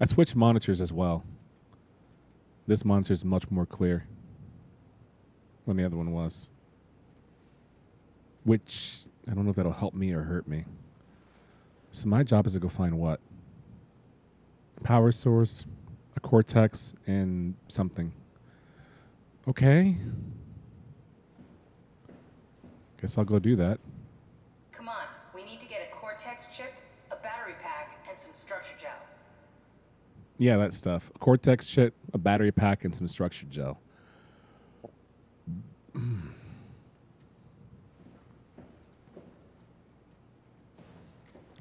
I switched monitors as well. This monitor is much more clear than the other one was. Which, I don't know if that'll help me or hurt me. So my job is to go find what? Power source, a Cortex, and something. Okay. Guess I'll go do that. Come on, we need to get a Cortex chip, a battery pack, and some structure gel. Yeah, that stuff. A Cortex chip, a battery pack, and some structured gel.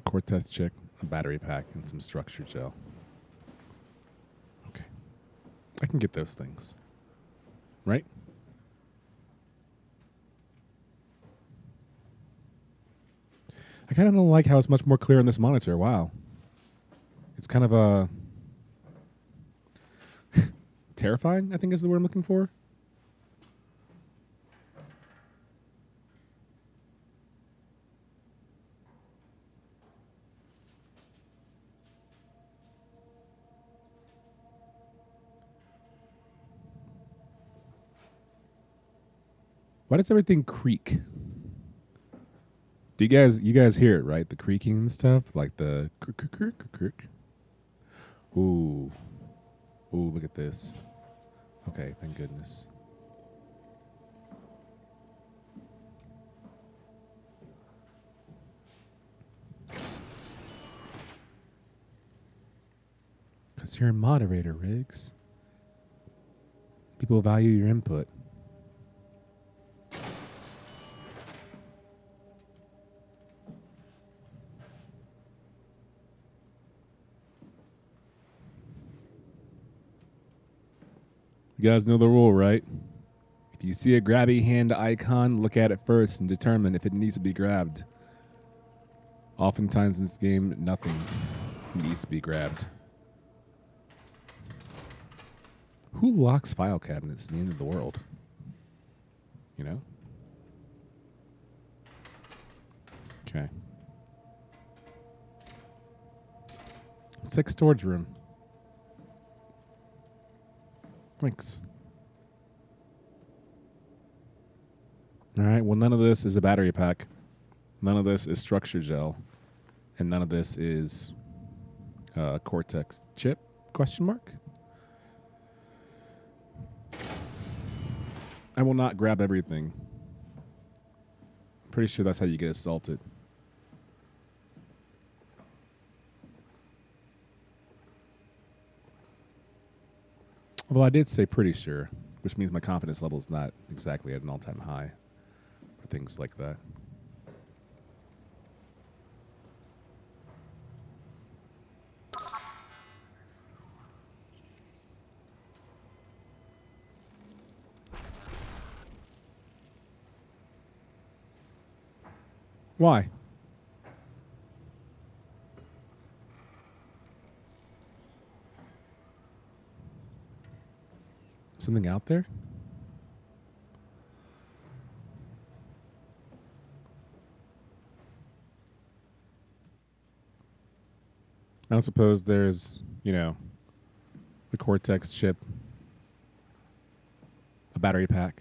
Cortex chip, a battery pack, and some structured gel. Okay. I can get those things. Right? I kind of don't like how it's much more clear on this monitor. Wow. It's kind of a terrifying, I think is the word I'm looking for. Why does everything creak? Do you guys hear it, right? The creaking and stuff, like the creak. Ooh. Ooh, look at this. Okay, thank goodness. Because you're a moderator, Riggs. People value your input. You guys know the rule, right? If you see a grabby hand icon, look at it first and determine if it needs to be grabbed. Oftentimes in this game, nothing needs to be grabbed. Who locks file cabinets at the end of the world? You know? Okay. 6 storage room. Thanks. All right, well, none of this is a battery pack. None of this is structure gel. And none of this is Cortex chip, question mark? I will not grab everything. Pretty sure that's how you get assaulted. Although I did say pretty sure, which means my confidence level is not exactly at an all-time high for things like that. Why? Something out there? I don't suppose there's, you know, the Cortex chip, a battery pack.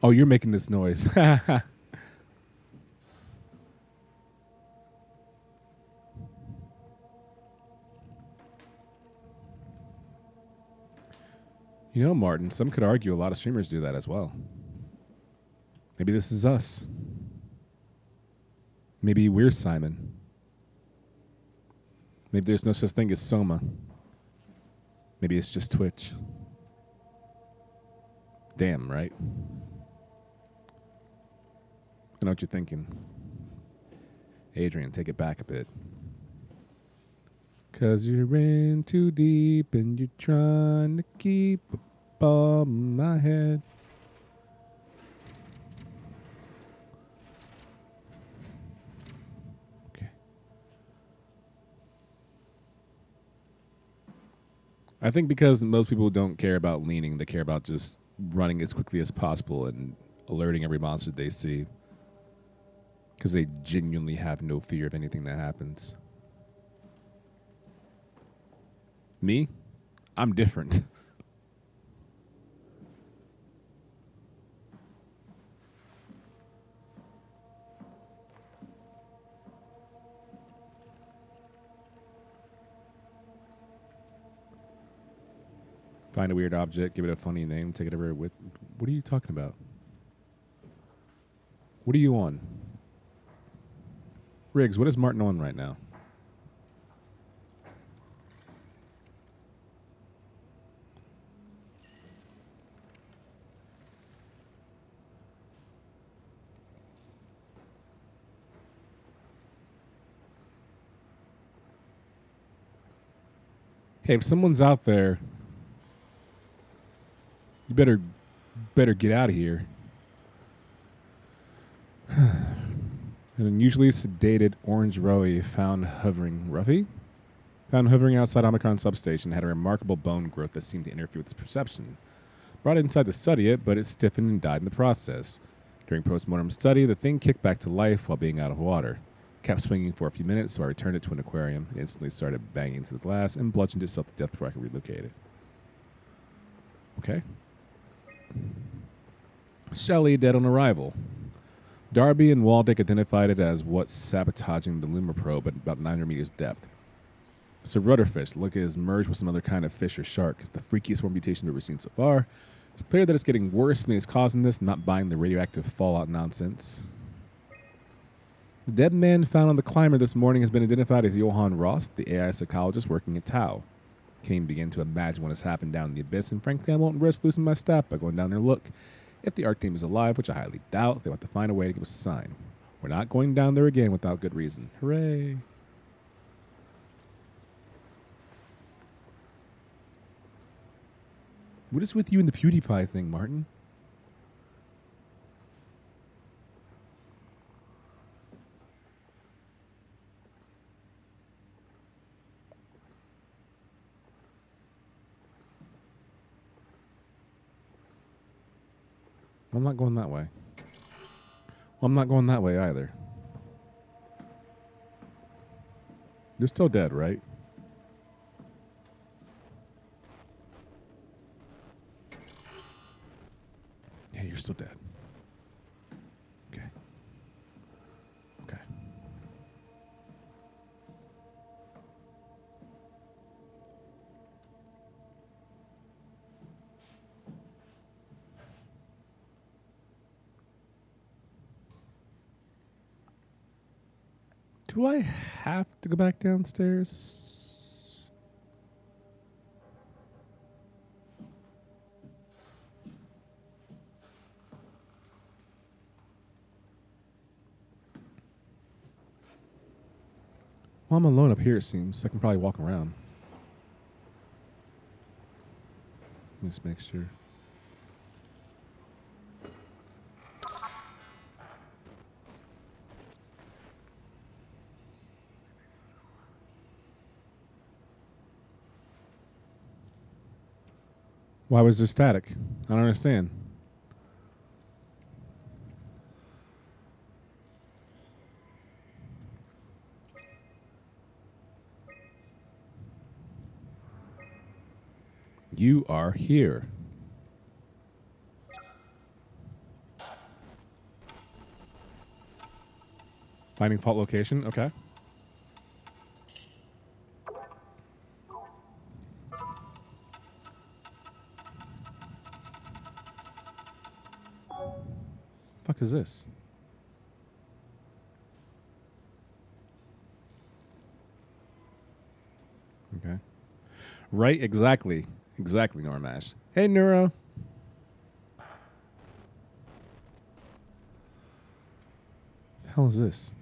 Oh, you're making this noise. You know, Martin, some could argue a lot of streamers do that as well. Maybe this is us. Maybe we're Simon. Maybe there's no such thing as SOMA. Maybe it's just Twitch. Damn, right? I know what you're thinking. Adrian, take it back a bit. 'Cause you're in too deep and you're trying to keep above my head. Okay. I think because most people don't care about leaning, they care about just running as quickly as possible and alerting every monster they see. Because they genuinely have no fear of anything that happens. Me? I'm different. Find a weird object, give it a funny name, take it everywhere with. What are you talking about? What are you on? Riggs, what is Martin on right now? Hey, if someone's out there, you better get out of here. An unusually sedated orange Rowie found hovering outside Omicron substation had a remarkable bone growth that seemed to interfere with his perception. Brought it inside to study it, but it stiffened and died in the process. During postmortem study, the thing kicked back to life while being out of water. Kept swinging for a few minutes, so I returned it to an aquarium. It instantly started banging into the glass and bludgeoned itself to death before I could relocate it. Okay. Shelley dead on arrival. Darby and Waldeck identified it as what's sabotaging the Luma probe at about 900 meters depth. It's a rudderfish. Look, it has merged with some other kind of fish or shark. It's the freakiest worm mutation we've ever seen so far. It's clear that it's getting worse than it's causing this, not buying the radioactive fallout nonsense. The dead man found on the climber this morning has been identified as Johann Ross, the AI psychologist working at Tau. Can't even begin to imagine what has happened down in the abyss, and frankly, I won't risk losing my staff by going down there to look. If the ARC team is alive, which I highly doubt, they will have to find a way to give us a sign. We're not going down there again without good reason. Hooray. What is with you and the PewDiePie thing, Martin? I'm not going that way. Well, I'm not going that way either. You're still dead, right? Yeah, you're still dead. Okay. Okay. Do I have to go back downstairs? Well, I'm alone up here, it seems. I can probably walk around. Let me just make sure. Why was there static? I don't understand. You are here. Finding fault location. Okay. Fuck is this? Okay. Right, exactly. Exactly, Normash. Hey, Neuro. The hell is this?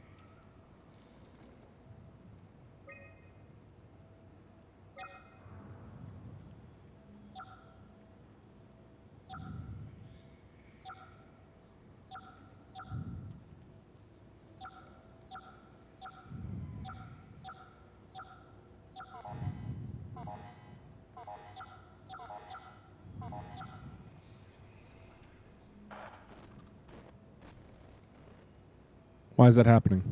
Why is that happening?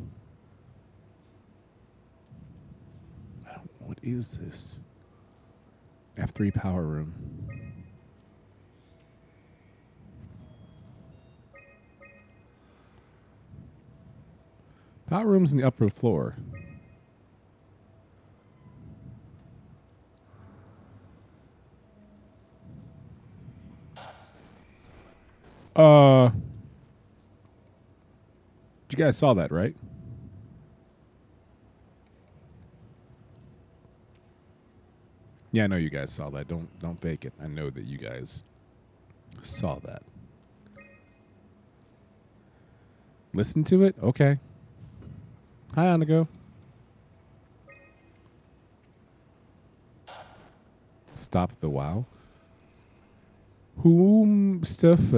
What is this? F3 power room. Power room's in the upper floor. You guys saw that, right? Yeah, I know you guys saw that. Don't fake it. I know that you guys saw that. Listen to it? Okay. Hi, Anago. Stop the wow. Whom stuff?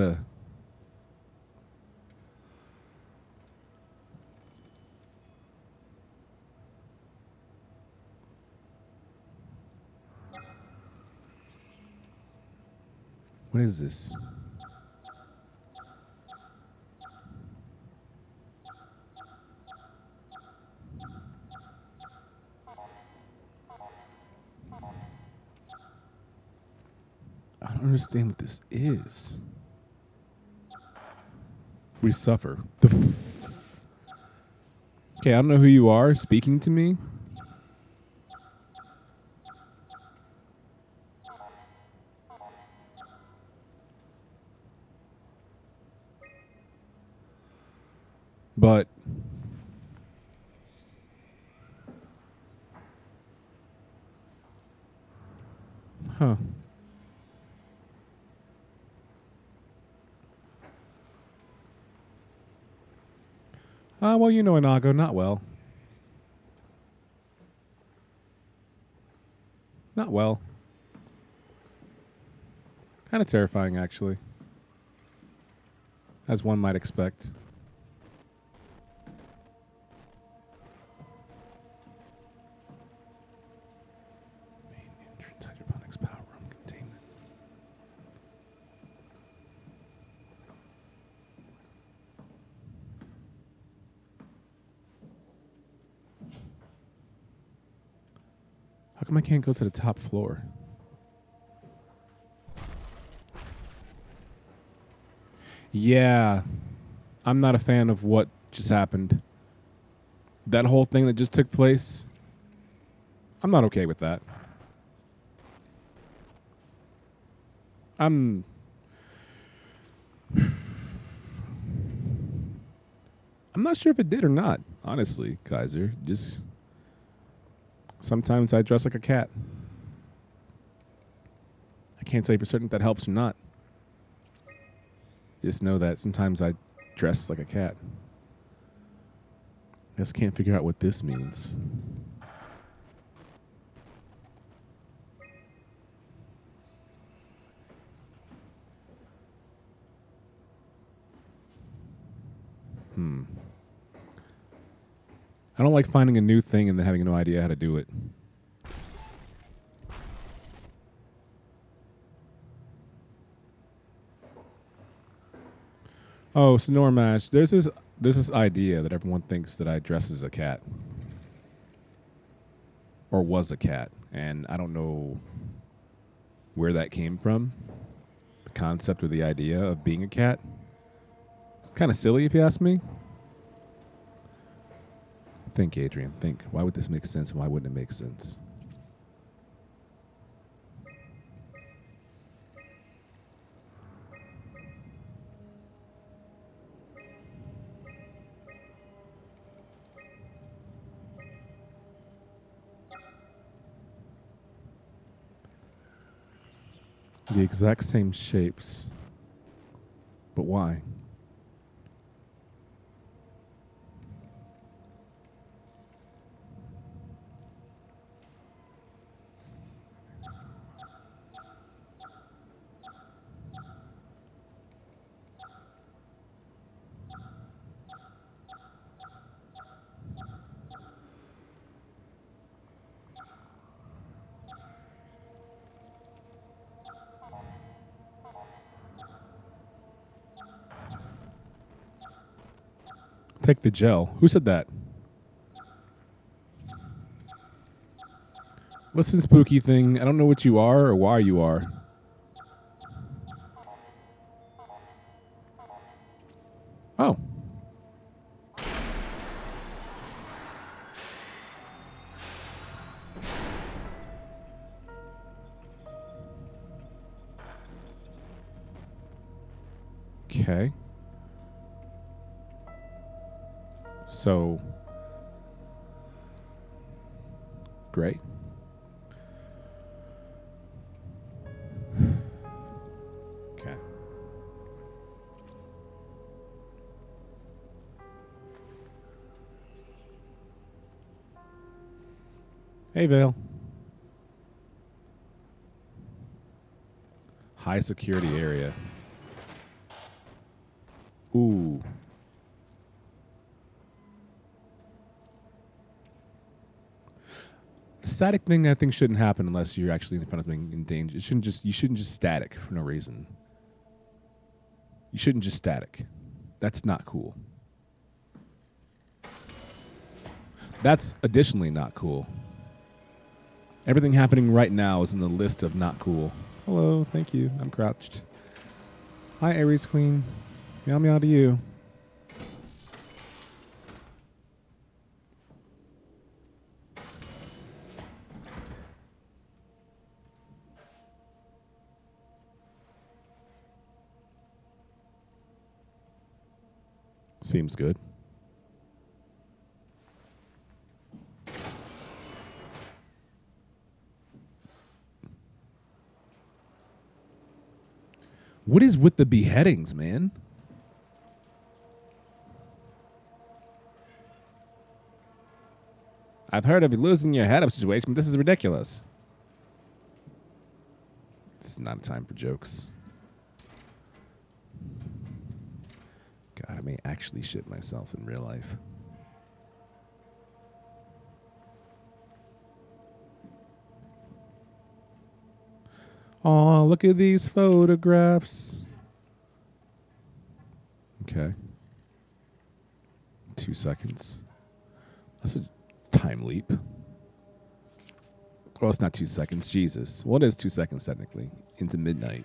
What is this? I don't understand what this is. We suffer. Okay, I don't know who you are speaking to me. But huh. Well, you know, Inago, not well. Not well. Kind of terrifying, actually. As one might expect. Main entrance, hydroponics, power room, containment. How come I can't go to the top floor? Yeah. I'm not a fan of what just happened. That whole thing that just took place, I'm not okay with that. I'm not sure if it did or not, honestly, Kaiser. Just sometimes I dress like a cat. I can't tell you for certain if that helps or not. Just know that sometimes I dress like a cat. Just can't figure out what this means. I don't like finding a new thing and then having no idea how to do it. Oh, so Normash, there's this idea that everyone thinks that I dress as a cat. Or was a cat. And I don't know where that came from. The concept or the idea of being a cat. It's kind of silly if you ask me. Think, Adrian, think. Why would this make sense and why wouldn't it make sense? The exact same shapes. But why? Take the gel. Who said that? Listen, spooky thing. I don't know what you are or why you are. Oh. Okay. So. Great. Okay. Hey, Vale. High security area. Ooh. The static thing I think shouldn't happen unless you're actually in front of something in danger. You shouldn't just static for no reason. You shouldn't just static. That's not cool. That's additionally not cool. Everything happening right now is in the list of not cool. Hello, thank you. I'm crouched. Hi, Aries Queen. Meow meow to you. Seems good. What is with the beheadings, man? I've heard of you losing your head up situation, but this is ridiculous. This is not a time for jokes. God, I may actually shit myself in real life. Oh, look at these photographs. Okay. 2 seconds. That's a time leap. Well, it's not 2 seconds. Jesus. What is 2 seconds technically? Into midnight.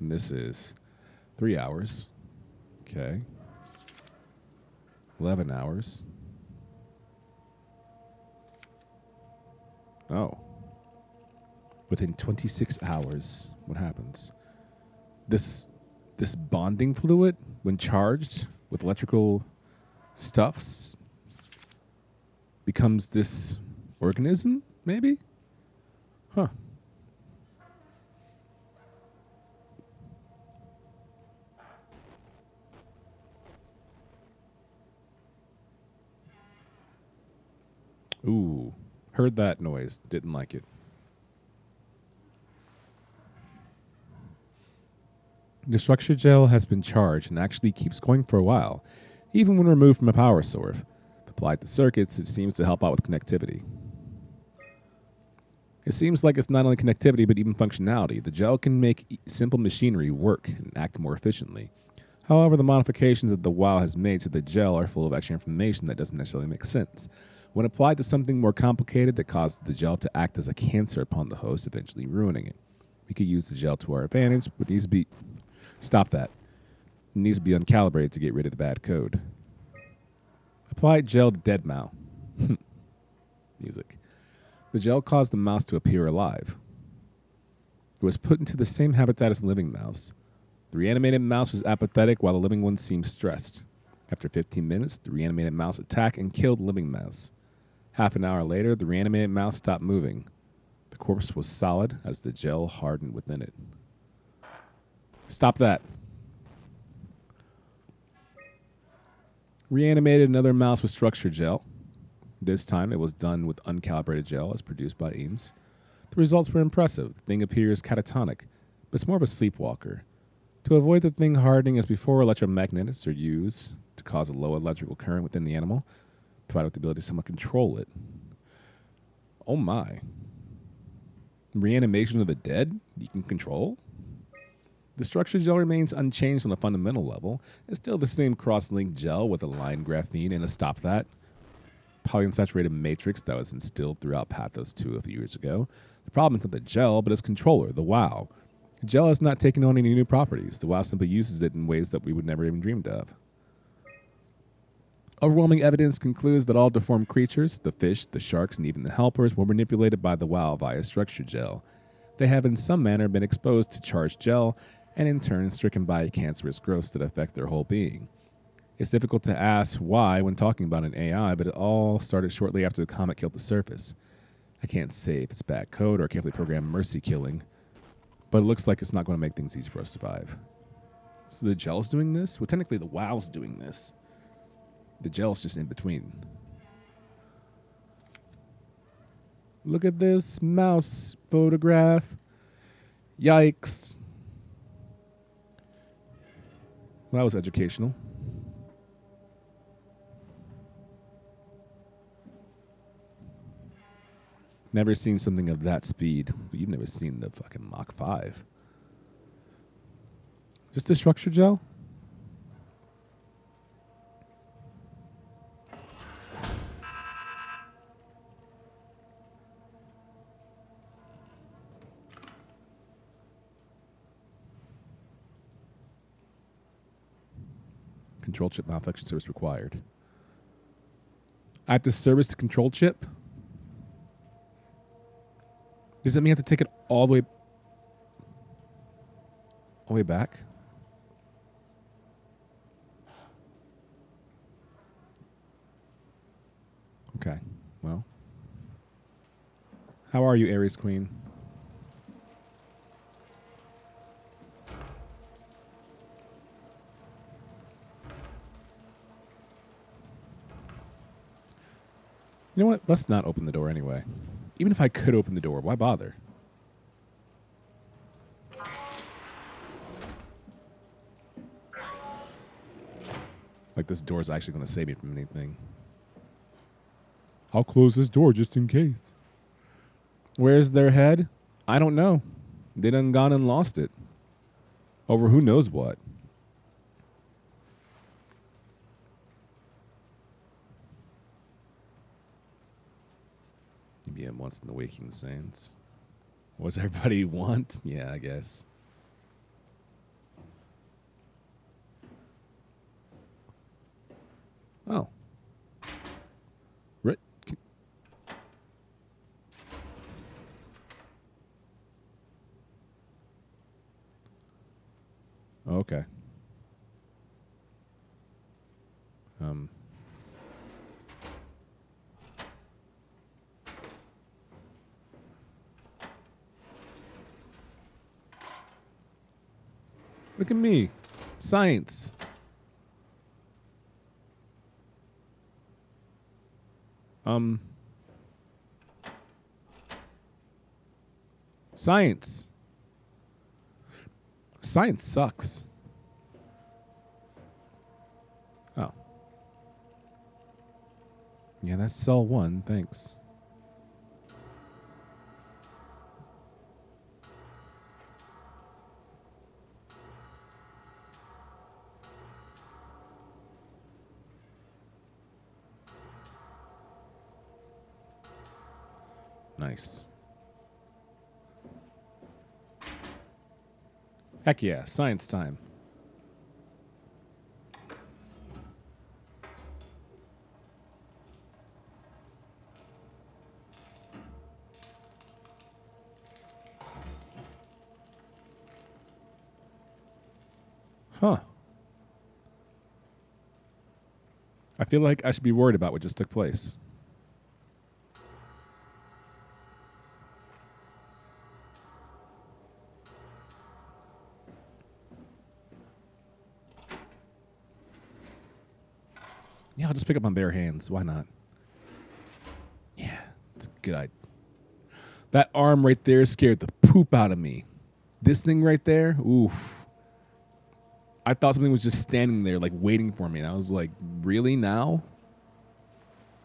And this is 3 hours. Okay. 11 hours. Oh. Within 26 hours, what happens? This bonding fluid, when charged with electrical stuffs, becomes this organism, maybe? Huh. Ooh. Heard that noise. Didn't like it. The structure gel has been charged and actually keeps going for a while, even when removed from a power source. If applied to circuits, it seems to help out with connectivity. It seems like it's not only connectivity, but even functionality. The gel can make simple machinery work and act more efficiently. However, the modifications that the WoW has made to the gel are full of extra information that doesn't necessarily make sense. When applied to something more complicated, it causes the gel to act as a cancer upon the host, eventually ruining it. We could use the gel to our advantage, but it needs to be... Stop that. It needs to be uncalibrated to get rid of the bad code. Applied gel to dead mouse. Music. The gel caused the mouse to appear alive. It was put into the same habitat as the living mouse. The reanimated mouse was apathetic while the living one seemed stressed. After 15 minutes, the reanimated mouse attacked and killed the living mouse. Half an hour later, the reanimated mouse stopped moving. The corpse was solid as the gel hardened within it. Stop that. Reanimated another mouse with structure gel. This time it was done with uncalibrated gel as produced by Eames. The results were impressive. The thing appears catatonic, but it's more of a sleepwalker. To avoid the thing hardening as before, electromagnets are used to cause a low electrical current within the animal, provided with the ability to somewhat control it. Oh my. Reanimation of the dead? You can control? The structure gel remains unchanged on a fundamental level. It's still the same cross-linked gel with a line graphene and a stop that polyunsaturated matrix that was instilled throughout Pathos 2 a few years ago. The problem is not the gel, but its controller, the WoW. The gel has not taken on any new properties. The WoW simply uses it in ways that we would never even dreamed of. Overwhelming evidence concludes that all deformed creatures, the fish, the sharks, and even the helpers, were manipulated by the WoW via structure gel. They have in some manner been exposed to charged gel, and in turn stricken by cancerous growths that affect their whole being. It's difficult to ask why when talking about an AI, but it all started shortly after the comet killed the surface. I can't say if it's bad code or carefully programmed mercy killing, but it looks like it's not going to make things easy for us to survive. So the gel's doing this? Well, technically the WoW's doing this. The gel's just in between. Look at this mouse photograph. Yikes. Well, that was educational. Never seen something of that speed. You've never seen the fucking Mach 5. Is this the structure gel? Control chip malfunction service required. I have to service the control chip? Does that mean I have to take it all the way back? Okay, well. How are you, Aries Queen? You know what? Let's not open the door anyway. Even if I could open the door, why bother? Like this door is actually going to save me from anything. I'll close this door just in case. Where's their head? I don't know. They done gone and lost it. Over who knows what. Maybe a once in the waking saints. What does everybody want? Yeah, I guess. Oh. Okay. Look at me. Science. Science. Science sucks. Oh. Yeah, that's cell 1. Thanks. Nice. Heck yeah, science time. Huh. I feel like I should be worried about what just took place. Yeah, I'll just pick up my bare hands. Why not? Yeah, it's a good idea. That arm right there scared the poop out of me. This thing right there, oof. I thought something was just standing there, like, waiting for me. And I was like, really now?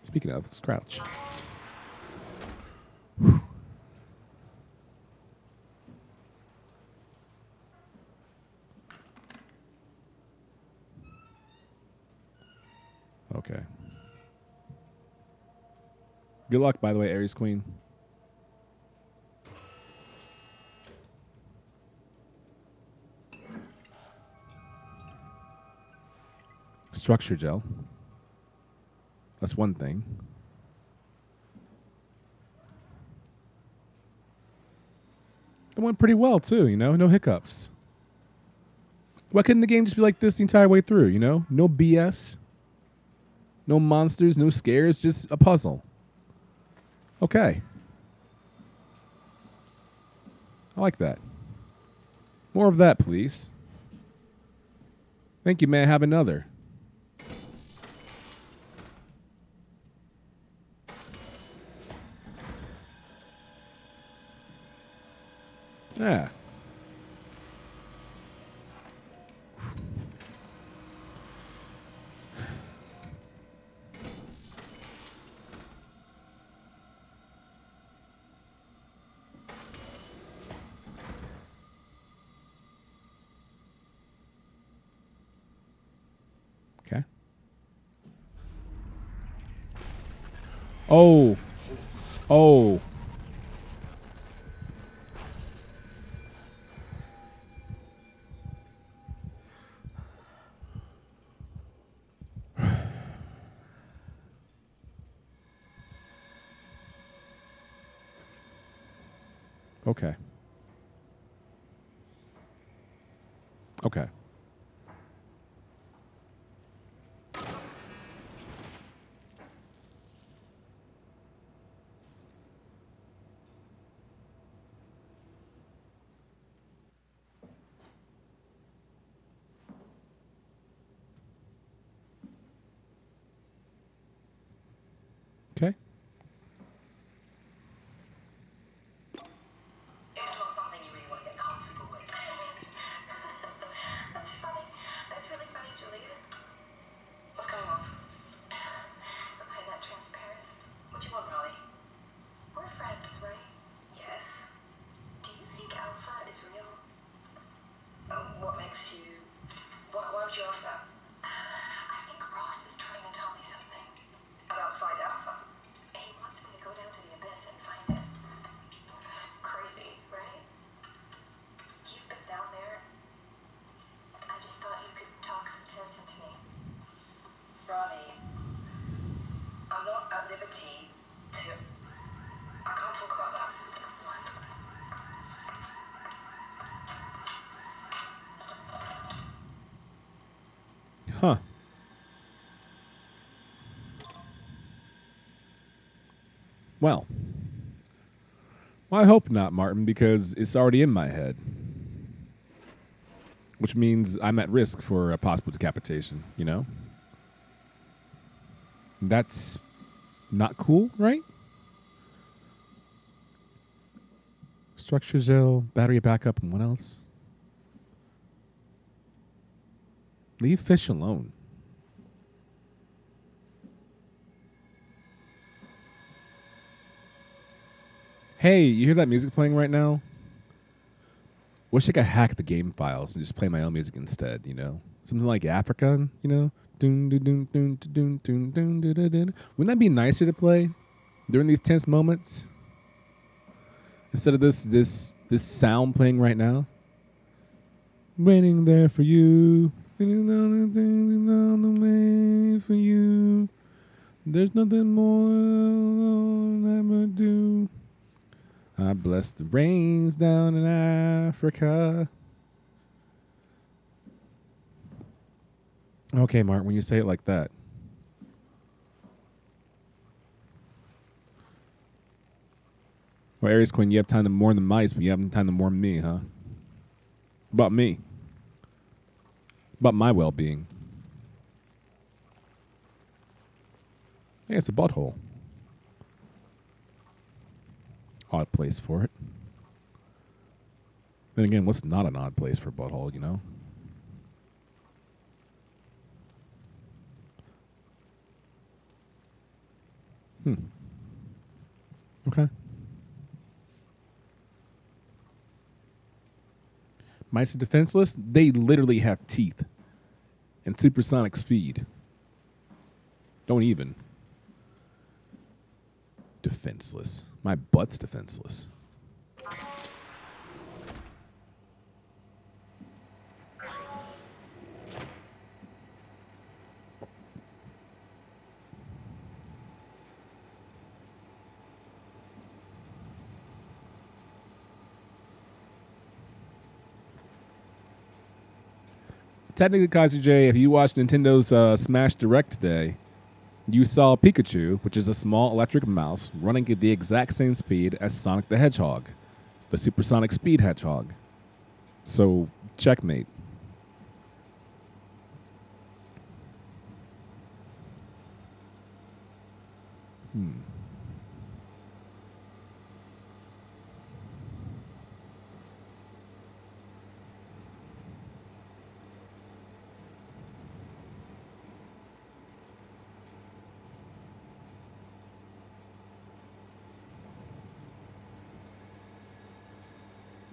Speaking of, let's crouch. Okay. Good luck, by the way, Aries Queen. Structure gel. That's one thing. It went pretty well, too, you know? No hiccups. Why couldn't the game just be like this the entire way through, you know? No BS. No monsters, no scares, just a puzzle. Okay. I like that. More of that, please. Thank you, man. Have another. Yeah. Okay. Oh. Oh. Okay. Okay. Okay. It's not something you really want to get comfortable with. That's funny. That's really funny, Julia. What's going on? Am I that transparent? What do you want, Molly? We're friends, right? Yes. Do you think Alpha is real? What makes you... Why would you ask that? I think Ross is trying to tell me something. About Side Alpha? He wants me to go down to the abyss and find it. Crazy, right? You've been down there. I just thought you could talk some sense into me. Ronnie, I'm not at liberty to... I can't talk about that. Huh. Well, I hope not, Martin, because it's already in my head. Which means I'm at risk for a possible decapitation, you know? That's not cool, right? Structure gel, battery backup, and what else? Leave fish alone. Hey, you hear that music playing right now? Wish I could hack the game files and just play my own music instead, you know? Something like African, you know? Wouldn't that be nicer to play during these tense moments? Instead of this sound playing right now? Waiting there for you. Waiting on the way for you. There's nothing more I'll ever do. I bless the rains down in Africa. Okay, Mark, when you say it like that. Well, Aries Queen, you have time to mourn the mice, but you haven't time to mourn me, huh? About me. About my well-being. Yeah, it's a butthole. Odd place for it. Then again, what's not an odd place for a butthole, you know? Okay. Mice are defenseless? They literally have teeth and supersonic speed. Don't even. Defenseless. My butt's defenseless. Technically, Kazi J, if you watched Nintendo's Smash Direct today, you saw Pikachu, which is a small electric mouse, running at the exact same speed as Sonic the Hedgehog, the supersonic speed hedgehog. So, checkmate.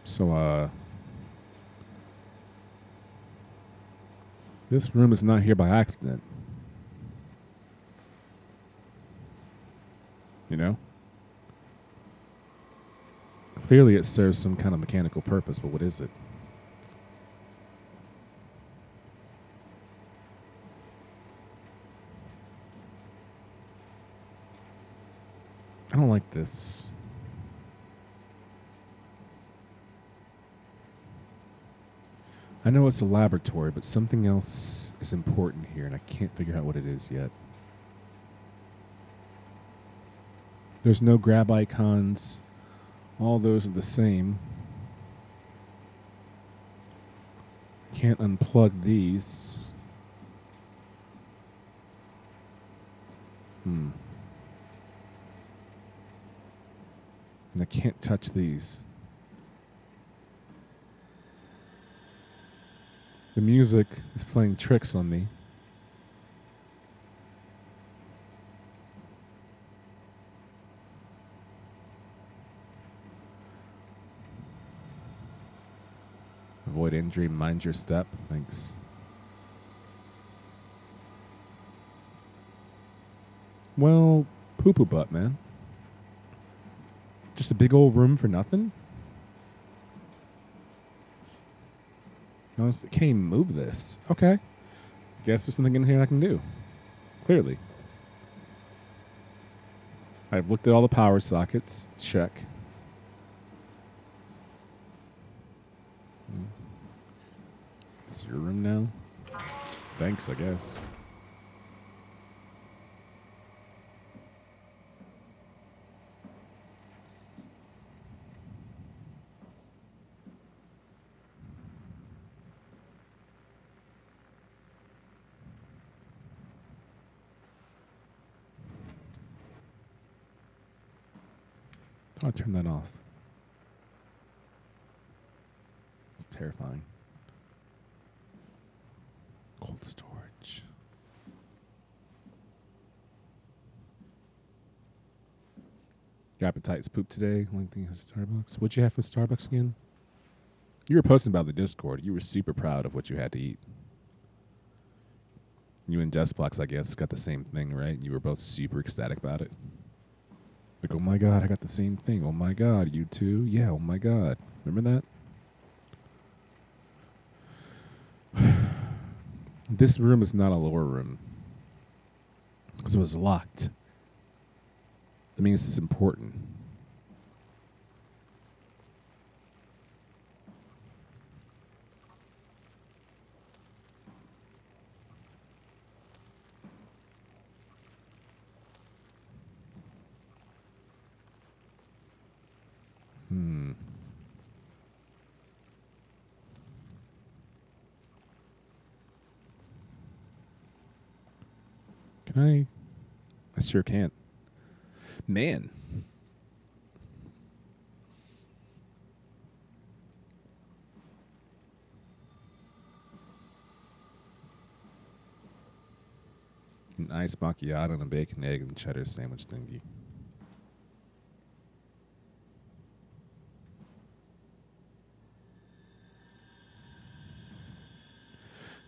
So, this room is not here by accident. You know? Clearly it serves some kind of mechanical purpose, but what is it? I don't like this. I know it's a laboratory, but something else is important here, and I can't figure out what it is yet. There's no grab icons. All those are the same. Can't unplug these. And I can't touch these. The music is playing tricks on me. Avoid injury, mind your step. Thanks. Well, poo-poo butt, man. Just a big old room for nothing? Honestly, can't even move this. Okay. Guess there's something in here I can do. Clearly. I've looked at all the power sockets. Check. It's your room now? Thanks, I guess. I'll turn that off. It's terrifying. Cold storage. Your appetite's pooped today. Only thing is Starbucks. What'd you have for Starbucks again? You were posting about the Discord. You were super proud of what you had to eat. You and Desplex, I guess, got the same thing, right? You were both super ecstatic about it. Like, oh my God, I got the same thing. Oh my God, you too? Yeah, oh my God. Remember that? This room is not a lower room. Because it was locked. That means it's important. Can I sure can't. Man. An iced macchiato and a bacon, egg, and cheddar sandwich thingy.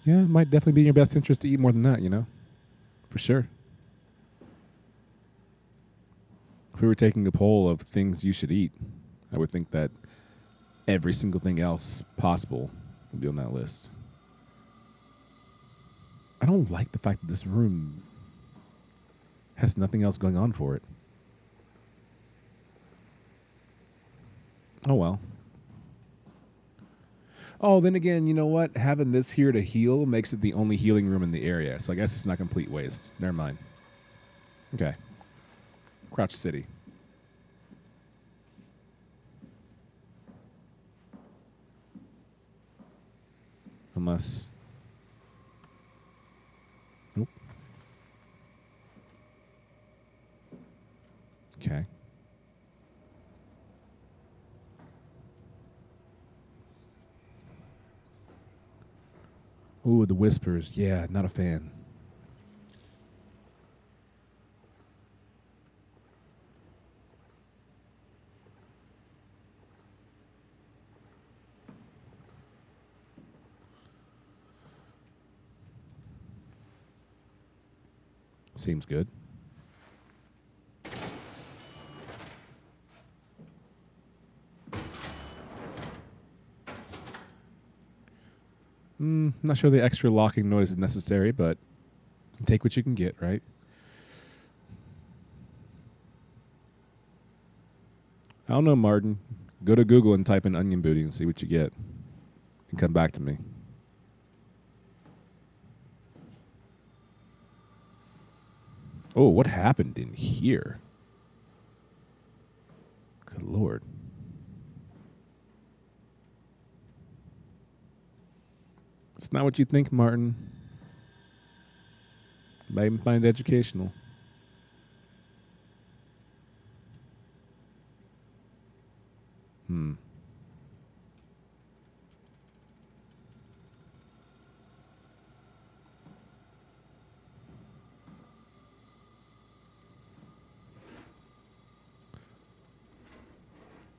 Yeah, it might definitely be in your best interest to eat more than that, you know? For sure. If we were taking a poll of things you should eat, I would think that every single thing else possible would be on that list. I don't like the fact that this room has nothing else going on for it. Oh, well. Oh, then again, you know what? Having this here to heal makes it the only healing room in the area. So I guess it's not complete waste. Never mind. Okay. Crouch City. Unless... Nope. Okay. Ooh, the whispers. Yeah, not a fan. Seems good. Not sure the extra locking noise is necessary, but take what you can get, right? I don't know, Martin. Go to Google and type in onion booty and see what you get. And come back to me. Oh, what happened in here? Good Lord. It's not what you think, Martin. Might even find it educational.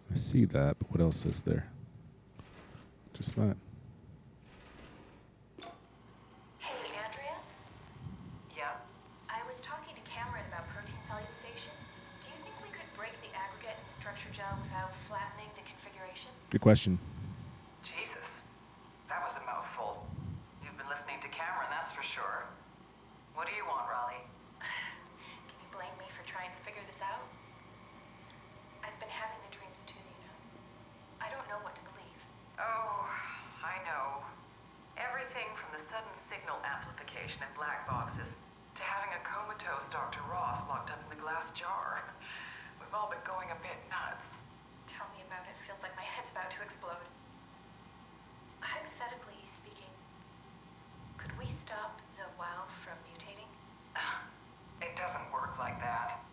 I see that, but what else is there? Just that. Hey, Andrea? Yeah? I was talking to Cameron about protein solubilization. Do you think we could break the aggregate and structure gel without flattening the configuration? Good question. Jesus. That was a mouthful. You've been listening to Cameron, that's for sure. What do you want, Raleigh? Can you blame me for trying to figure this out? I've been having the dreams too, you know. I don't know what to believe. Oh, I know. Everything from the sudden signal amplification in black boxes to having a comatose Dr. Ross locked up in the glass jar. We've all been going a bit nuts. Tell me about it. Feels like my head's about to explode. Hypothetically speaking, could we stop the WoW from mutating? It doesn't work like that.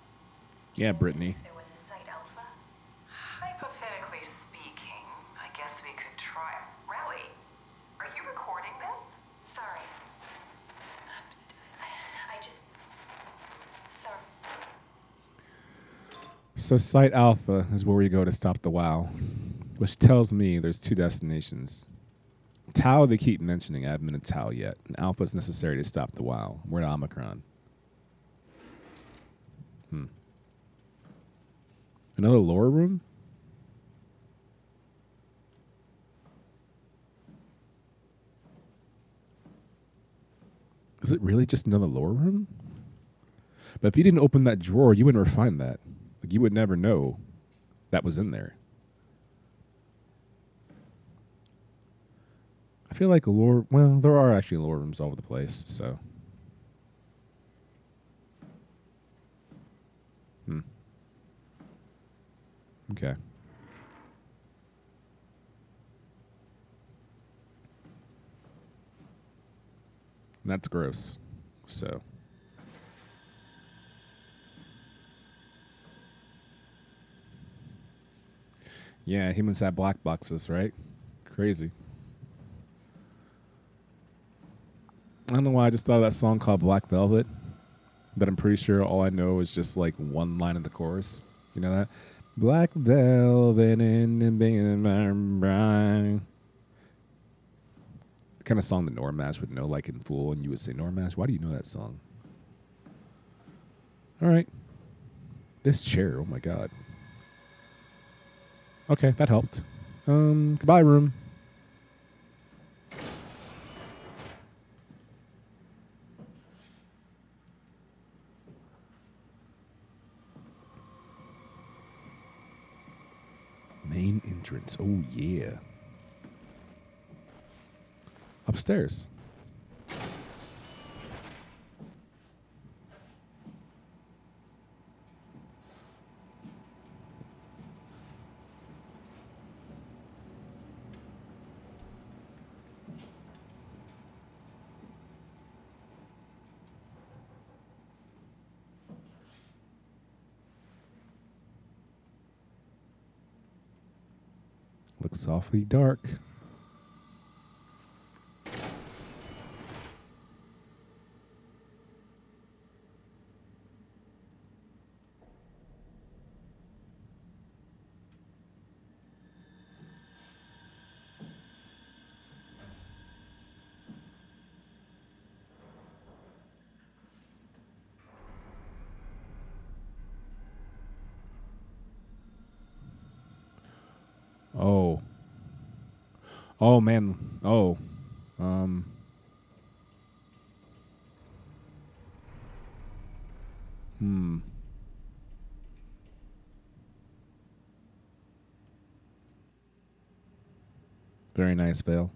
Yeah, Brittany. If there was a site alpha? Hypothetically speaking, I guess we could try. Raleigh, are you recording this? Sorry. I just... Sorry. So Site Alpha is where we go to stop the WoW, which tells me there's two destinations. Tau they keep mentioning. I haven't been to Tau yet. And Alpha is necessary to stop the WoW. We're at Omicron. Another lore room? Is it really just another lore room? But if you didn't open that drawer, you would never find that. Like, you would never know that was in there. I feel like lore... Well, there are actually lore rooms all over the place, so... Okay. That's gross. So... Yeah, humans have black boxes, right? Crazy. I don't know why I just thought of that song called Black Velvet. But I'm pretty sure all I know is just like one line of the chorus. You know that? Black velvet and being the kind of song that Normash would know like in full, and you would say, Normash, why do you know that song? All right. This chair, oh my god. Okay, that helped. Goodbye, room. Main entrance. Oh, yeah. Upstairs. Looks awfully dark. Oh. Oh, man. Oh. Very nice, Vale.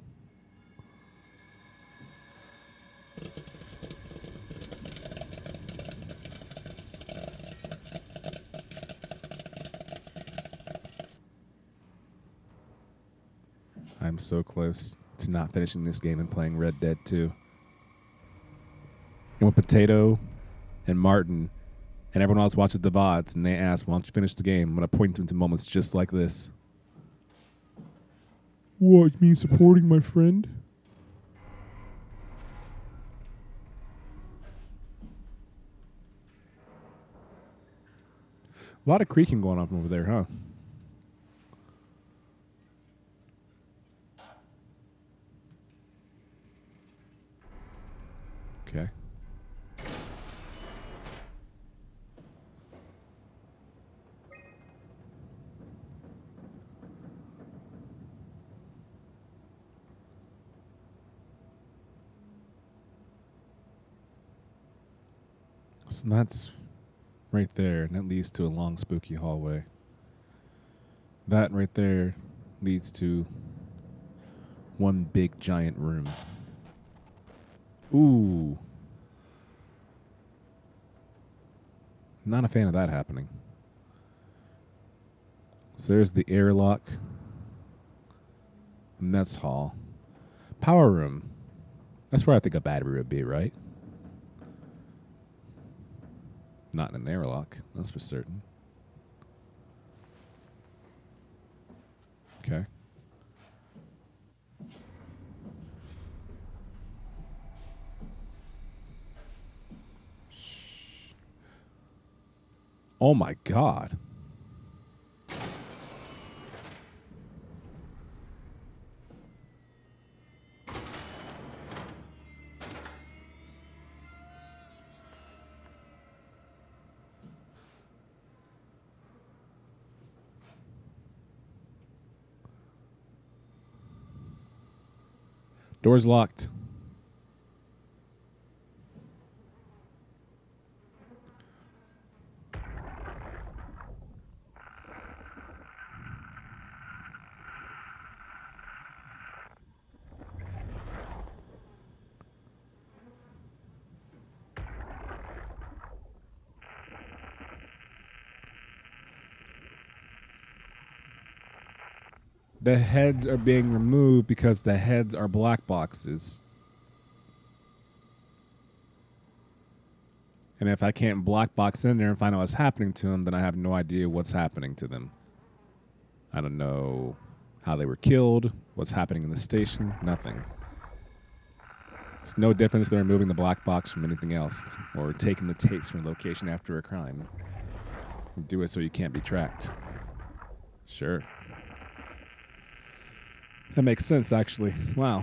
I'm so close to not finishing this game and playing Red Dead 2. And when Potato and Martin and everyone else watches the VODs and they ask, why don't you finish the game? I'm going to point them to moments just like this. What, you mean supporting my friend? A lot of creaking going on from over there, huh? Okay. So that's right there, and that leads to a long, spooky hallway. That right there leads to one big, giant room. Ooh. Not a fan of that happening. So there's the airlock. Mess hall. Power room. That's where I think a battery would be, right? Not in an airlock, that's for certain. Okay. Shh. Oh my god. Door's locked. The heads are being removed because the heads are black boxes. And if I can't black box in there and find out what's happening to them, then I have no idea what's happening to them. I don't know how they were killed, what's happening in the station, nothing. It's no difference than removing the black box from anything else or taking the tapes from a location after a crime. You do it so you can't be tracked. Sure. That makes sense, actually. Wow.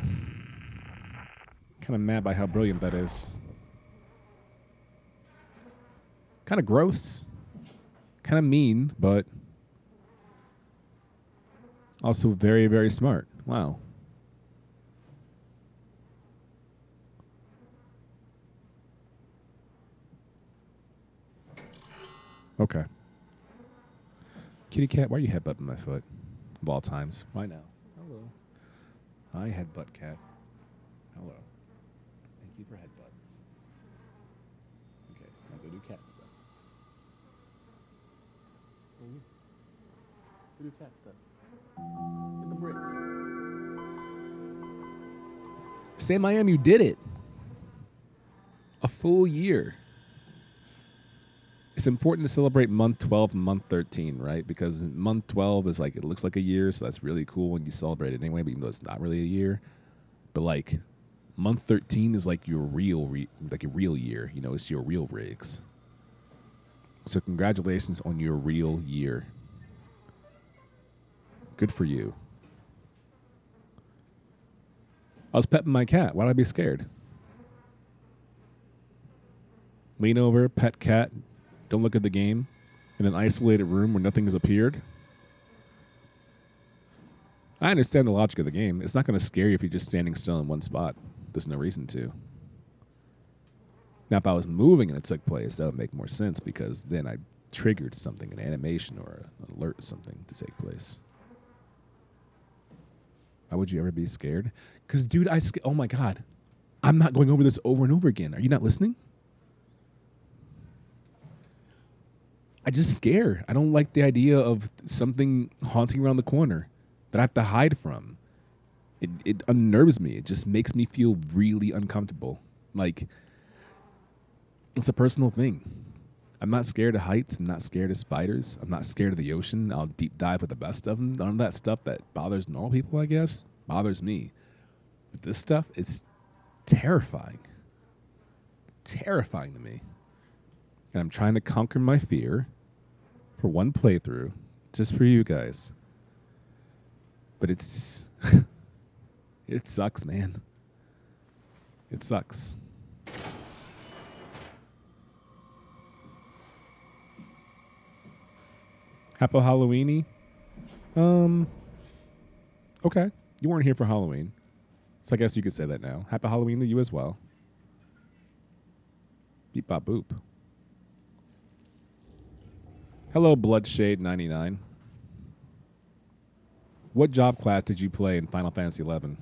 Kind of mad by how brilliant that is. Kind of gross. Kind of mean, but also very, very smart. Wow. Okay. Kitty cat, why are you headbutting my foot? Of all times. Why now? Hello. Hi, headbutt cat. Hello. Thank you for headbutts. Okay, now go do cat stuff. Go do cat stuff. Get the bricks. Sam I Am, you did it. A full year. It's important to celebrate month 12 and month 13, right? Because month 12 is like, it looks like a year, so that's really cool when you celebrate it anyway, but even though it's not really a year. But like, month 13 is like your real, like a real year. You know, it's your real rigs. So congratulations on your real year. Good for you. I was petting my cat. Why would I be scared? Lean over, pet cat. Don't look at the game in an isolated room where nothing has appeared. I understand the logic of the game. It's not going to scare you if you're just standing still in one spot. There's no reason to. Now, if I was moving and it took place, that would make more sense because then I triggered something, an animation or an alert or something to take place. Why would you ever be scared? Because, dude, oh my God. I'm not going over this over and over again. Are you not listening? I just scare. I don't like the idea of something haunting around the corner that I have to hide from. It unnerves me. It just makes me feel really uncomfortable. Like, it's a personal thing. I'm not scared of heights. I'm not scared of spiders. I'm not scared of the ocean. I'll deep dive with the best of them. None of that stuff that bothers normal people, I guess, bothers me. But this stuff is terrifying. Terrifying to me. And I'm trying to conquer my fear for one playthrough, just for you guys. But it's... it sucks, man. It sucks. Happy Halloweeny? Okay. You weren't here for Halloween. So I guess you could say that now. Happy Halloween to you as well. Beep bop boop. Hello, Bloodshade99. What job class did you play in Final Fantasy XI? Am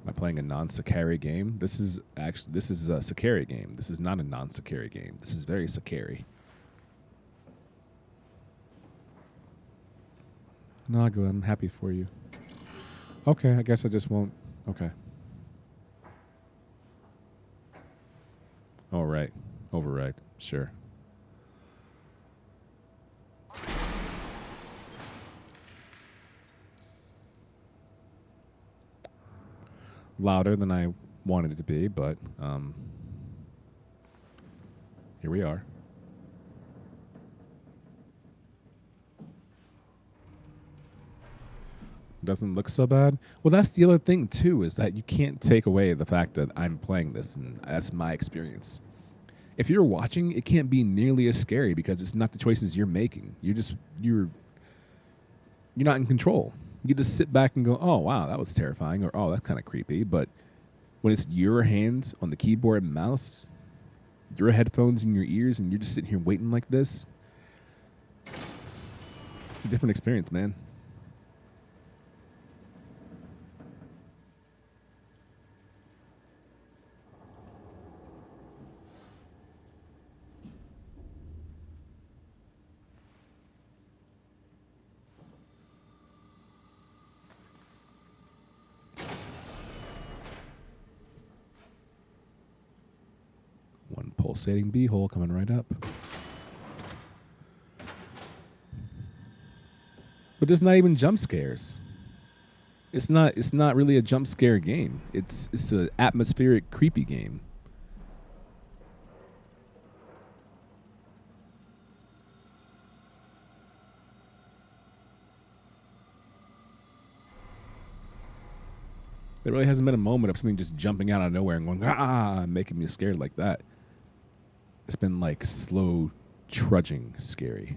I playing a non-Sakari game? This is a Sakari game. This is not a non-Sakari game. This is very Sakari. No, good. I'm happy for you. Okay, I guess I just won't. Okay. All right. Override. Sure. Louder than I wanted it to be, but here we are. Doesn't look so bad. Well, that's the other thing too, is that you can't take away the fact that I'm playing this and that's my experience. If you're watching, it can't be nearly as scary because it's not the choices you're making. You're not in control. You just sit back and go, "Oh, wow, that was terrifying," or "Oh, that's kind of creepy." But when it's your hands on the keyboard and mouse, your headphones in your ears, and you're just sitting here waiting like this, it's a different experience, man. One pulsating bee-hole coming right up. But there's not even jump scares. It's not really a jump scare game. It's an atmospheric, creepy game. There really hasn't been a moment of something just jumping out of nowhere and going, ah, making me scared like that. It's been like slow trudging scary.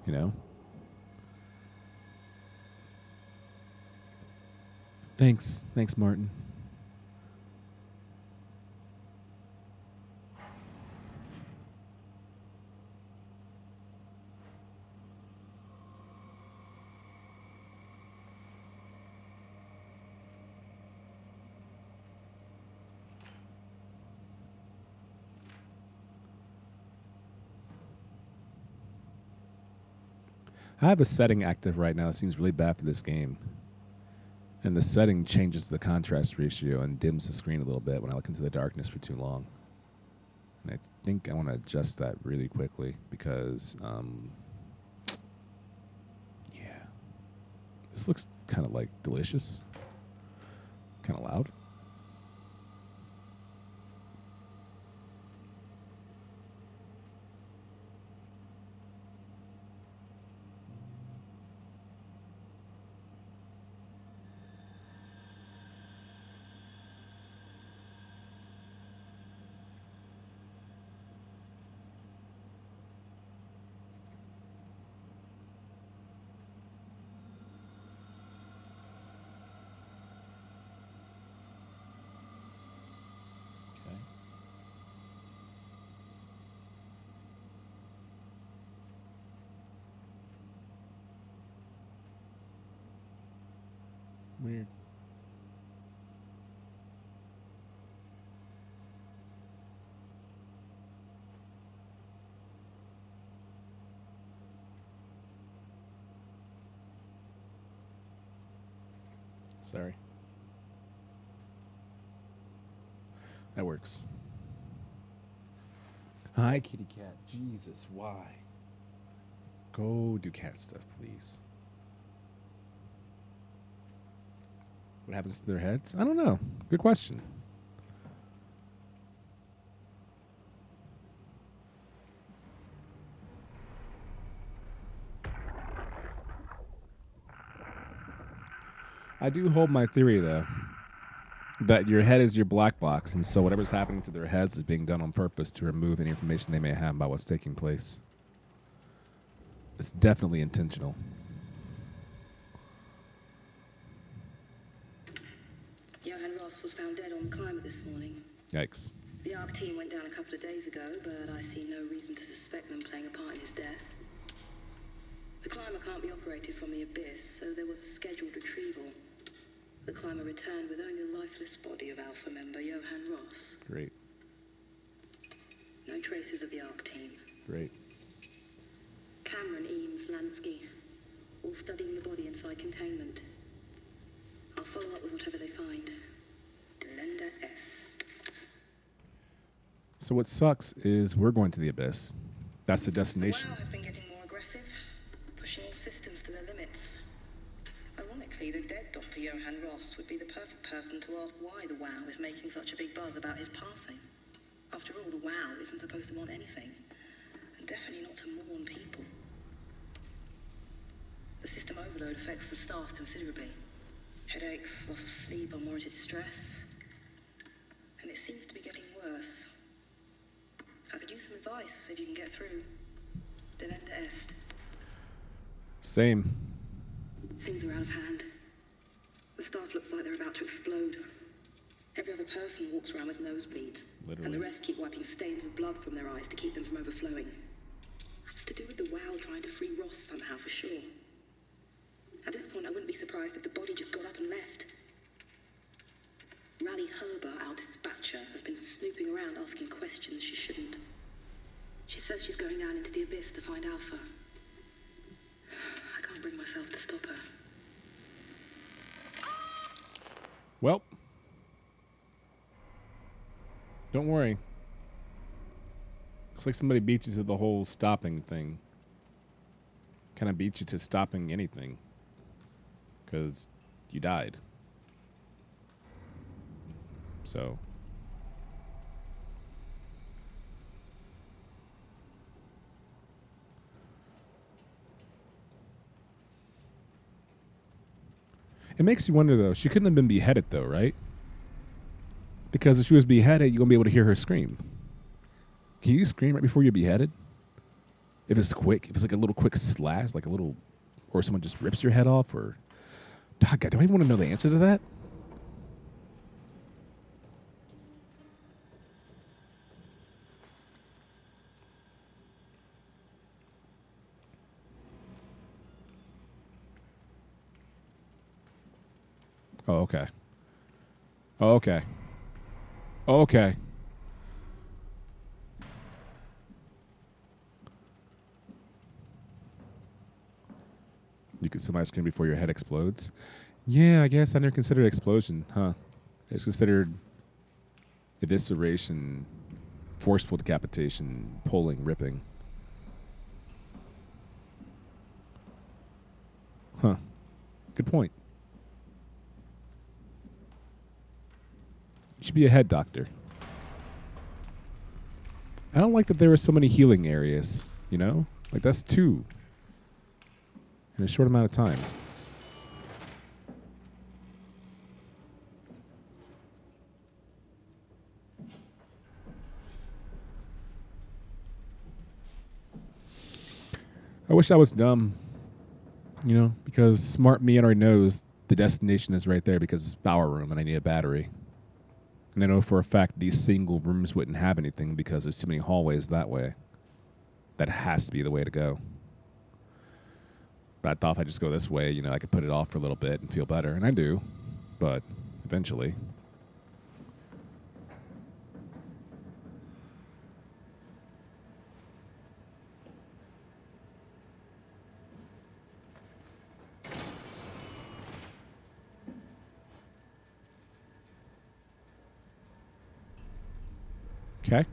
You know? Thanks, Martin. I have a setting active right now that seems really bad for this game. And the setting changes the contrast ratio and dims the screen a little bit when I look into the darkness for too long. And I think I want to adjust that really quickly because, yeah. This looks kind of like delicious. Kind of loud. Weird. Sorry. That works. Hi, kitty cat. Jesus, why? Go do cat stuff, please. What happens to their heads? I don't know. Good question. I do hold my theory, though, that your head is your black box, and so whatever's happening to their heads is being done on purpose to remove any information they may have about what's taking place. It's definitely intentional. Johan Ross was found dead on the climber this morning. Yikes. The ARC team went down a couple of days ago, but I see no reason to suspect them playing a part in his death. The climber can't be operated from the abyss, so there was a scheduled retrieval. The climber returned with only the lifeless body of Alpha member Johan Ross. Great. No traces of the ARC team. Great. Cameron, Eames, Lansky, all studying the body inside containment. I'll follow up with whatever they find. Delenda est. So what sucks is we're going to the abyss. That's the destination. The WoW has been getting more aggressive, pushing all systems to their limits. Ironically, the dead Dr. Johan Ross would be the perfect person to ask why the WoW is making such a big buzz about his passing. After all, the WoW isn't supposed to want anything, and definitely not to mourn people. The system overload affects the staff considerably. Headaches, loss of sleep, unwarranted stress. And it seems to be getting worse. I could use some advice if you can get through. Delenda est. Same. Things are out of hand. The staff looks like they're about to explode. Every other person walks around with nosebleeds. Literally. And the rest keep wiping stains of blood from their eyes to keep them from overflowing. That's to do with the WoW trying to free Ross somehow, for sure. At this point, I wouldn't be surprised if the body just got up and left. Rally Herber, our dispatcher, has been snooping around asking questions she shouldn't. She says she's going down into the abyss to find Alpha. I can't bring myself to stop her. Well, don't worry. Looks like somebody beat you to the whole stopping thing. Kind of beat you to stopping anything. Because you died. So. It makes you wonder, though. She couldn't have been beheaded, though, right? Because if she was beheaded, you're going to be able to hear her scream. Can you scream right before you're beheaded? If it's quick, if it's like a little quick slash, like a little, or someone just rips your head off, or God, do I even want to know the answer to that? Oh, okay. Oh, okay. Oh, okay. You could semi scream before your head explodes. Yeah, I guess I never considered explosion, huh? It's considered evisceration, forceful decapitation, pulling, ripping. Huh. Good point. You should be a head doctor. I don't like that there were so many healing areas, you know? Like, that's two in a short amount of time. I wish I was dumb, you know, because smart me already knows the destination is right there because it's power room and I need a battery. And I know for a fact these single rooms wouldn't have anything because there's too many hallways that way. That has to be the way to go. But I thought if I just go this way, you know, I could put it off for a little bit and feel better. And I do. But eventually. Okay.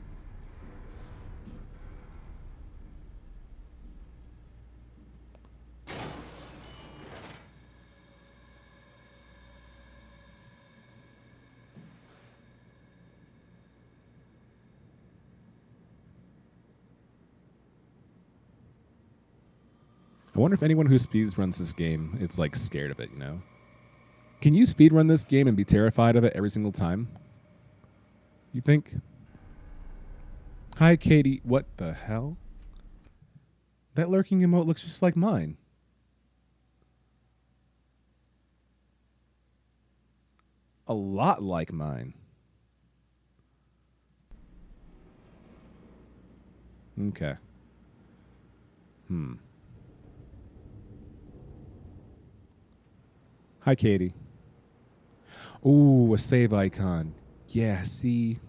I wonder if anyone who speedruns this game is like scared of it, you know? Can you speedrun this game and be terrified of it every single time? You think? Hi, Katie. What the hell? That lurking emote looks just like mine. A lot like mine. Okay. Hi, Katie. Ooh, a save icon. Yeah, see.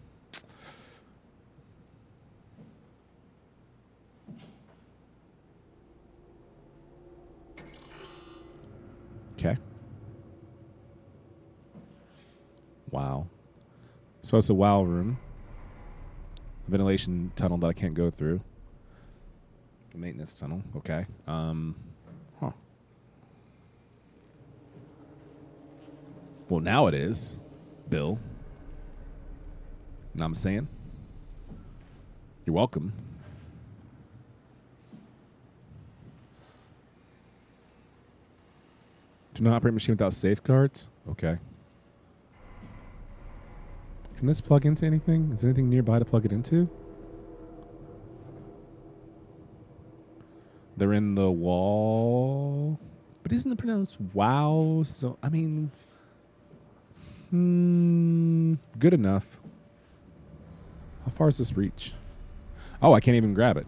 Okay. Wow. So it's a wow room. A ventilation tunnel that I can't go through. A maintenance tunnel. Okay. Huh. Well, now it is. Bill. Know what I'm saying? You're welcome. Do not operate machine without safeguards? Okay. Can this plug into anything? Is there anything nearby to plug it into? They're in the wall. But isn't it pronounced wow? So, I mean, good enough. How far does this reach? Oh, I can't even grab it.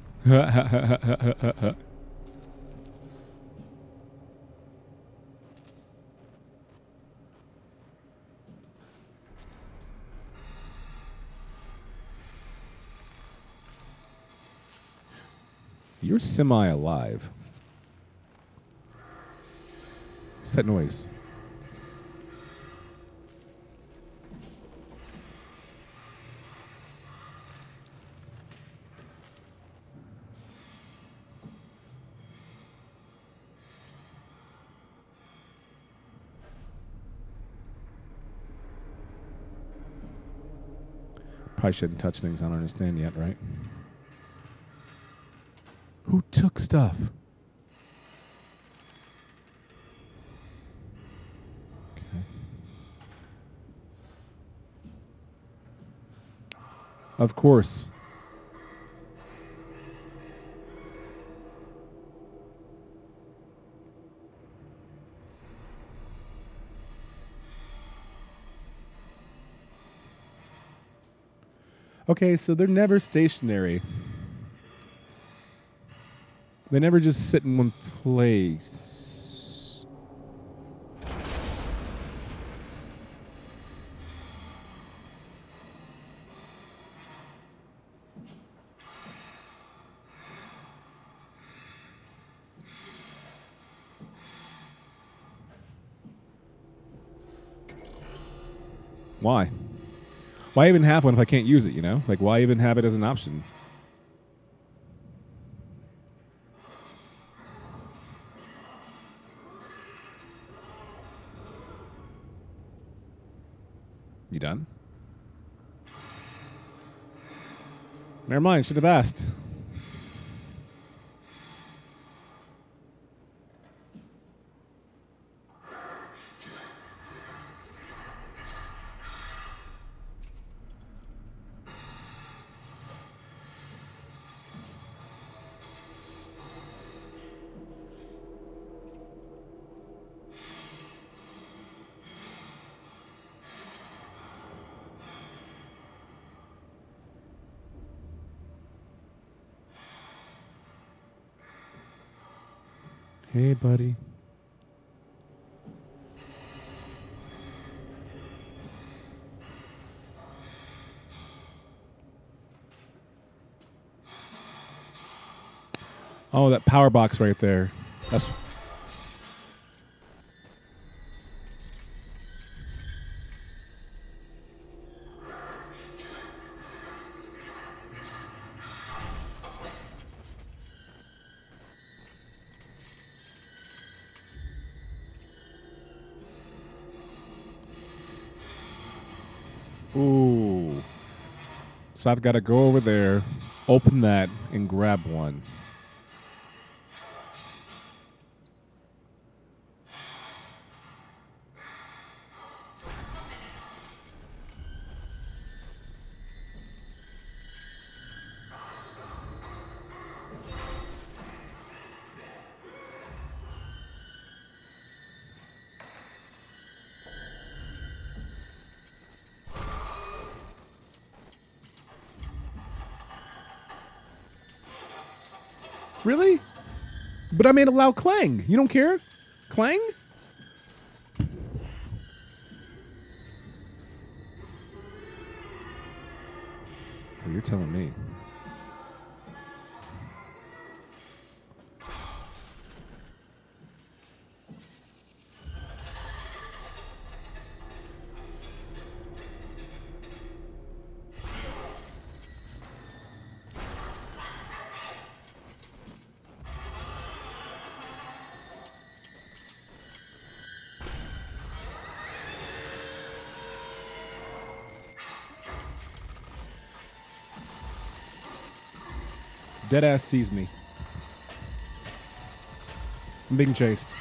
You're semi-alive. What's that noise? Probably shouldn't touch things I don't understand yet, right? Who took stuff? Okay. Of course. Okay, so they're never stationary. They never just sit in one place. Why? Why even have one if I can't use it, you know? Like, why even have it as an option? You done? Never mind, should have asked. Hey, buddy. Oh, that power box right there. That's. Ooh. So I've got to go over there, open that, and grab one. Really? But I made a loud clang. You don't care? Clang? Well, you're telling me. Deadass sees me. I'm being chased.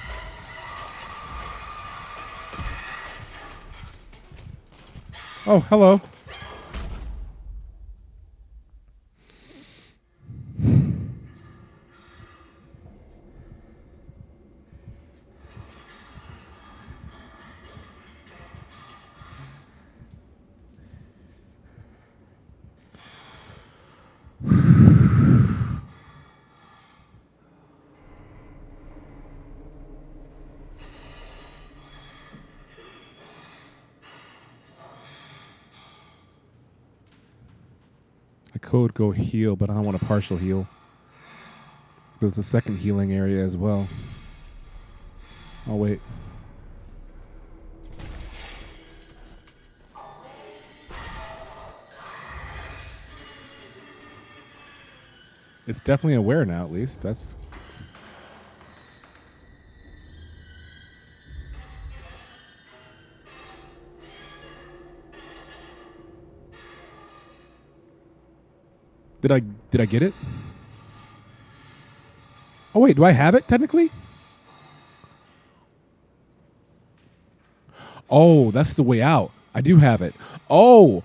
Oh, hello. I could go heal, but I don't want a partial heal. There's a second healing area as well. Oh, wait. It's definitely aware now, at least. That's... Did I get it? Oh wait, do I have it technically? Oh, that's the way out. I do have it. Oh,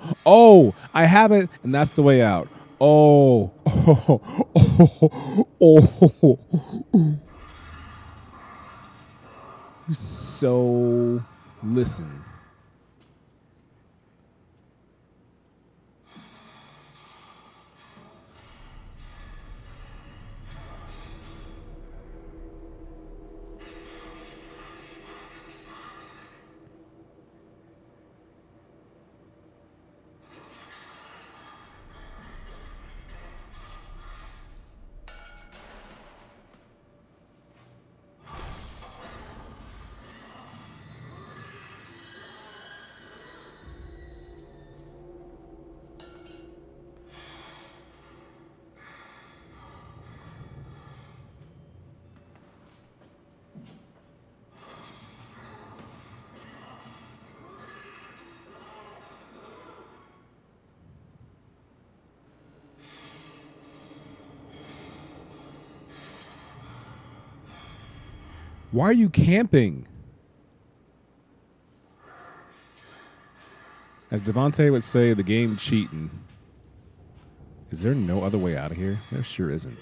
I have it, and that's the way out. Oh, oh. So, listen. Why are you camping? As Devontae would say, the game cheating. Is there no other way out of here? There sure isn't.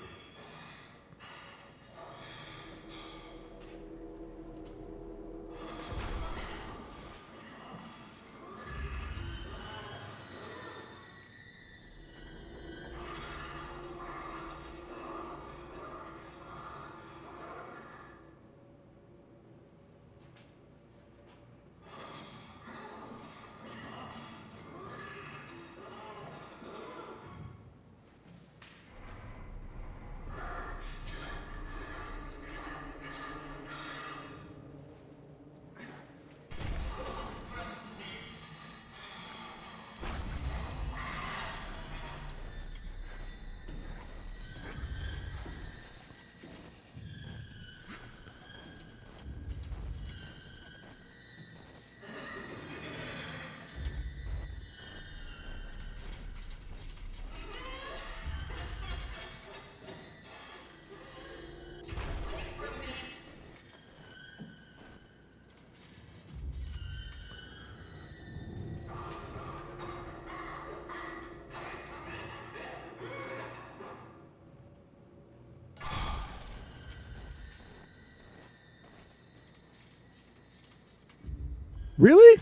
Really?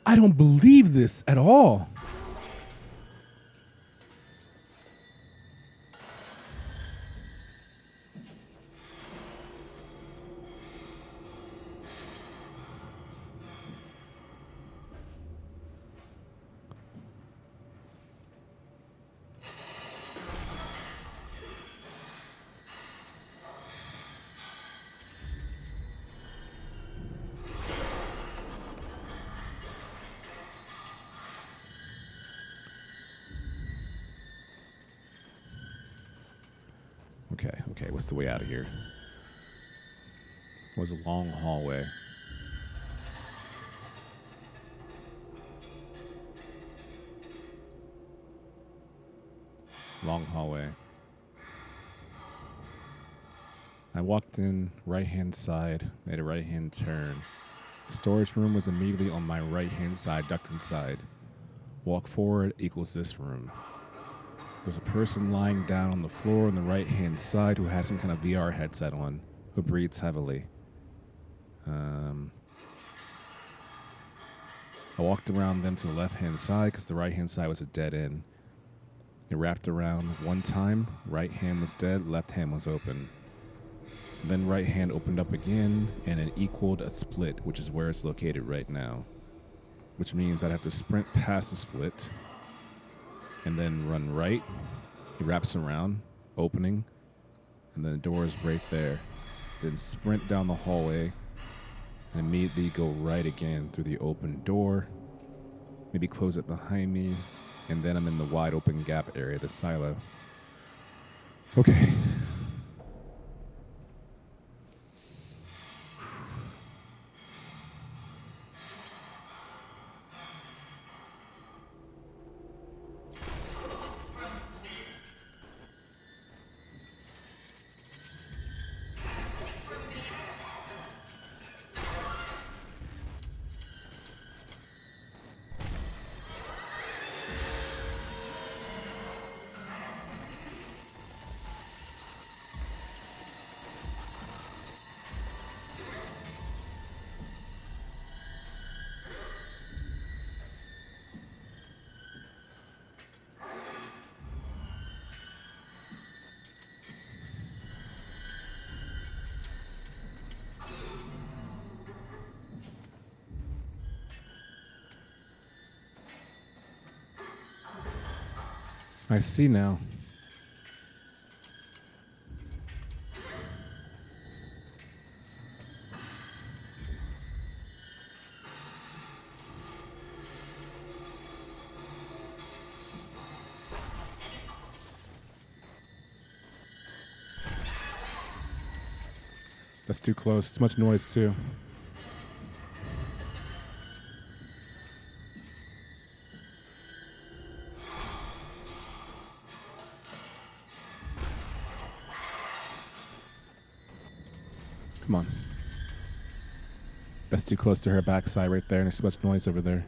I don't believe this at all. Okay, what's the way out of here? It was a long hallway. Long hallway. I walked in right-hand side, made a right-hand turn. The storage room was immediately on my right-hand side, ducked inside. Walk forward equals this room. There's a person lying down on the floor on the right-hand side who has some kind of VR headset on, who breathes heavily. I walked around then to the left-hand side because the right-hand side was a dead end. It wrapped around one time, right hand was dead, left hand was open. Then right hand opened up again, and it equaled a split, which is where it's located right now. Which means I'd have to sprint past the split, and then run right. He wraps around, opening, and then the door is right there. Then sprint down the hallway, and immediately go right again through the open door. Maybe close it behind me, and then I'm in the wide open gap area, the silo. Okay. I see now. That's too close. Too much noise, too. Come on. That's too close to her backside right there, and there's too much noise over there.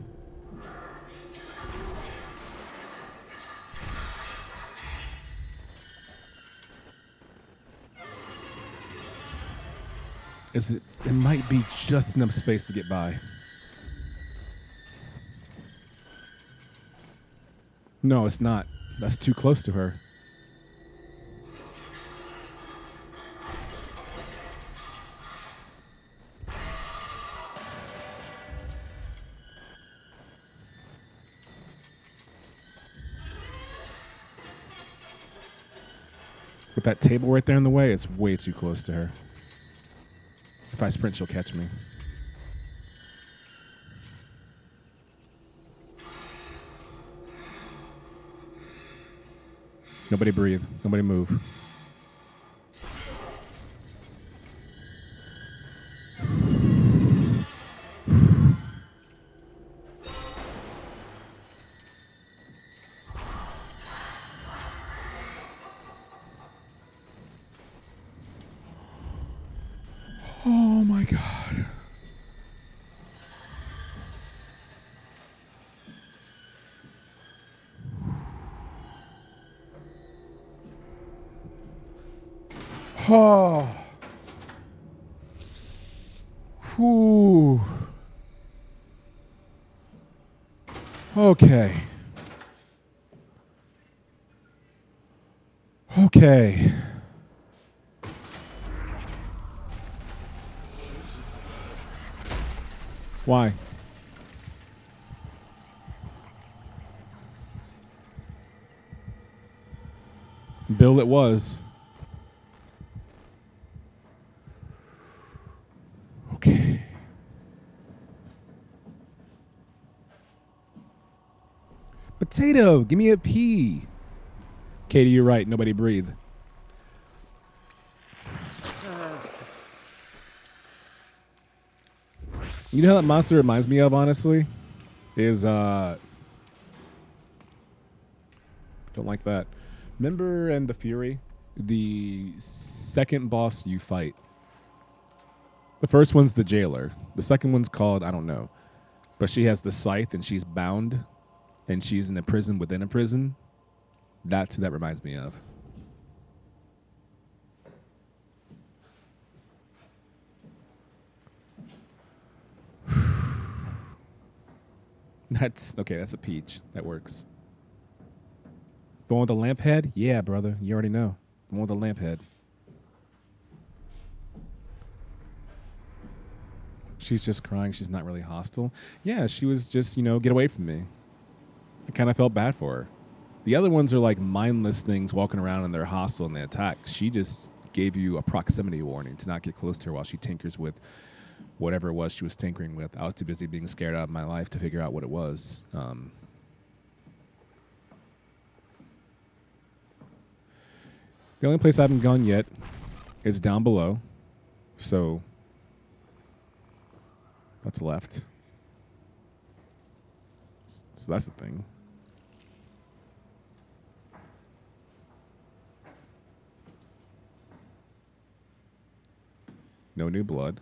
It might be just enough space to get by. No, it's not. That's too close to her. With that table right there in the way, it's way too close to her. If I sprint, she'll catch me. Nobody breathe. Nobody move. Oh my God. Oh. Whew. Okay. Okay. Why? Bill it was. Okay. Potato, give me a P. Katie, you're right. Nobody breathe. You know how that monster reminds me of, honestly? Is, don't like that. Remember in The Fury? The second boss you fight. The first one's the jailer. The second one's called, I don't know. But she has the scythe and she's bound. And she's in a prison within a prison. That's who that reminds me of. That's okay. That's a peach. That works. The one with the lamp head? Yeah, brother. You already know. The one with the lamp head. She's just crying. She's not really hostile. Yeah, she was just, get away from me. I kind of felt bad for her. The other ones are like mindless things walking around and they're hostile and they attack. She just gave you a proximity warning to not get close to her while she tinkers with whatever it was she was tinkering with. I was too busy being scared out of my life to figure out what it was. The only place I haven't gone yet is down below. So that's left. So that's the thing. No new blood.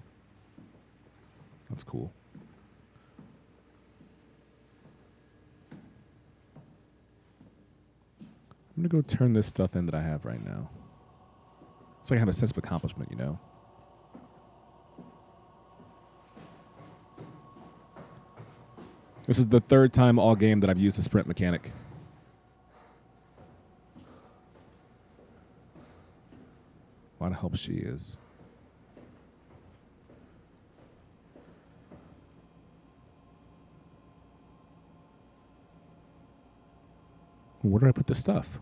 That's cool. I'm going to go turn this stuff in that I have right now. It's like I have a sense of accomplishment, This is the third time all game that I've used the sprint mechanic. A lot of help she is. Where do I put the stuff?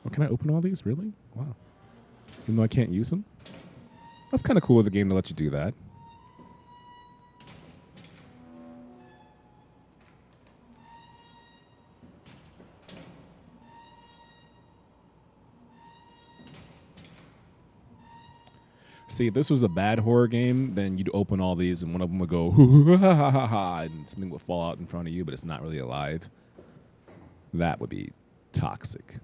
Oh, can I open all these? Really? Wow. Even though I can't use them? That's kind of cool of the game to let you do that. See, if this was a bad horror game, then you'd open all these and one of them would go, ha ha ha ha, and something would fall out in front of you, but it's not really alive. That would be Toxic.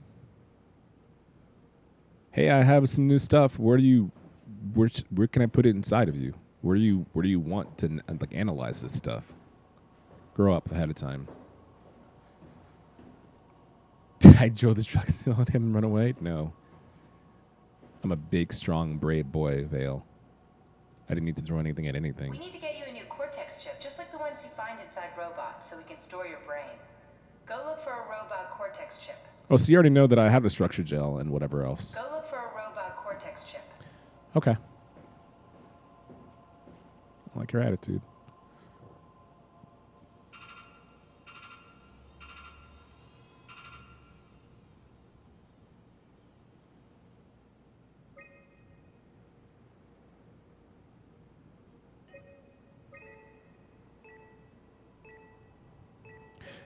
Hey, I have some new stuff. Where can I put it inside of you? Where do you want to like analyze this stuff? Grow up ahead of time. Did I Joe the truck still on him and run away? No. I'm a big, strong, brave boy, Vale. I didn't need to throw anything at anything. We need to get you a new cortex chip, just like the ones you find inside robots, so we can store your brain. Go look for a robot cortex chip. Oh, so you already know that I have the structure gel and whatever else. Go look for a robot cortex chip. Okay. I like your attitude.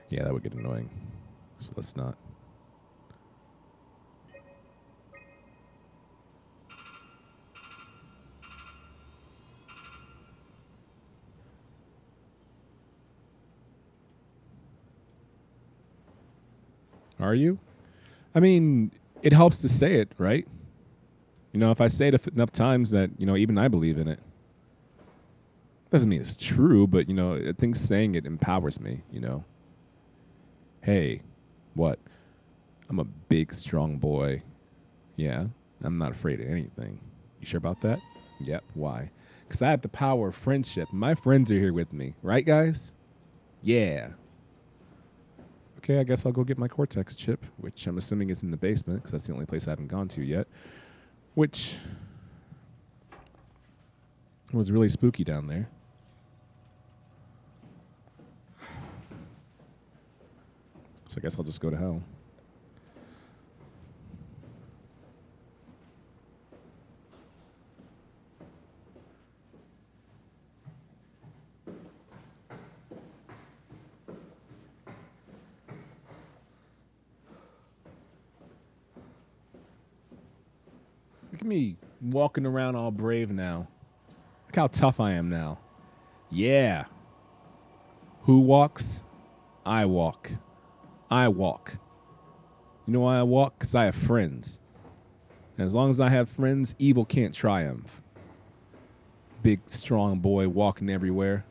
Yeah, that would get annoying. So let's not. Are you? I mean, it helps to say it, right? You know, if I say it enough times that, you know, even I believe in it. Doesn't mean it's true, but, you know, I think saying it empowers me, you know. Hey, what? I'm a big, strong boy. Yeah, I'm not afraid of anything. You sure about that? Yep. Why? Because I have the power of friendship. My friends are here with me. Right, guys? Yeah. Okay, I guess I'll go get my Cortex chip, which I'm assuming is in the basement, because that's the only place I haven't gone to yet. Which was really spooky down there. So I guess I'll just go to hell. Look at me walking around all brave now. Look how tough I am now. Yeah. Who walks? I walk. I walk. You know why I walk? Because I have friends. And as long as I have friends, evil can't triumph. Big, strong boy walking everywhere.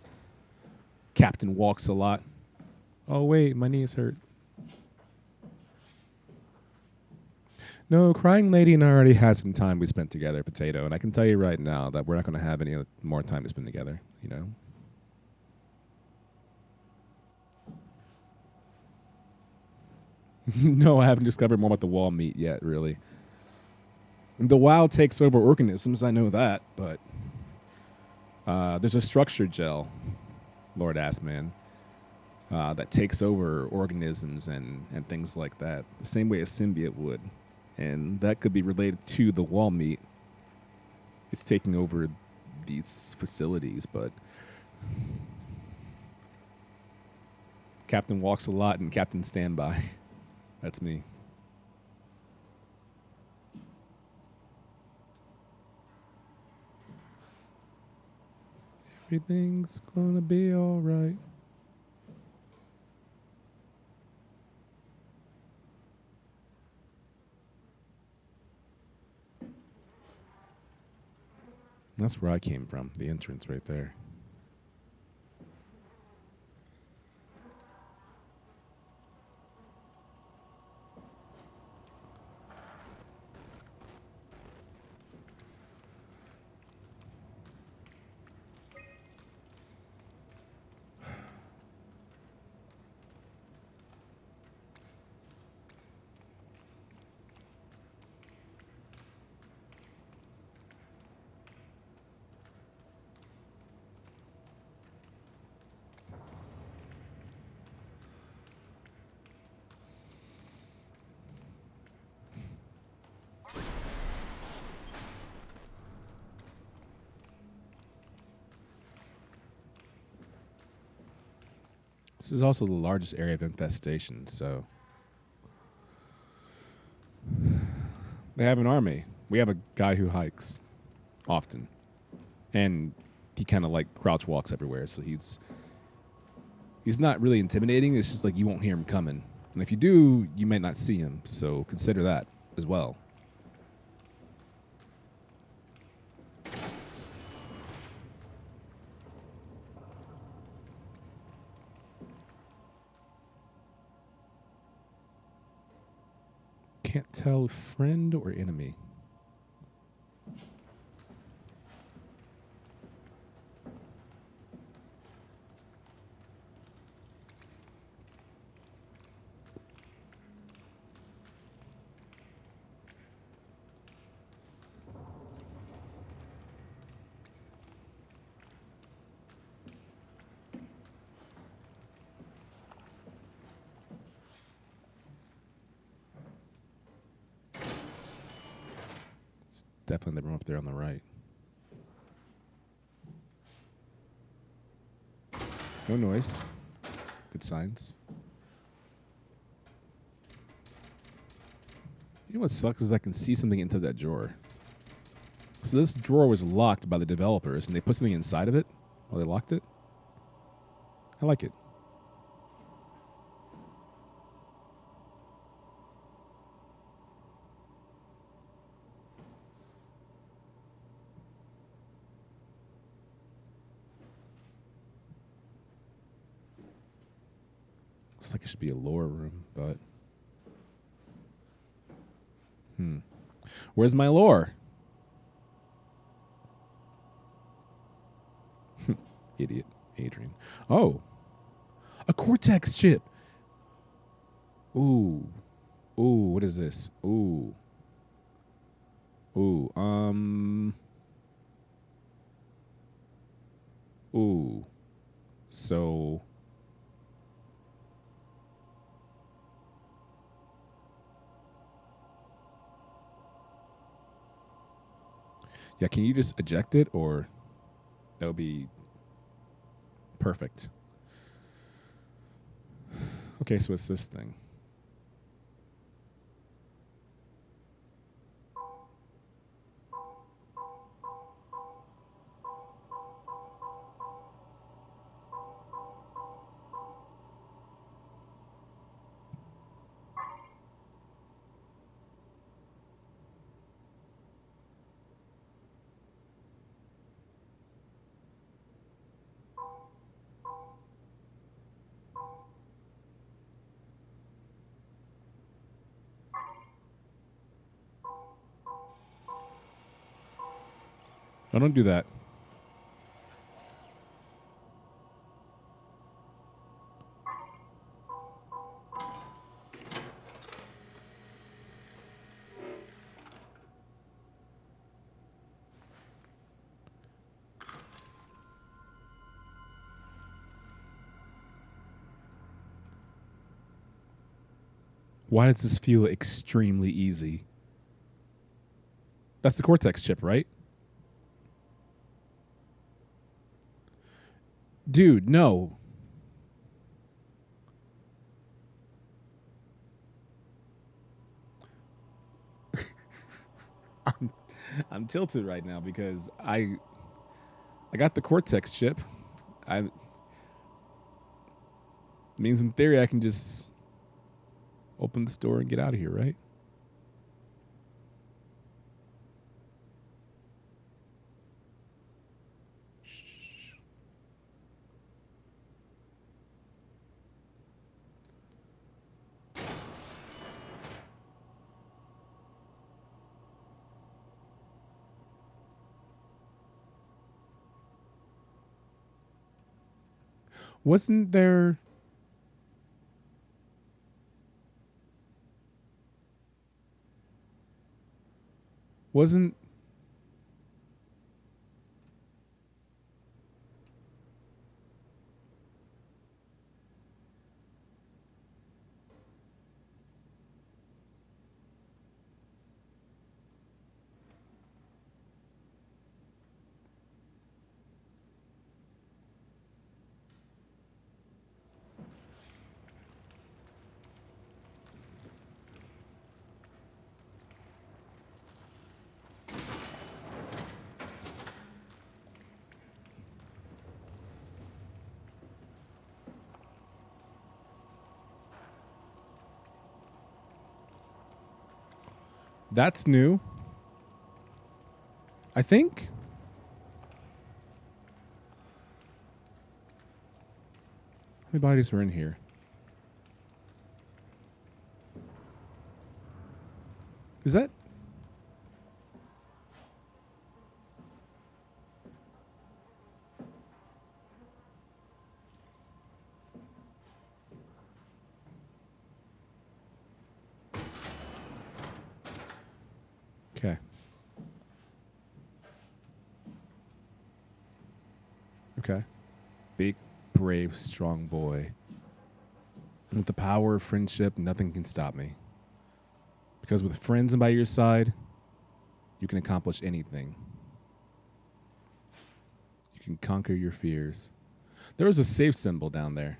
Captain walks a lot. Oh, wait, my knees hurt. No, Crying Lady and I already had some time we spent together, Potato. And I can tell you right now that we're not going to have any more time to spend together, you know? No, I haven't discovered more about the wall meat yet, really. The wild takes over organisms, I know that, but there's a structure gel, Lord Assman, that takes over organisms and things like that, the same way a symbiote would. And that could be related to the wall meat. It's taking over these facilities, but Captain walks a lot and Captain standby. That's me. Everything's gonna be all right. That's where I came from, the entrance right there. This is also the largest area of infestation, so they have an army. We have a guy who hikes often, and he kind of like crouch walks everywhere, so he's not really intimidating. It's just like you won't hear him coming. And if you do, you might not see him, so consider that as well. Can't tell friend or enemy. It's definitely the room up there on the right. No noise. Good signs. You know what sucks is I can see something into that drawer. So this drawer was locked by the developers, and they put something inside of it while they locked it. I like it. Looks like it should be a lore room, but... Where's my lore? Idiot. Adrian. Oh. A Cortex chip. Ooh. Ooh, what is this? Ooh. Ooh. Ooh. So... Yeah, can you just eject it, or that would be perfect. Okay, so it's this thing. No, don't do that. Why does this feel extremely easy? That's the Cortex chip, right? Dude, no. I'm tilted right now because I got the Cortex chip. Means in theory I can just open this door and get out of here, right? Wasn't there... Wasn't... That's new. I think. How many bodies were in here? Is that? Okay. Okay. Big, brave, strong boy. With the power of friendship, nothing can stop me. Because with friends by your side, you can accomplish anything. You can conquer your fears. There was a safe symbol down there.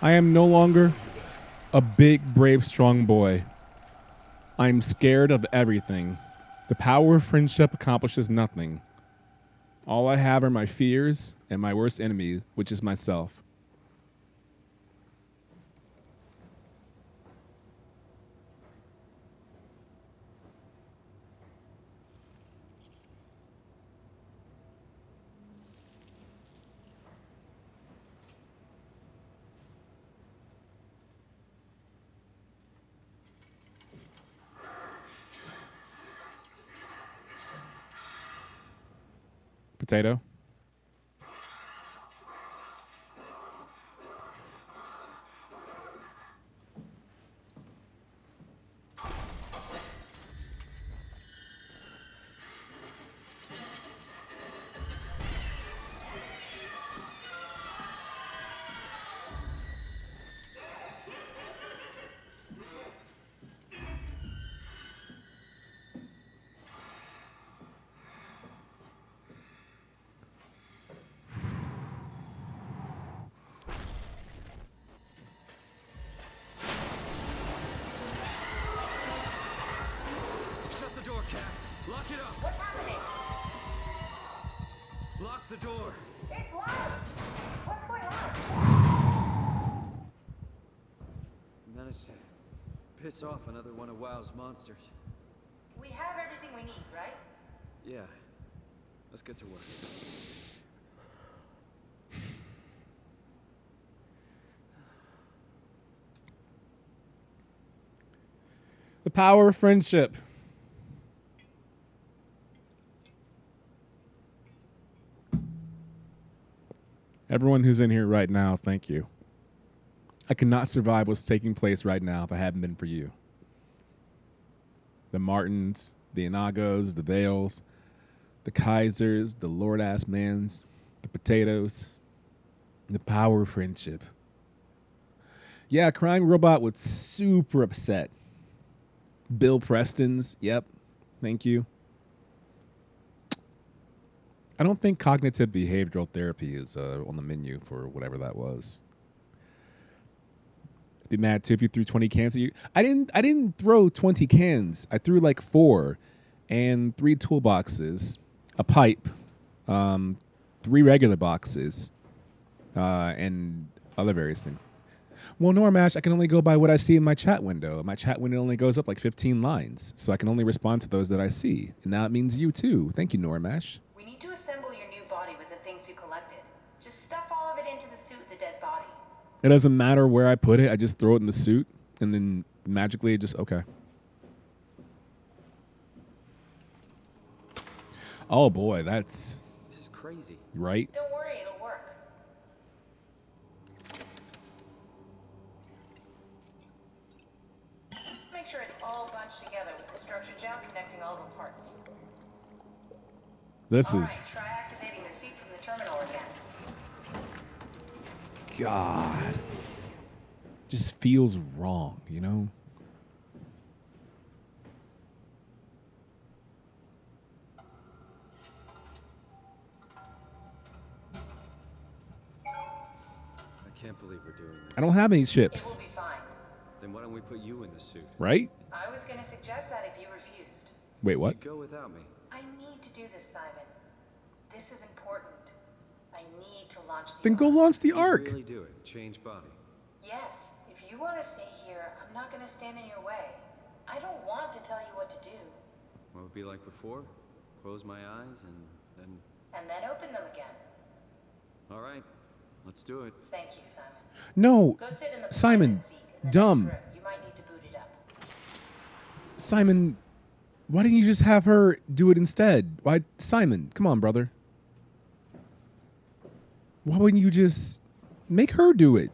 I am no longer a big, brave, strong boy. I am scared of everything. The power of friendship accomplishes nothing. All I have are my fears and my worst enemy, which is myself. Potato? Shut the door, Cap. Lock it up. What's happening? Lock the door. It's locked. What's going on? Managed to piss off another one of WoW's monsters. We have everything we need, right? Yeah. Let's get to work. The power of friendship. Everyone who's in here right now, thank you. I could not survive what's taking place right now if I hadn't been for you. The Martins, the Inagos, the Vales, the Kaisers, the Lord-ass mans, the potatoes, the power of friendship. Yeah, Crying Robot was super upset. Bill Preston's, yep, thank you. I don't think cognitive behavioral therapy is on the menu for whatever that was. Be mad too if you threw 20 cans at you. I didn't throw 20 cans. I threw like 4 and 3 toolboxes, a pipe, 3 regular boxes, and other various things. Well, Normash, I can only go by what I see in my chat window. My chat window only goes up like 15 lines, so I can only respond to those that I see. And that means you too. Thank you, Normash. We need to assemble your new body with the things you collected. Just stuff all of it into the suit with the dead body. It doesn't matter where I put it. I just throw it in the suit, and then magically it just, okay. Oh, boy, that's... This is crazy. Right? Don't worry, it'll work. Make sure it's all bunched together with the structure gel connecting all the parts. This All right, is... try activating the suit from the terminal again. God. Just feels wrong, you know? I Can't believe we're doing this. I don't have any It chips, will be fine. Then why don't we put you in the suit? right? I was gonna suggest that if you refused. Wait, what? You go without me. I need to do this, Simon. This is important. I need to launch the Then go Ark. launch the You Ark. really do it. Change body. Yes, if you want to stay here, I'm not gonna stand in your way. I don't want to tell you what to do. What would it be like before? Close my eyes and then... And then open them again. All right, let's do it. Thank you, Simon. No, Go sit in the Simon, pilot seat in the dumb. next room. You might need to boot it up. Simon, why didn't you just have her do it instead? Why, Simon, come on, brother. Why wouldn't you just make her do it?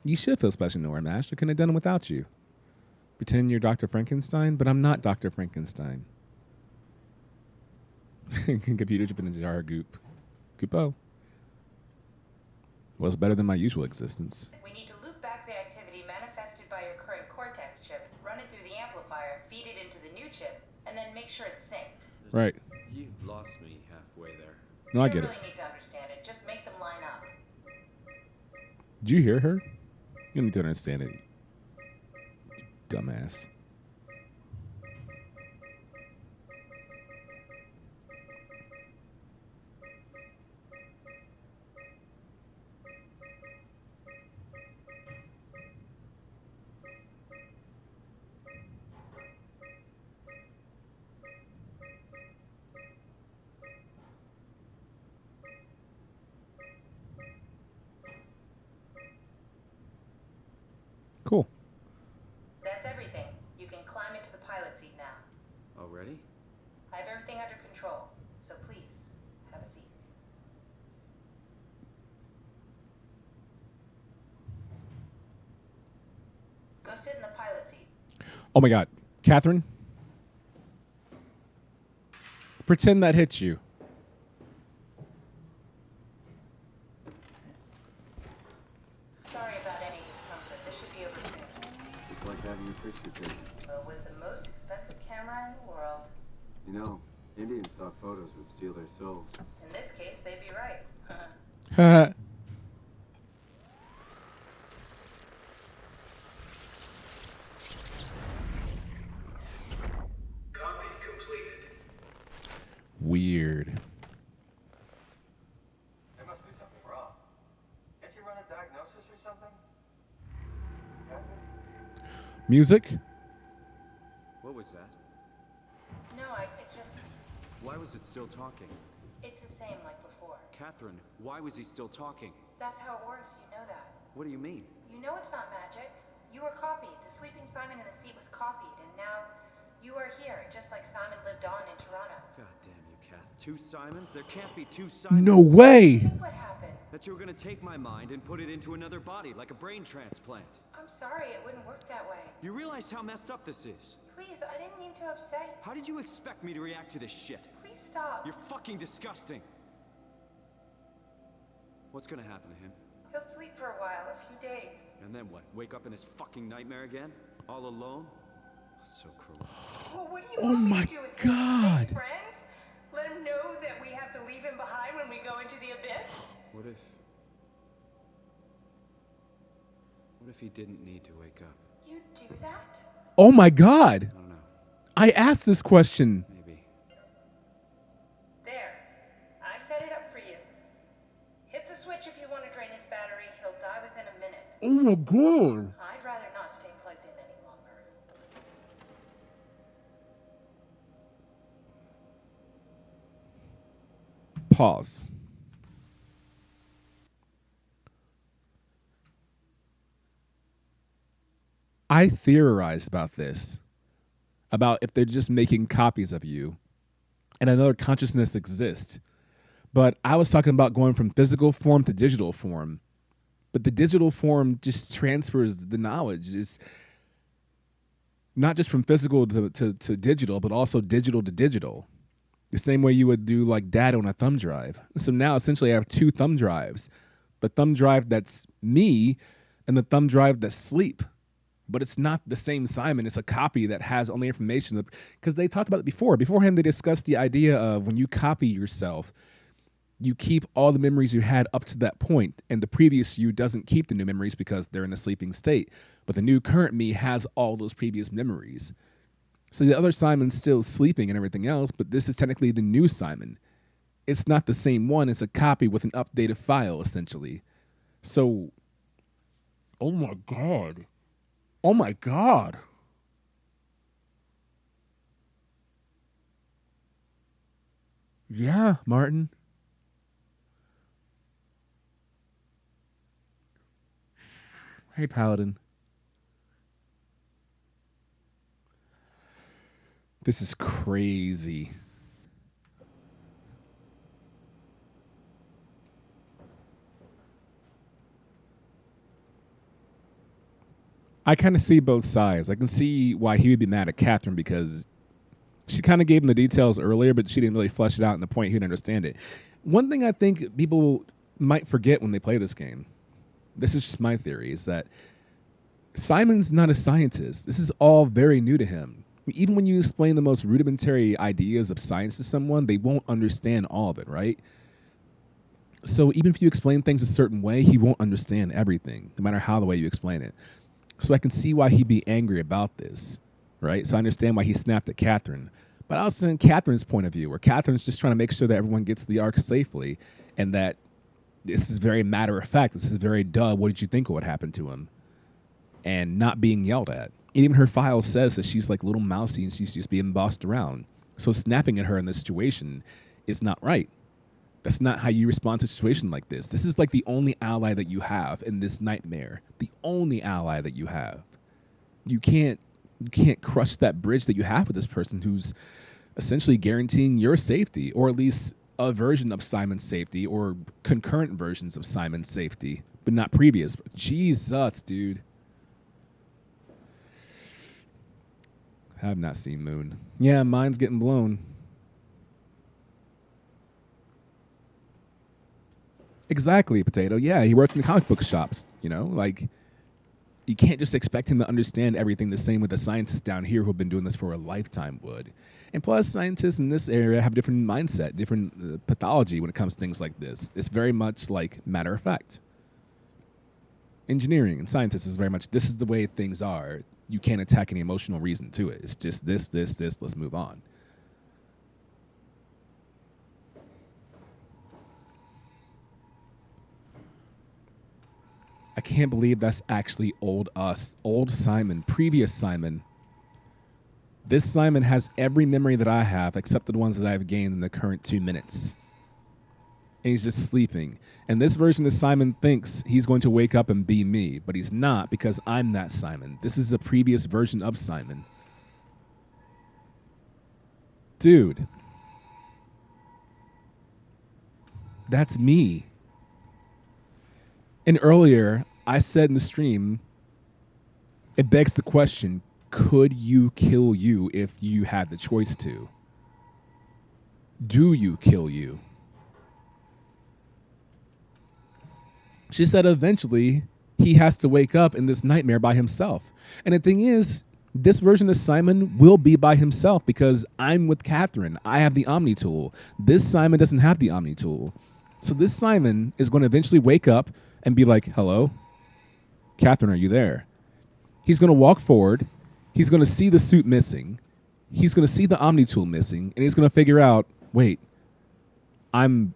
You should feel special, Nora Mash. I couldn't have done it without you. Pretend you're Dr. Frankenstein, but I'm not Dr. Frankenstein. Computer chip in a jar of goop. Goopo. Was better than my usual existence. We need to loop back the activity manifested by your current Cortex chip, run it through the amplifier, feed it into the new chip, and then make sure it's synced. Right. You lost me halfway there. No, I You get don't it. really need to understand it. Just make them line up. Did you hear her? You don't need to understand it. You dumbass. Cool. That's everything. You can climb into the pilot seat now. Already? I have everything under control, so please, have a seat. Go sit in the pilot seat. Oh my God. Catherine? Pretend that hit you. Sorry about any discomfort. This should be over soon. It's like having your picture taken. But with the most expensive camera in the world, You know, Indian stock photos would steal their souls. in this case, they'd be right. Ha. Copy completed. Weird. There must be something wrong. Can't you run a diagnosis or something? Music? What was that? No, it's just, Why was it still talking? it's the same like before. Catherine, why was he still talking? That's how it works, you know that. What do you mean? You know it's not magic. You were copied. The sleeping Simon in the seat was copied, and now you are here, just like Simon lived on in Toronto. God damn you, Kath. Two Simons? There can't be two Simons. No way. Think what happened? That you were gonna take my mind and put it into another body, like a brain transplant. I'm sorry, it wouldn't work that way. You realize how messed up this is? Please, I didn't mean to upset you. How did you expect me to react to this shit? Please stop. You're fucking disgusting. What's gonna happen to him? He'll sleep for a while, a few days. And then what? Wake up in this fucking nightmare again? All alone? So cruel. Well, what do you Oh want me my to do with him? God. Make friends? Let him know that we have to leave him behind when we go into the abyss? What if... What if he didn't need to wake up? You do that? Oh my God. I don't know. I asked this question. Maybe. There. I set it up for you. Hit the switch if you want to drain his battery. He'll die within a minute. Oh my God. I'd rather not stay plugged in any longer. Pause. I theorized about this, about if they're just making copies of you and another consciousness exists. But I was talking about going from physical form to digital form. But the digital form just transfers the knowledge. It's not just from physical to digital, but also digital to digital. The same way you would do like data on a thumb drive. So now essentially I have two thumb drives. The thumb drive that's me and the thumb drive that's sleep. But it's not the same Simon. It's a copy that has only information. Because they talked about it before. Beforehand, they discussed the idea of when you copy yourself, you keep all the memories you had up to that point, and the previous you doesn't keep the new memories because they're in a sleeping state. But the new current me has all those previous memories. So the other Simon's still sleeping and everything else, but this is technically the new Simon. It's not the same one. It's a copy with an updated file, essentially. So, oh my God. Oh my God. Yeah, Martin. Hey, Paladin. This is crazy. I kind of see both sides. I can see why he would be mad at Catherine because she kind of gave him the details earlier, but she didn't really flesh it out in the point he'd understand it. One thing I think people might forget when they play this game, this is just my theory, is that Simon's not a scientist. This is all very new to him. Even when you explain the most rudimentary ideas of science to someone, they won't understand all of it, right? So even if you explain things a certain way, he won't understand everything, no matter how the way you explain it. So I can see why he'd be angry about this, right? So I understand why he snapped at Catherine. But I also understand Catherine's point of view, where Catherine's just trying to make sure that everyone gets to the Ark safely, and that this is very matter of fact. This is very duh. What did you think would happen to him? And not being yelled at. Even her file says that she's like little mousy and she's just being bossed around. So snapping at her in this situation is not right. That's not how you respond to a situation like this. This is like the only ally that you have in this nightmare. The only ally that you have. You can't crush that bridge that you have with this person who's essentially guaranteeing your safety, or at least a version of Simon's safety, or concurrent versions of Simon's safety, but not previous. Jesus, dude. I have not seen Moon. Yeah, mine's getting blown. Exactly, Potato. Yeah, he worked in comic book shops, you know? Like, you can't just expect him to understand everything the same with the scientists down here who've been doing this for a lifetime would. And plus, scientists in this area have different mindset, different pathology when it comes to things like this. It's very much like matter of fact. Engineering and scientists is very much, this is the way things are. You can't attack any emotional reason to it. It's just this, let's move on. I can't believe that's actually old us, old Simon, previous Simon. This Simon has every memory that I have except the ones that I've gained in the current 2 minutes. And he's just sleeping. And this version of Simon thinks he's going to wake up and be me, but he's not, because I'm that Simon. This is a previous version of Simon. Dude. That's me. And earlier, I said in the stream, it begs the question, could you kill you if you had the choice to? Do you kill you? She said eventually he has to wake up in this nightmare by himself. And the thing is, this version of Simon will be by himself because I'm with Catherine. I have the Omni tool. This Simon doesn't have the Omni tool. So this Simon is going to eventually wake up and be like, hello? Catherine, are you there? He's going to walk forward. He's going to see the suit missing. He's going to see the Omni tool missing. And he's going to figure out, wait, I'm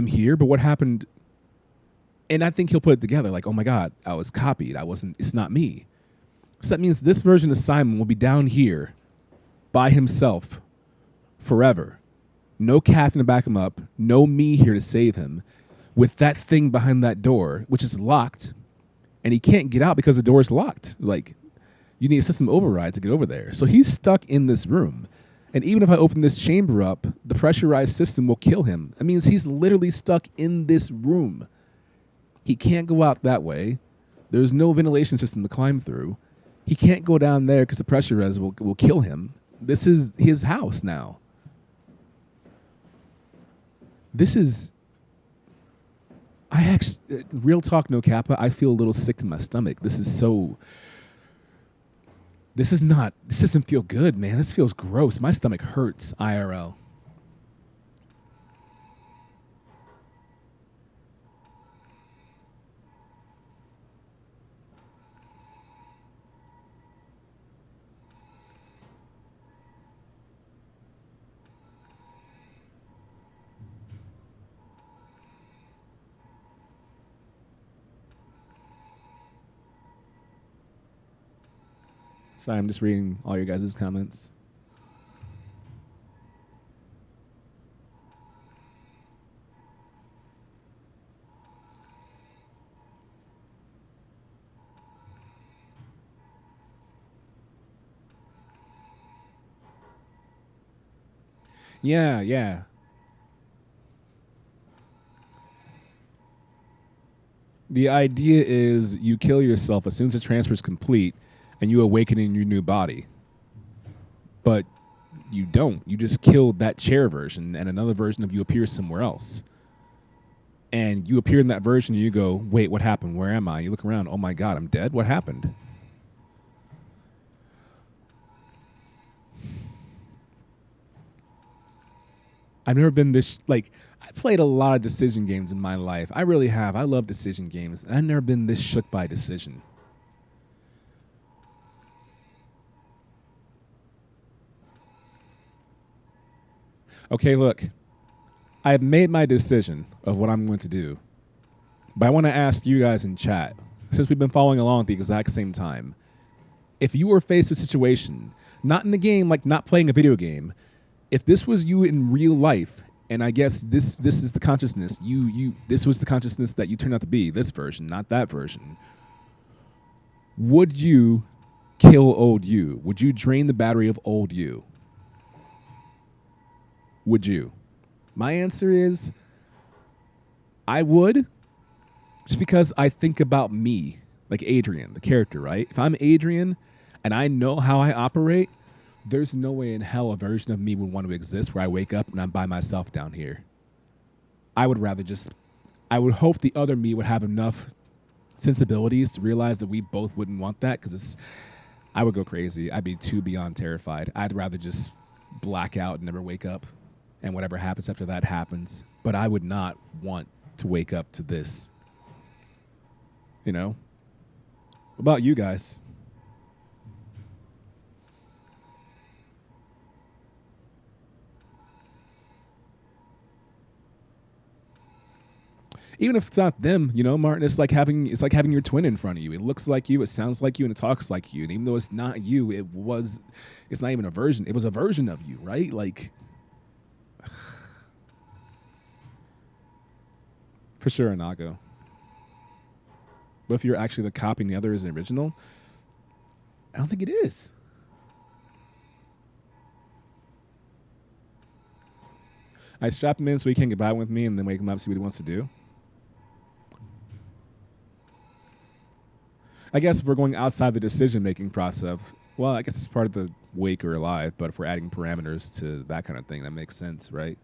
here, but what happened? And I think he'll put it together like, oh my God, I was copied. It's not me. So that means this version of Simon will be down here by himself forever. No Catherine to back him up. No me here to save him. With that thing behind that door, which is locked, and he can't get out because the door is locked. Like, you need a system override to get over there. So he's stuck in this room. And even if I open this chamber up, the pressurized system will kill him. That means he's literally stuck in this room. He can't go out that way. There's no ventilation system to climb through. He can't go down there because the pressure res will kill him. This is his house now. This is... I actually, real talk, no Kappa, I feel a little sick in my stomach. This doesn't feel good, man. This feels gross. My stomach hurts, IRL. Sorry, I'm just reading all your guys' comments. Yeah, yeah. The idea is you kill yourself as soon as the transfer is complete and you awaken in your new body. But you don't. You just killed that chair version and another version of you appears somewhere else. And you appear in that version and you go, wait, what happened? Where am I? You look around, oh my God, I'm dead? What happened? I've never been this, like, I played a lot of decision games in my life. I really have. I love decision games. I've never been this shook by a decision. Okay, look, I have made my decision of what I'm going to do. But I want to ask you guys in chat, since we've been following along at the exact same time, if you were faced with a situation, not in the game, like not playing a video game, if this was you in real life, and I guess this is the consciousness, this was the consciousness that you turned out to be, this version, not that version, would you kill old you? Would you drain the battery of old you? Would you? My answer is I would, just because I think about me, like Adrian, the character, right? If I'm Adrian and I know how I operate, there's no way in hell a version of me would want to exist where I wake up and I'm by myself down here. I would rather I would hope the other me would have enough sensibilities to realize that we both wouldn't want that, because I would go crazy. I'd be too beyond terrified. I'd rather just black out and never wake up, and whatever happens after that happens. But I would not want to wake up to this. You know? What about you guys? Even if it's not them, you know, Martin, it's like having your twin in front of you. It looks like you, it sounds like you, and it talks like you. And even though it's not you, it's not even a version. It was a version of you, right? Like, for sure, Inago. But if you're actually the copy and the other is an original, I don't think it is. I strap him in so he can't get by with me and then wake him up, see what he wants to do. I guess if we're going outside the decision-making process, well, I guess it's part of the wake or alive, but if we're adding parameters to that kind of thing, that makes sense, right?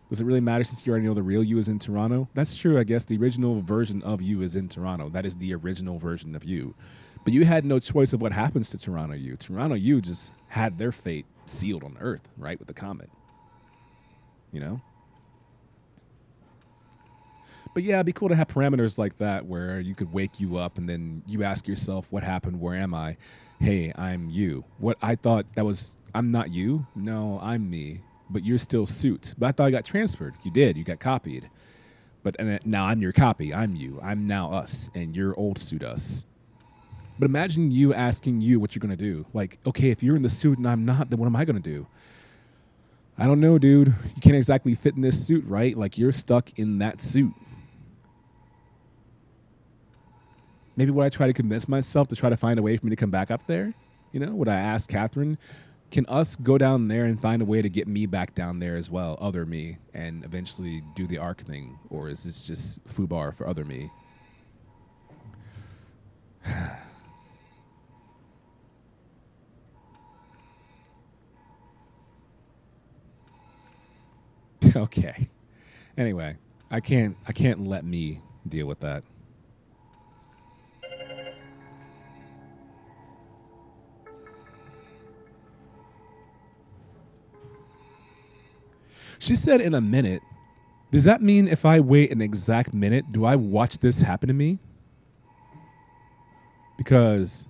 Does it really matter since you already know the real you is in Toronto? That's true, I guess. The original version of you is in Toronto. That is the original version of you. But you had no choice of what happens to Toronto you. Toronto you just had their fate sealed on Earth, right, with the comet. You know? But yeah, it'd be cool to have parameters like that where you could wake you up and then you ask yourself, what happened? Where am I? Hey, I'm you. What I thought that was, I'm not you. No, I'm me. But you're still Suit. But I thought I got transferred. You did. You got copied. But now I'm your copy. I'm you. I'm now us. And you're old Suit us. But imagine you asking you what you're going to do. Like, okay, if you're in the suit and I'm not, then what am I going to do? I don't know, dude. You can't exactly fit in this suit, right? Like, you're stuck in that suit. Maybe would I try to convince myself to try to find a way for me to come back up there? You know, would I ask Catherine, can us go down there and find a way to get me back down there as well, other me, and eventually do the arc thing? Or is this just foobar for other me? Okay. Anyway, I can't let me deal with that. She said in a minute. Does that mean if I wait an exact minute, do I watch this happen to me? Because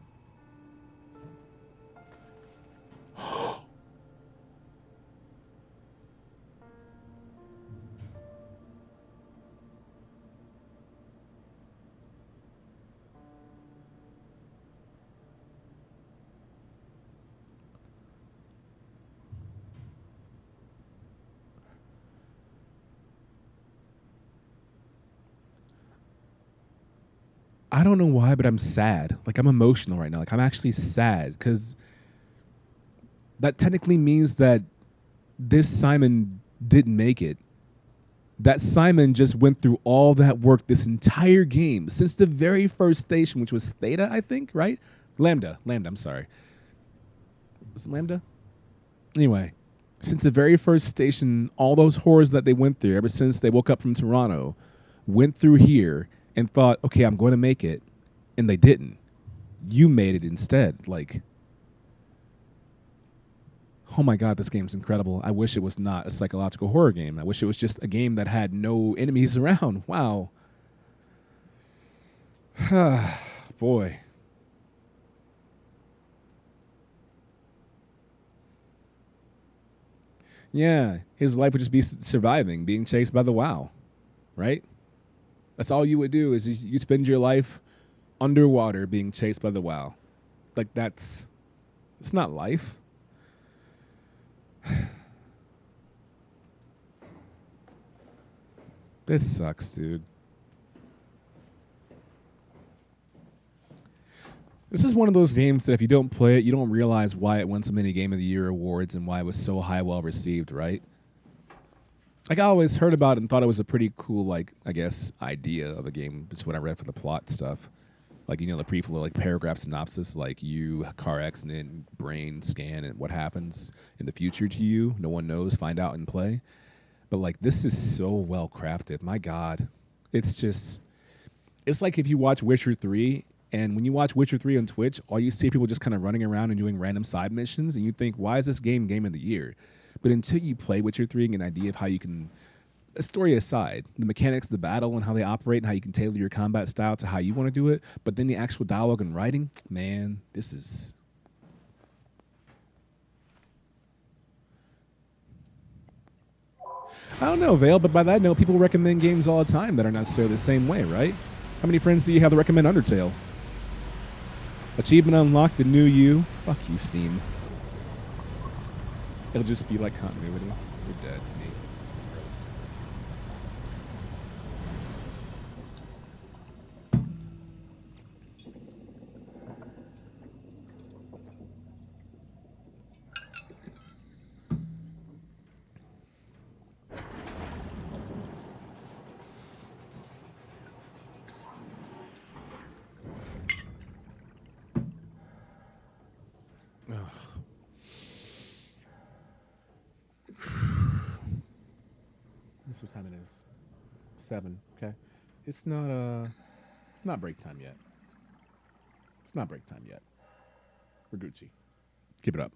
I don't know why, but I'm sad. Like, I'm emotional right now. Like, I'm actually sad because that technically means that this Simon didn't make it. That Simon just went through all that work this entire game since the very first station, which was Theta, I think, right? Lambda, I'm sorry. Was it Lambda? Anyway, since the very first station, all those horrors that they went through ever since they woke up from Toronto, went through here and thought, okay, I'm going to make it, and they didn't. You made it instead. Like, oh my God, this game's incredible. I wish it was not a psychological horror game. I wish it was just a game that had no enemies around. Wow. Boy. Yeah, his life would just be surviving, being chased by the WoW, right? That's all you would do is you spend your life underwater being chased by the WoW. Like, it's not life. This sucks, dude. This is one of those games that if you don't play it, you don't realize why it won so many Game of the Year awards and why it was so well received, right? Like, I always heard about it and thought it was a pretty cool, like, I guess, idea of a game. Just when I read for the plot stuff. Like, you know, the brief little, like, paragraph synopsis, like, you, car accident, brain scan, and what happens in the future to you. No one knows. Find out and play. But, like, this is so well crafted. My God. It's just, it's like if you watch Witcher 3, and when you watch Witcher 3 on Twitch, all you see people just kind of running around and doing random side missions, and you think, why is this game of the year? But until you play Witcher 3 and get an idea of how you can, a story aside, the mechanics of the battle and how they operate and how you can tailor your combat style to how you want to do it, but then the actual dialogue and writing, man, this is... I don't know, Vale, but by that note, people recommend games all the time that are not necessarily the same way, right? How many friends do you have that recommend Undertale? Achievement unlocked, the new you. Fuck you, Steam. It'll just be like continuity. You're dead to me. Gross. Guess what time it is? 7. Okay, it's not break time yet. It's not break time yet. We're Gucci. Keep it up.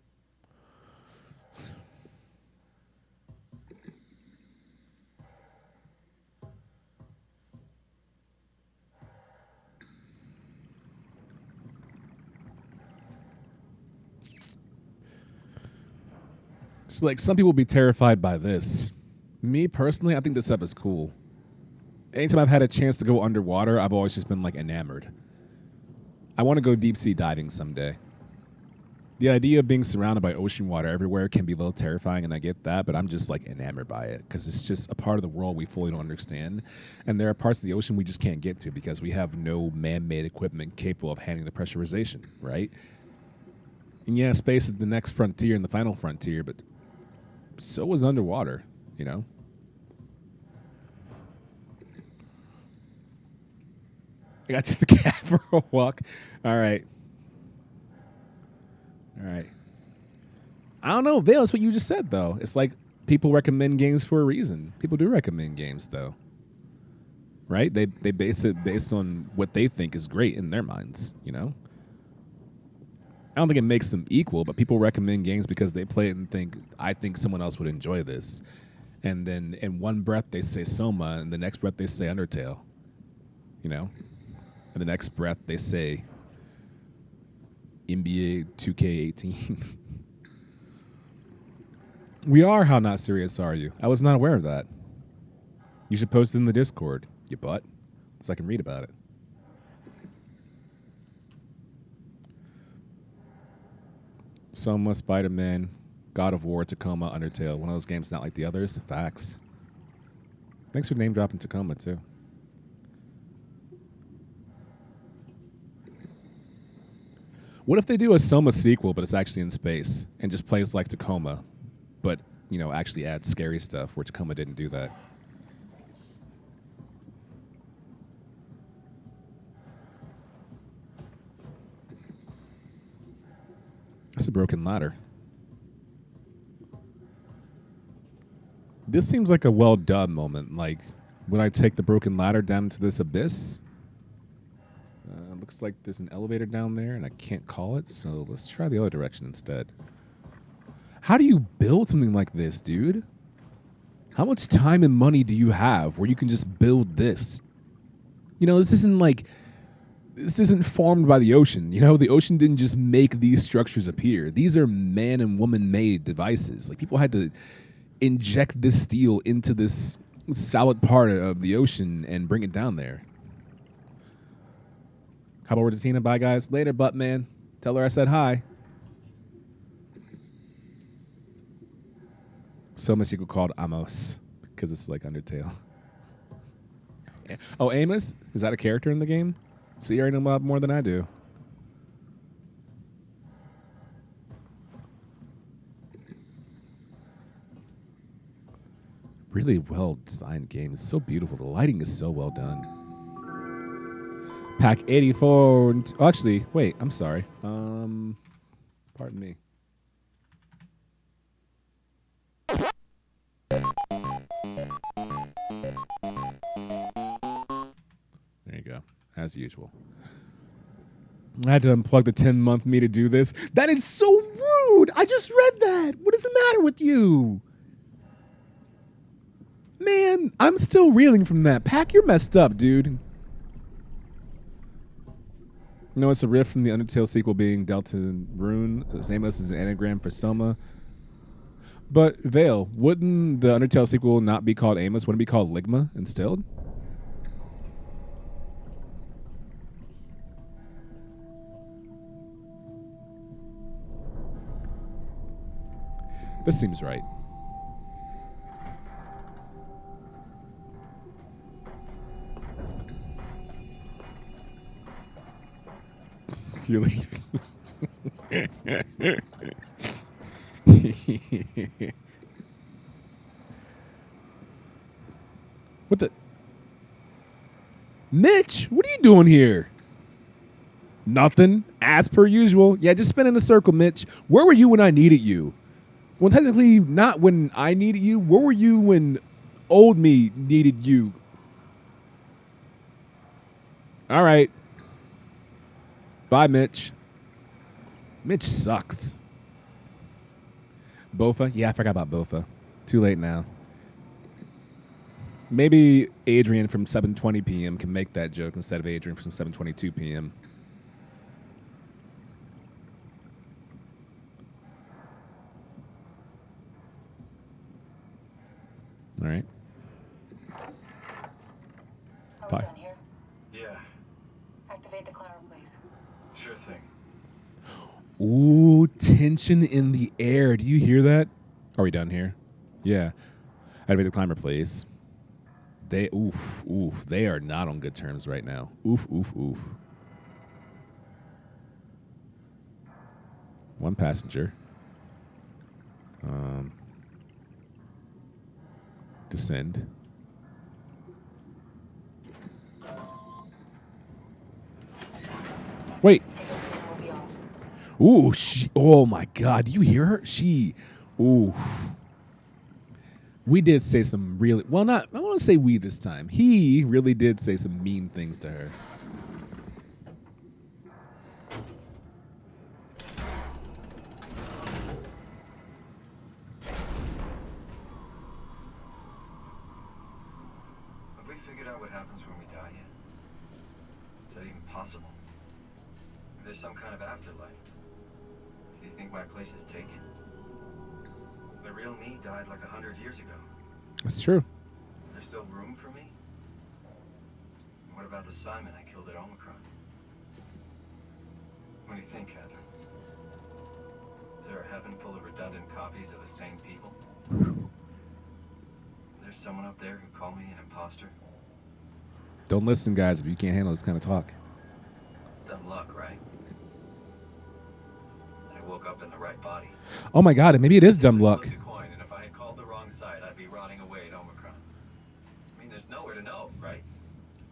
It's like some people will be terrified by this. Me personally, I think this stuff is cool. Anytime I've had a chance to go underwater, I've always just been like enamored. I want to go deep sea diving someday. The idea of being surrounded by ocean water everywhere can be a little terrifying, and I get that, but I'm just like enamored by it because it's just a part of the world we fully don't understand. And there are parts of the ocean we just can't get to because we have no man-made equipment capable of handling the pressurization, right? And yeah, space is the next frontier and the final frontier, but so is underwater, you know? I got to take the cat for a walk. All right. I don't know, Vale, that's what you just said, though. It's like people recommend games for a reason. People do recommend games, though. Right? They base it based on what they think is great in their minds, you know? I don't think it makes them equal, but people recommend games because they play it and think, I think someone else would enjoy this. And then in one breath they say Soma, and the next breath they say Undertale. You know? And the next breath they say NBA 2K18. We are. How not serious are you? I was not aware of that. You should post it in the Discord, you butt, so I can read about it. Soma, Spider-Man, God of War, Tacoma, Undertale. One of those games not like the others. Facts. Thanks for name dropping Tacoma, too. What if they do a Soma sequel, but it's actually in space and just plays like Tacoma, but actually adds scary stuff, where Tacoma didn't do that? That's a broken ladder. This seems like a well done moment. Like, when I take the broken ladder down into this abyss, looks like there's an elevator down there, and I can't call it, so let's try the other direction instead. How do you build something like this, dude? How much time and money do you have where you can just build this? This isn't formed by the ocean. The ocean didn't just make these structures appear. These are man and woman made devices. Like, people had to inject this steel into this solid part of the ocean and bring it down there. How about we're to Tina? Bye, guys. Later, butt man. Tell her I said hi. Soma sequel called Amos, because it's like Undertale. Oh, Amos? Is that a character in the game? So you already know about more than I do. Really well designed game. It's so beautiful. The lighting is so well done. Pack 84. Oh, actually, wait. I'm sorry. Pardon me. There you go. As usual. I had to unplug the 10-month me to do this. That is so rude. I just read that. What is the matter with you? Man, I'm still reeling from that. Pack, you're messed up, dude. It's a riff from the Undertale sequel being Delta Rune. Amos is an anagram for Soma. But, Vale, wouldn't the Undertale sequel not be called Amos? Wouldn't it be called Ligma instead? This seems right. You're leaving. What the? Mitch, what are you doing here? Nothing, as per usual. Yeah, just spin in a circle, Mitch. Where were you when I needed you? Well, technically, not when I needed you. Where were you when old me needed you? All right. Bye, Mitch. Mitch sucks. Bofa? Yeah, I forgot about Bofa. Too late now. Maybe Adrian from 7:20 p.m. can make that joke instead of Adrian from 7:22 p.m. All right. Are we Bye. done here? Yeah, Activate the climber, please. sure thing. Ooh, tension in the air. Do you hear that? Are we done here? Yeah. Activate the climber, please. They are not on good terms right now. Oof. One passenger. Descend. Wait. Take us in and we'll be off. Ooh, oh my God. Do you hear her? Ooh. We did say some really, well, not, I want to say we this time. He really did say some mean things to her. Have we figured out what happens when we die yet? Is that even possible? If there's some kind of afterlife, do you think my place is taken? The real me died like 100 years ago. That's true. Is there still room for me? And what about the Simon I killed at Omicron? What do you think, Catherine? Is there a heaven full of redundant copies of the same people? Is there someone up there who called me an imposter? Don't listen, guys, if you can't handle this kind of talk. It's dumb luck, right? I woke up in the right body. Oh my god, maybe it is dumb luck. Flip a coin, and if I had called the wrong side, I'd be rotting away at Omicron. I mean, there's nowhere to know, right?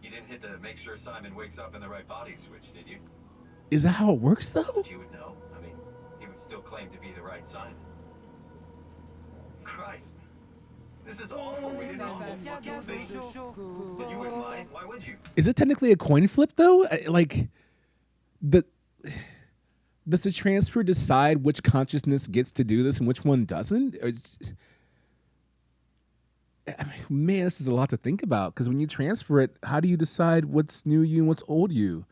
You didn't hit the make sure Simon wakes up in the right body switch, did you? Is that how it works though? But you would know. I mean, he would still claim to be the right Simon. Christ. This is awful. We did an awful fucking thing. But you wouldn't mind? Why would you? Is it technically a coin flip though? Like the does the transfer decide which consciousness gets to do this and which one doesn't? I mean, man, this is a lot to think about, because when you transfer it, how do you decide what's new you and what's old you?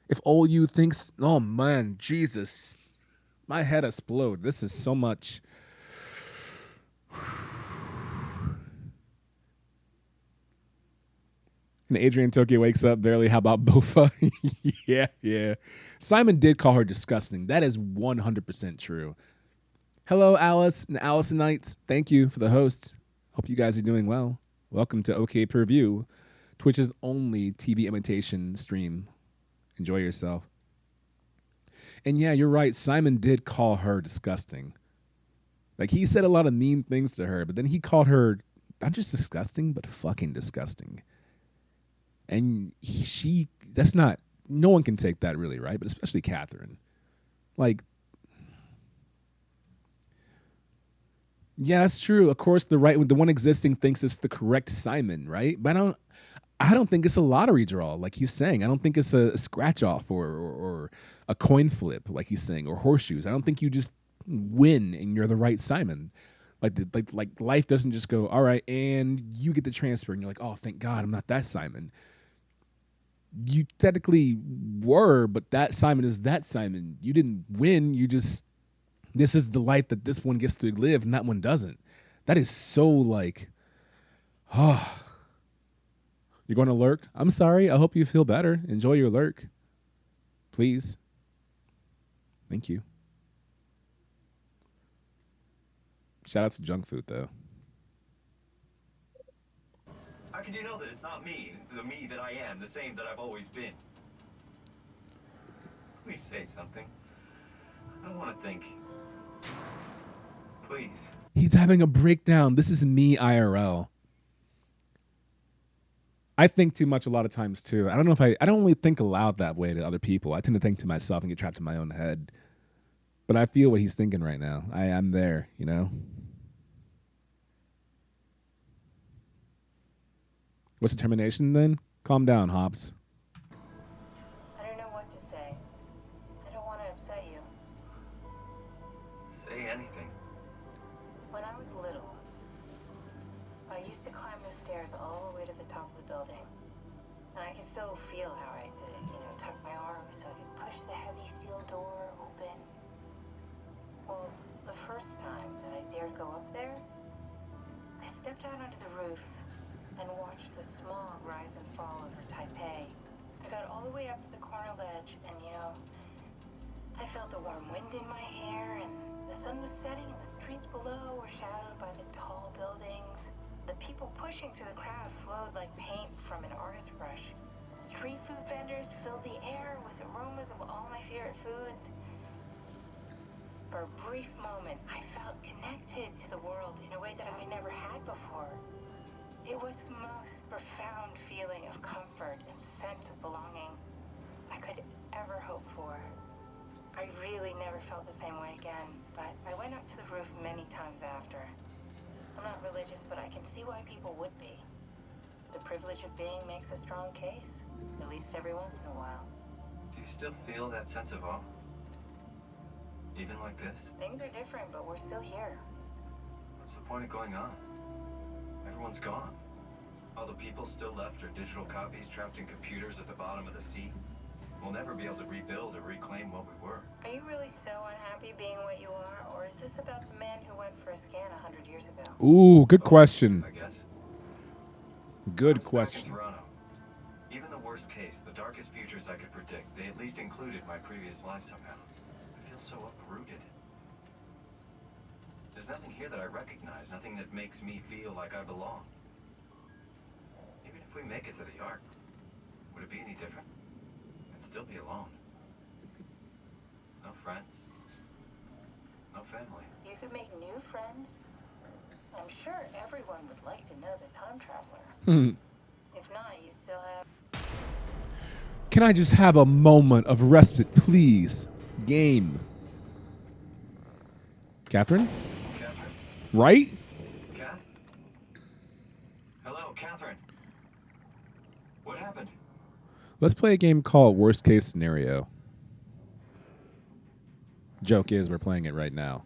If old you thinks, oh man, Jesus, my head explode. This is so much. And Adrian Tokyo wakes up barely. How about Bofa? Yeah. Simon did call her disgusting. That is 100% true. Hello, Alice and Allisonites. Thank you for the host. Hope you guys are doing well. Welcome to OKPV, Twitch's only TV imitation stream. Enjoy yourself. And yeah, you're right. Simon did call her disgusting. Like, he said a lot of mean things to her, but then he called her not just disgusting, but fucking disgusting. And that's not, no one can take that really, right? But especially Catherine. Like, yeah, that's true. Of course, the one existing thinks it's the correct Simon, right? But I don't think it's a lottery draw, like he's saying. I don't think it's a scratch off or a coin flip, like he's saying, or horseshoes. I don't think you just win and you're the right Simon. Like life doesn't just go, all right, and you get the transfer, and you're like, oh, thank God, I'm not that Simon. You technically were, but that Simon is that Simon. You didn't win. This is the life that this one gets to live and that one doesn't. That is so like, oh. You're going to lurk? I'm sorry. I hope you feel better. Enjoy your lurk. Please. Thank you. Shout out to junk food, though. How can you know that it's not me, the me that I am, the same that I've always been? Please say something. I don't want to think. Please. He's having a breakdown. This is me IRL. I think too much a lot of times, too. I don't know if I don't really think aloud that way to other people. I tend to think to myself and get trapped in my own head. But I feel what he's thinking right now. I'm there, you know? What's the termination then? Calm down, Hobbs. I don't know what to say. I don't want to upset you. Say anything. When I was little, I used to climb the stairs all the way to the top of the building. And I can still feel how I had to, tuck my arms so I could push the heavy steel door open. Well, the first time that I dared go up there, I stepped out onto the roof and watched the smog rise and fall over Taipei. I got all the way up to the corner ledge and, I felt the warm wind in my hair, and the sun was setting and the streets below were shadowed by the tall buildings. The people pushing through the crowd flowed like paint from an artist's brush. Street food vendors filled the air with aromas of all my favorite foods. For a brief moment, I felt connected to the world in a way that I never had before. It was the most profound feeling of comfort and sense of belonging I could ever hope for. I really never felt the same way again, but I went up to the roof many times after. I'm not religious, but I can see why people would be. The privilege of being makes a strong case, at least every once in a while. Do you still feel that sense of awe? Even like this? Things are different, but we're still here. What's the point of going on? Everyone's gone. All the people still left are digital copies trapped in computers at the bottom of the sea. We'll never be able to rebuild or reclaim what we were. Are you really so unhappy being what you are, or is this about the man who went for a scan 100 years ago? Ooh, good question. I guess. Good I was back question. in Toronto. Even the worst case, the darkest futures I could predict, they at least included my previous life somehow. I feel so uprooted. There's nothing here that I recognize, nothing that makes me feel like I belong. Even if we make it to the Ark, would it be any different? I'd still be alone. No friends, family. You could make new friends. I'm sure everyone would like to know the time traveler. If not, you still have... Can I just have a moment of respite, please? Game. Catherine? Catherine? Right? Kath? Hello, Catherine. What happened? Let's play a game called Worst Case Scenario. Joke is, we're playing it right now.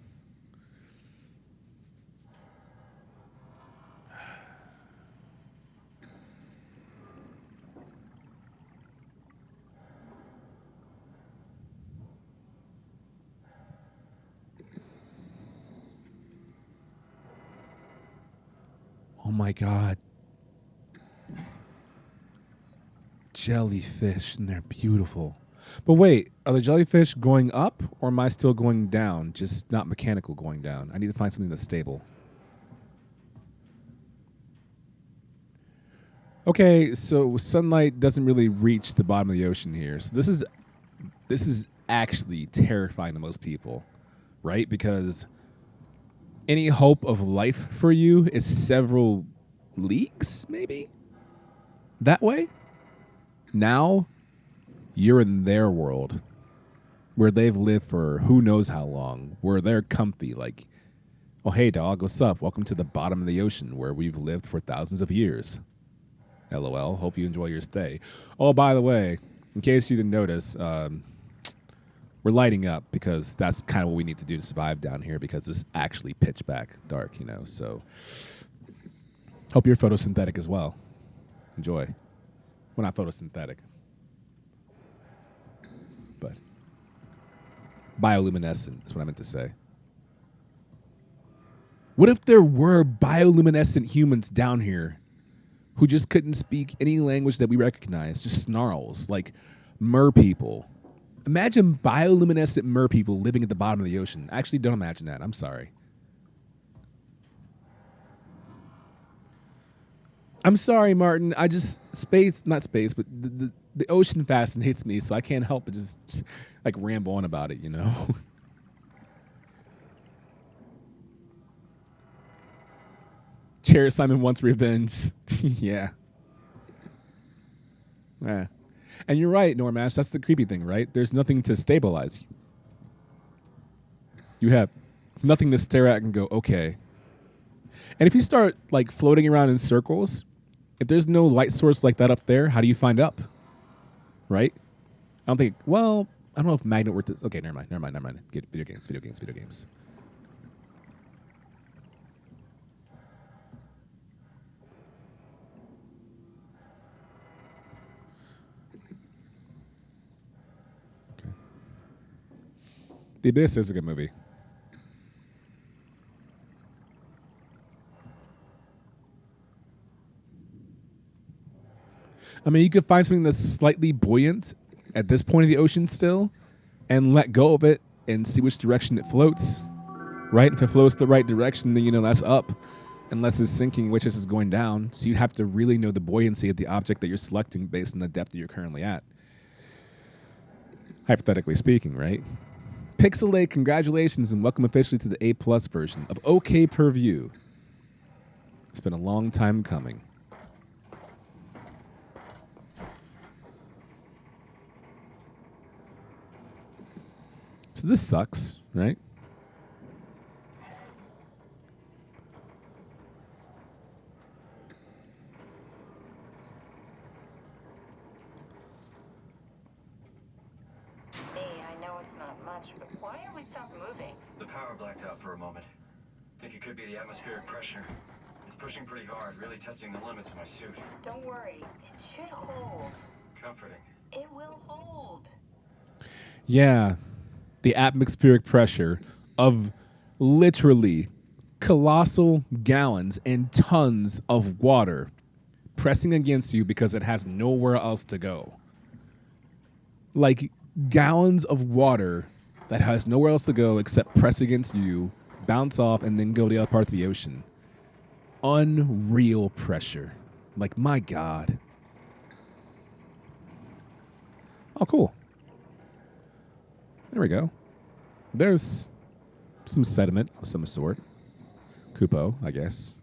Oh my God. Jellyfish, and they're beautiful. But wait, are the jellyfish going up or am I still going down? Just not mechanical going down. I need to find something that's stable. Okay, so sunlight doesn't really reach the bottom of the ocean here. So this is actually terrifying to most people, right? Because any hope of life for you is several leagues, maybe? That way? Now, you're in their world where they've lived for who knows how long, where they're comfy. Like, oh, hey, dog, what's up? Welcome to the bottom of the ocean where we've lived for thousands of years. LOL. Hope you enjoy your stay. Oh, by the way, in case you didn't notice, we're lighting up because that's kind of what we need to do to survive down here because it's actually pitch black dark, you know. So hope you're photosynthetic as well. Enjoy. Well, not photosynthetic, but bioluminescent is what I meant to say. What if there were bioluminescent humans down here who just couldn't speak any language that we recognize, just snarls, like mer people? Imagine bioluminescent mer people living at the bottom of the ocean. Actually, don't imagine that. I'm sorry. I'm sorry, Martin. I just not space, but the ocean fascinates me, so I can't help but just like ramble on about it, you know? Chair Simon wants revenge. Yeah. Yeah. And you're right, Normash. That's the creepy thing, right? There's nothing to stabilize you. You have nothing to stare at and go, okay. And if you start like floating around in circles, if there's no light source like that up there, how do you find up? Right? I don't think, well, I don't know if magnet worked. Okay, never mind. Get video games. Okay. The Abyss is a good movie. I mean, you could find something that's slightly buoyant at this point of the ocean still and let go of it and see which direction it floats, right? If it floats the right direction, then you know that's up. Unless it's sinking, which is going down. So you have to really know the buoyancy of the object that you're selecting based on the depth that you're currently at. Hypothetically speaking, right? Pixelate, congratulations and welcome officially to the A+ version of OKPV. It's been a long time coming. So this sucks, right? Hey, I know it's not much, but why don't we stop moving? The power blacked out for a moment. Think it could be the atmospheric pressure. It's pushing pretty hard, really testing the limits of my suit. Don't worry, it should hold. Comforting. It will hold. Yeah, the atmospheric pressure of literally colossal gallons and tons of water pressing against you because it has nowhere else to go. Like gallons of water that has nowhere else to go except press against you, bounce off, and then go to the other parts of the ocean. Unreal pressure. Like, my God. Oh, cool. There we go. There's some sediment of some sort. Kupo, I guess.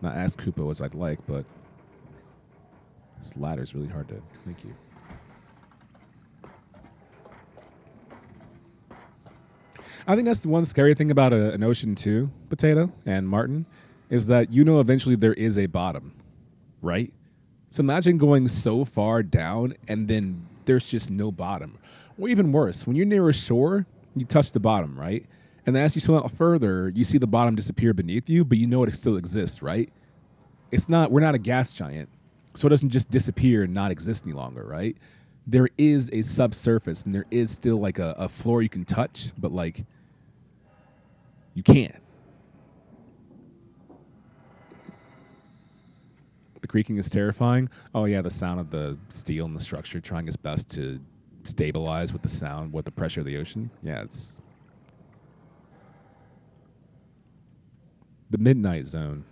Not as Kupo as I'd like, but this ladder's really hard to. Thank you. I think that's the one scary thing about an ocean too, Potato and Martin, is that eventually there is a bottom, right? So imagine going so far down and then there's just no bottom. Or even worse, when you're near a shore, you touch the bottom, right? And then as you swim out further, you see the bottom disappear beneath you, but you know it still exists, right? We're not a gas giant, so it doesn't just disappear and not exist any longer, right? There is a subsurface and there is still like a floor you can touch, but like you can't. The creaking is terrifying. Oh yeah, the sound of the steel and the structure trying its best to stabilize with the sound, with the pressure of the ocean. Yeah, it's the midnight zone.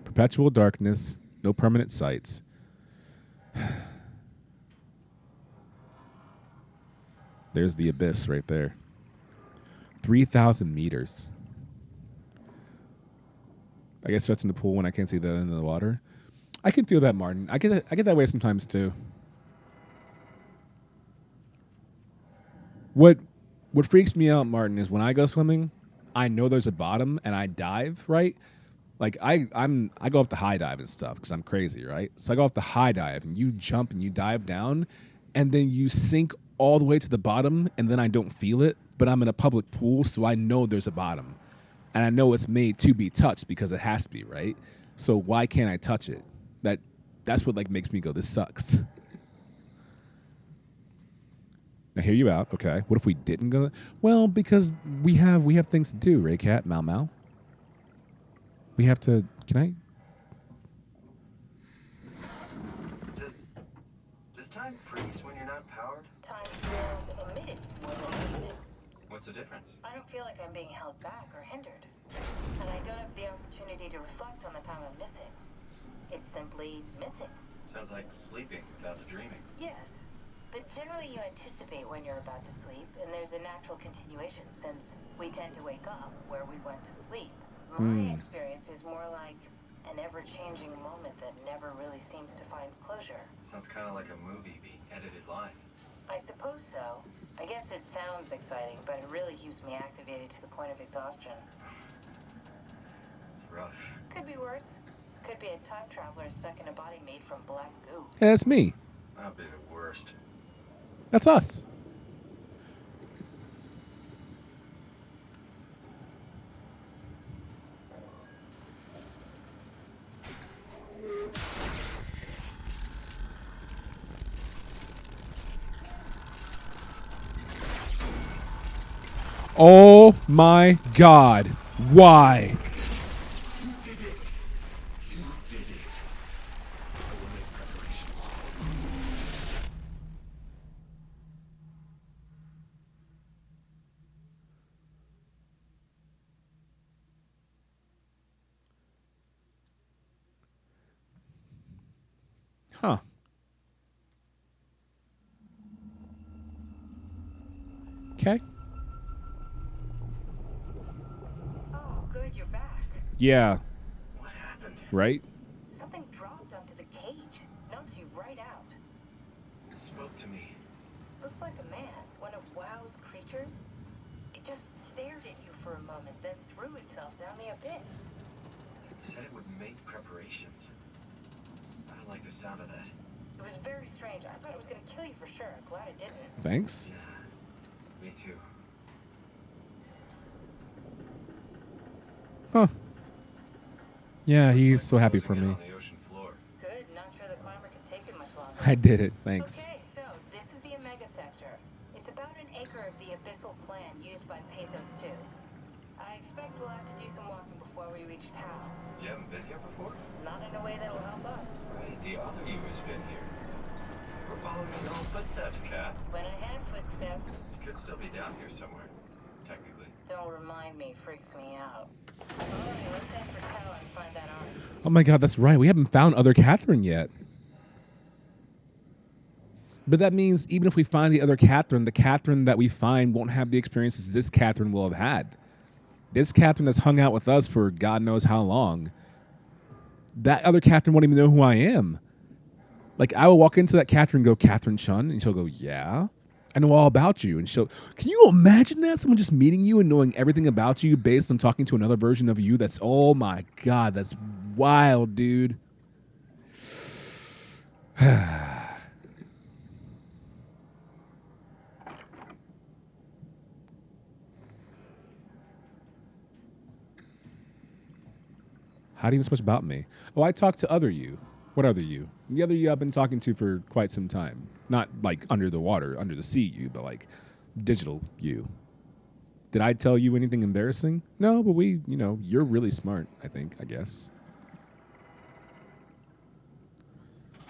Perpetual darkness, no permanent sights. There's the abyss right there. 3,000 meters. I guess that's in the pool when I can't see the end of the water. I can feel that, Martin. I get that way sometimes too. What freaks me out, Martin, is when I go swimming, I know there's a bottom and I dive, right? Like I go off the high dive and stuff because I'm crazy, right? So I go off the high dive and you jump and you dive down and then you sink all the way to the bottom and then I don't feel it, but I'm in a public pool, so I know there's a bottom. And I know it's made to be touched because it has to be, right? So why can't I touch it? That's what like makes me go, this sucks. Now hear you out. Okay. What if we didn't go? Well, because we have things to do, Ray Cat, Mau Mau. We have to. Can I? Does time freeze when you're not powered? Time feels omitted more than movement. What's the difference? I don't feel like I'm being held back or hindered. And I don't have the opportunity to reflect on the time I'm missing. It's simply missing. Sounds like sleeping without the dreaming. Yes. But generally you anticipate when you're about to sleep, and there's a natural continuation since we tend to wake up where we went to sleep. My experience is more like an ever-changing moment that never really seems to find closure. Sounds kind of like a movie being edited live. I suppose so. I guess it sounds exciting, but it really keeps me activated to the point of exhaustion. It's rough. Could be worse. Could be a time traveler stuck in a body made from black goo. Yeah, that's me. That'd be the worst. That's us. Oh my God. Why? You did it. You did it. I will make preparations. Huh. Okay. Oh, good, you're back. Yeah. What happened? Right? Something dropped onto the cage. Knocks you right out. It spoke to me. Looks like a man, one of WoW's creatures. It just stared at you for a moment, then threw itself down the abyss. It said it would make preparations. I don't like the sound of that. It was very strange. I thought it was going to kill you for sure. Glad it didn't. Thanks. Yeah, me too. Huh. Yeah, he's so happy for Closing in me. on the ocean floor. Good. Not sure the climber could take it much longer. I did it. Thanks. Okay, so this is the Omega Sector. It's about an acre of the abyssal plan used by Pathos 2. I expect we'll have to do some walking before we reach town. You haven't been here before? Not in a way that'll help us. Right, the other you has been here. We're following your own footsteps, Kat. When I had footsteps, You could still be down here somewhere, technically. don't remind me, freaks me out. Alright, let's head for town and find that arm. Oh my God, that's right. We haven't found other Catherine yet. But that means even if we find the other Catherine, the Catherine that we find won't have the experiences this Catherine will have had. This captain has hung out with us for God knows how long. That other captain won't even know who I am. Like, I will walk into that captain and go, Catherine Chun, and she'll go, yeah, I know all about you. And she'll, can you imagine that? Someone just meeting you and knowing everything about you based on talking to another version of you? That's, oh my God, that's wild, dude. How do you know so much about me? Oh, I talk to other you. What other you? The other you I've been talking to for quite some time. Not like under the water, under the sea you, but like digital you. Did I tell you anything embarrassing? No, but you're really smart, I think, I guess.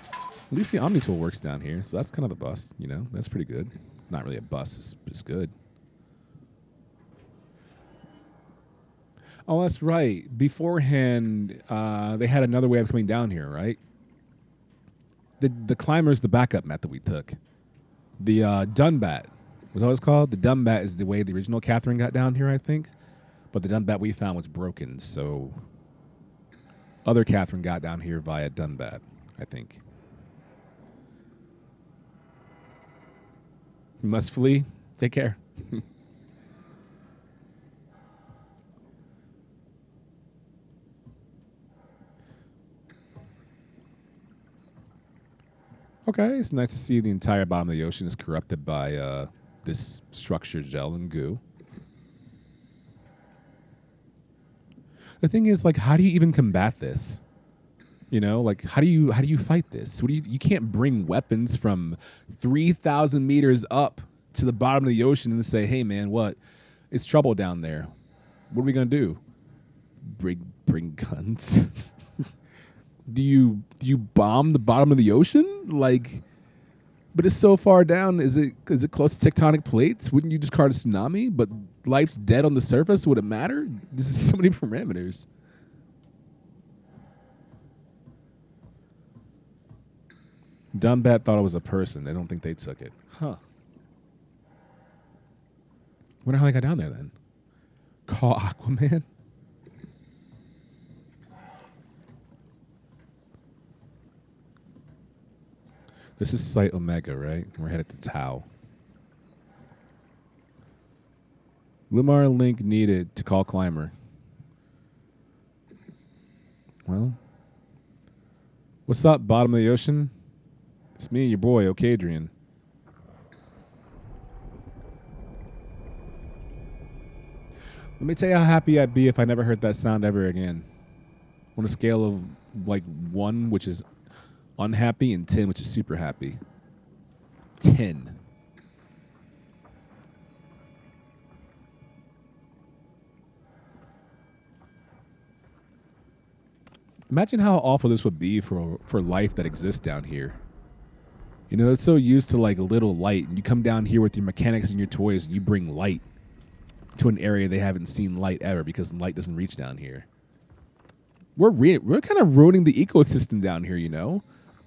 At least the Omni tool works down here, so that's kind of a bust, That's pretty good. Not really a bust, it's good. Oh, that's right. Beforehand, they had another way of coming down here, right? The climber's the backup method we took. The Dunbat, was that what it's called? The Dunbat is the way the original Catherine got down here, I think. But the Dunbat we found was broken, so other Catherine got down here via Dunbat, I think. You must flee. Take care. Okay, it's nice to see the entire bottom of the ocean is corrupted by this structured gel and goo. The thing is, like, how do you even combat this? Like, how do you fight this? You can't bring weapons from 3,000 meters up to the bottom of the ocean and say, hey man, what? It's trouble down there. What are we gonna do? Bring guns? Do you bomb the bottom of the ocean? Like, but it's so far down. Is it close to tectonic plates? Wouldn't you just cause a tsunami? But life's dead on the surface. Would it matter? This is so many parameters. Dumbat thought it was a person. I don't think they took it. Huh. Wonder how they got down there then. Call Aquaman? This is Site Omega, right? We're headed to Tau. Lumar link needed to call climber. Well, what's up, bottom of the ocean? It's me, your boy, Okaydrian. Let me tell you how happy I'd be if I never heard that sound ever again. On a scale of like 1, which is unhappy, and 10, which is super happy. 10. Imagine how awful this would be for life that exists down here. It's so used to like a little light, and you come down here with your mechanics and your toys, and you bring light to an area they haven't seen light ever because light doesn't reach down here. We're kind of ruining the ecosystem down here,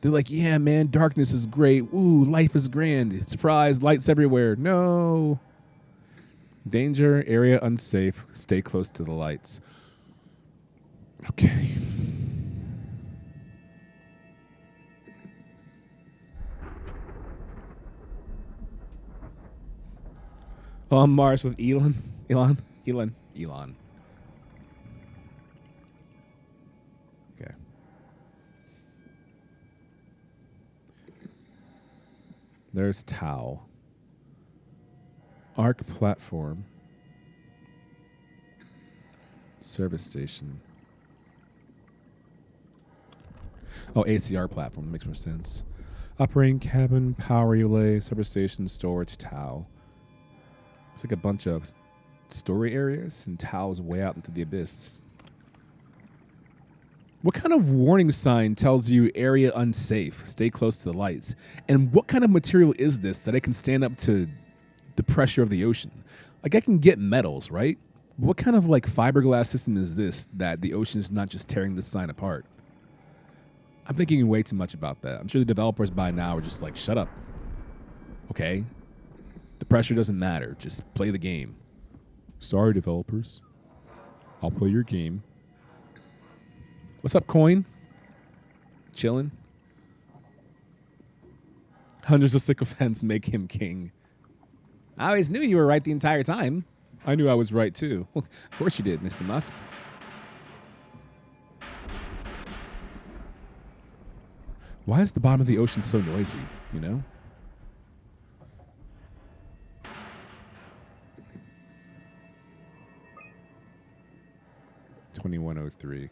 They're like, yeah, man, darkness is great. Ooh, life is grand. Surprise, lights everywhere. No. Danger, area unsafe. Stay close to the lights. Okay. On Mars with Elon. Okay. There's Tau. Arc platform. Service station. Oh, ACR platform. Makes more sense. Operating cabin, power relay, service station, storage, Tau. It's like a bunch of story areas, and Tau's way out into the abyss. What kind of warning sign tells you area unsafe? Stay close to the lights. And what kind of material is this that it can stand up to the pressure of the ocean? Like, I can get metals, right? What kind of like fiberglass system is this that the ocean is not just tearing this sign apart? I'm thinking way too much about that. I'm sure the developers by now are just like, shut up. Okay? The pressure doesn't matter. Just play the game. Sorry, developers. I'll play your game. What's up, Coin? Chillin'. Hundreds of sycophants make him king. I always knew you were right the entire time. I knew I was right, too. Well, of course you did, Mr. Musk. Why is the bottom of the ocean so noisy, you know? $21.03.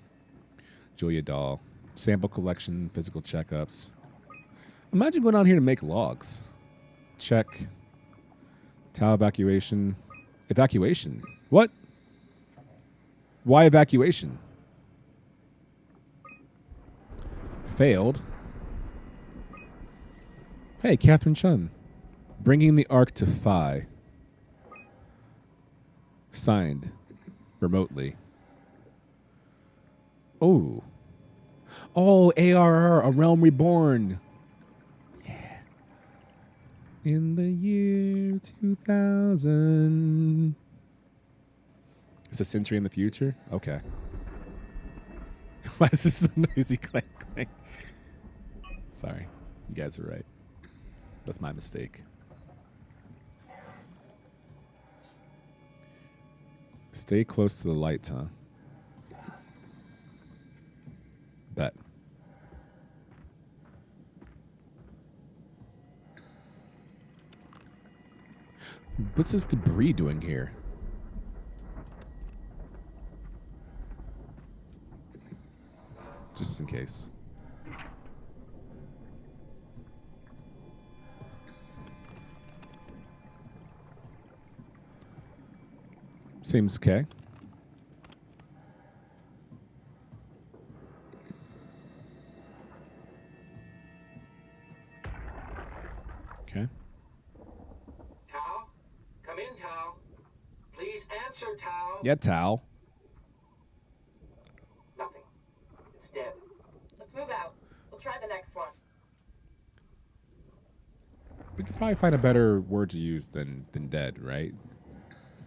Julia Doll. Sample collection, physical checkups. Imagine going down here to make logs. Check. Towel evacuation. Evacuation? What? Why evacuation? Failed. Hey, Catherine Chun. Bringing the Ark to Phi. Signed. Remotely. Oh. Oh, ARR, A Realm Reborn. Yeah. In the year 2000. It's a century in the future? Okay. Why is this a noisy clank clank? Sorry. You guys are right. That's my mistake. Stay close to the lights, huh? Bet. What's this debris doing here? Just in case. Seems okay. Okay. Tao? Come in, Tao. Please answer, Tao. Yeah, Tal. Nothing. It's dead. Let's move out. We'll try the next one. We could probably find a better word to use than dead, right?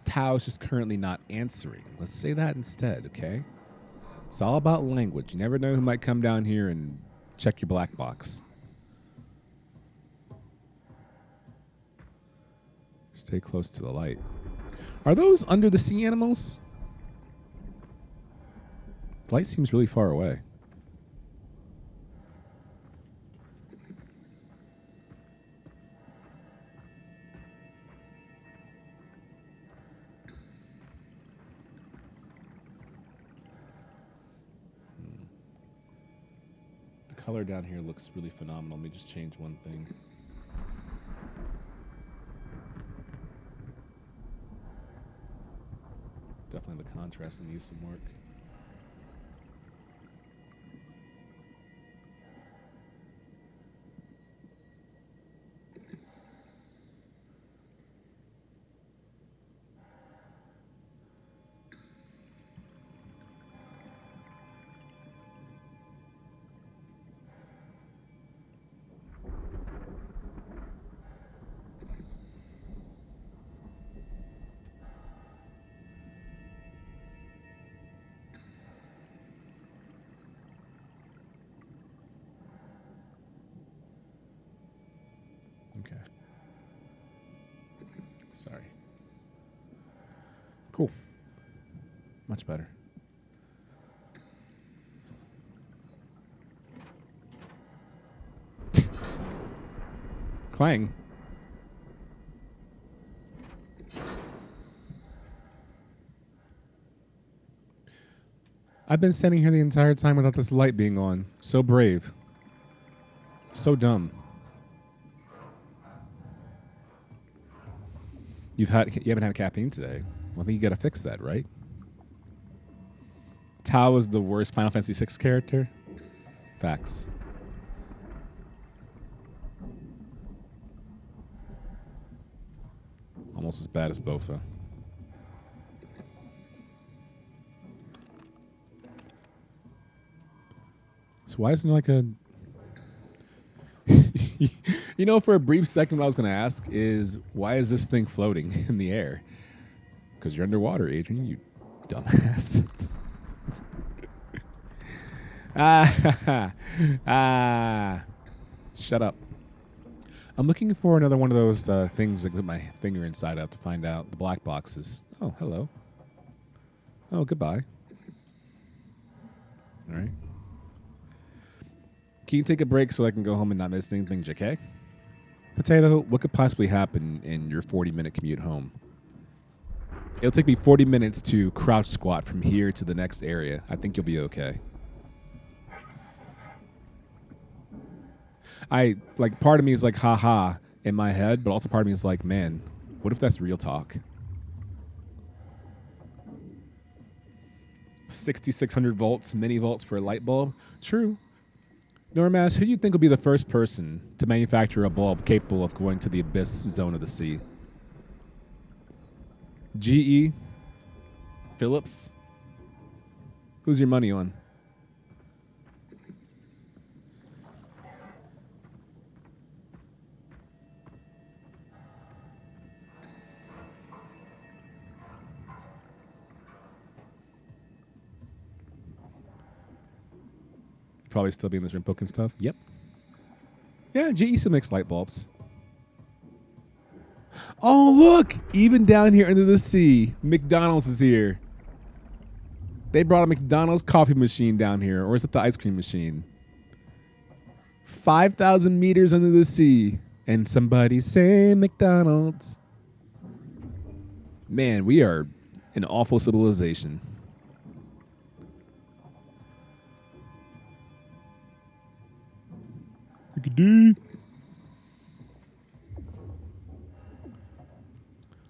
Tao is just currently not answering. Let's say that instead, okay? It's all about language. You never know who might come down here and check your black box. Stay close to the light. Are those under the sea animals? The light seems really far away. The color down here looks really phenomenal. Let me just change one thing. Definitely the contrast needs some work. Okay. Sorry. Cool. Much better. Clang. I've been standing here the entire time without this light being on. So brave. So dumb. You haven't had caffeine today. Well, I think you got to fix that, right? Tao is the worst Final Fantasy VI character. Facts. Almost as bad as Bofa. So why isn't there like a... You know, for a brief second, what I was going to ask is, why is this thing floating in the air? Because you're underwater, Adrian. You dumbass. Shut up. I'm looking for another one of those things that put my finger inside of to find out the black boxes. Oh, hello. Oh, goodbye. All right. Can you take a break so I can go home and not miss anything, JK? Potato, what could possibly happen in your 40-minute commute home? It'll take me 40 minutes to crouch squat from here to the next area. I think you'll be okay. Part of me is like, haha, in my head, but also part of me is like, man, what if that's real talk? 6,600 volts, mini volts for a light bulb? True. Normas, who do you think will be the first person to manufacture a bulb capable of going to the abyss zone of the sea? GE? Philips? Who's your money on? Probably still be in this room poking stuff. Yep. Yeah, GE still makes light bulbs. Oh, look! Even down here under the sea, McDonald's is here. They brought a McDonald's coffee machine down here. Or is it the ice cream machine? 5,000 meters under the sea. And somebody say McDonald's. Man, we are an awful civilization.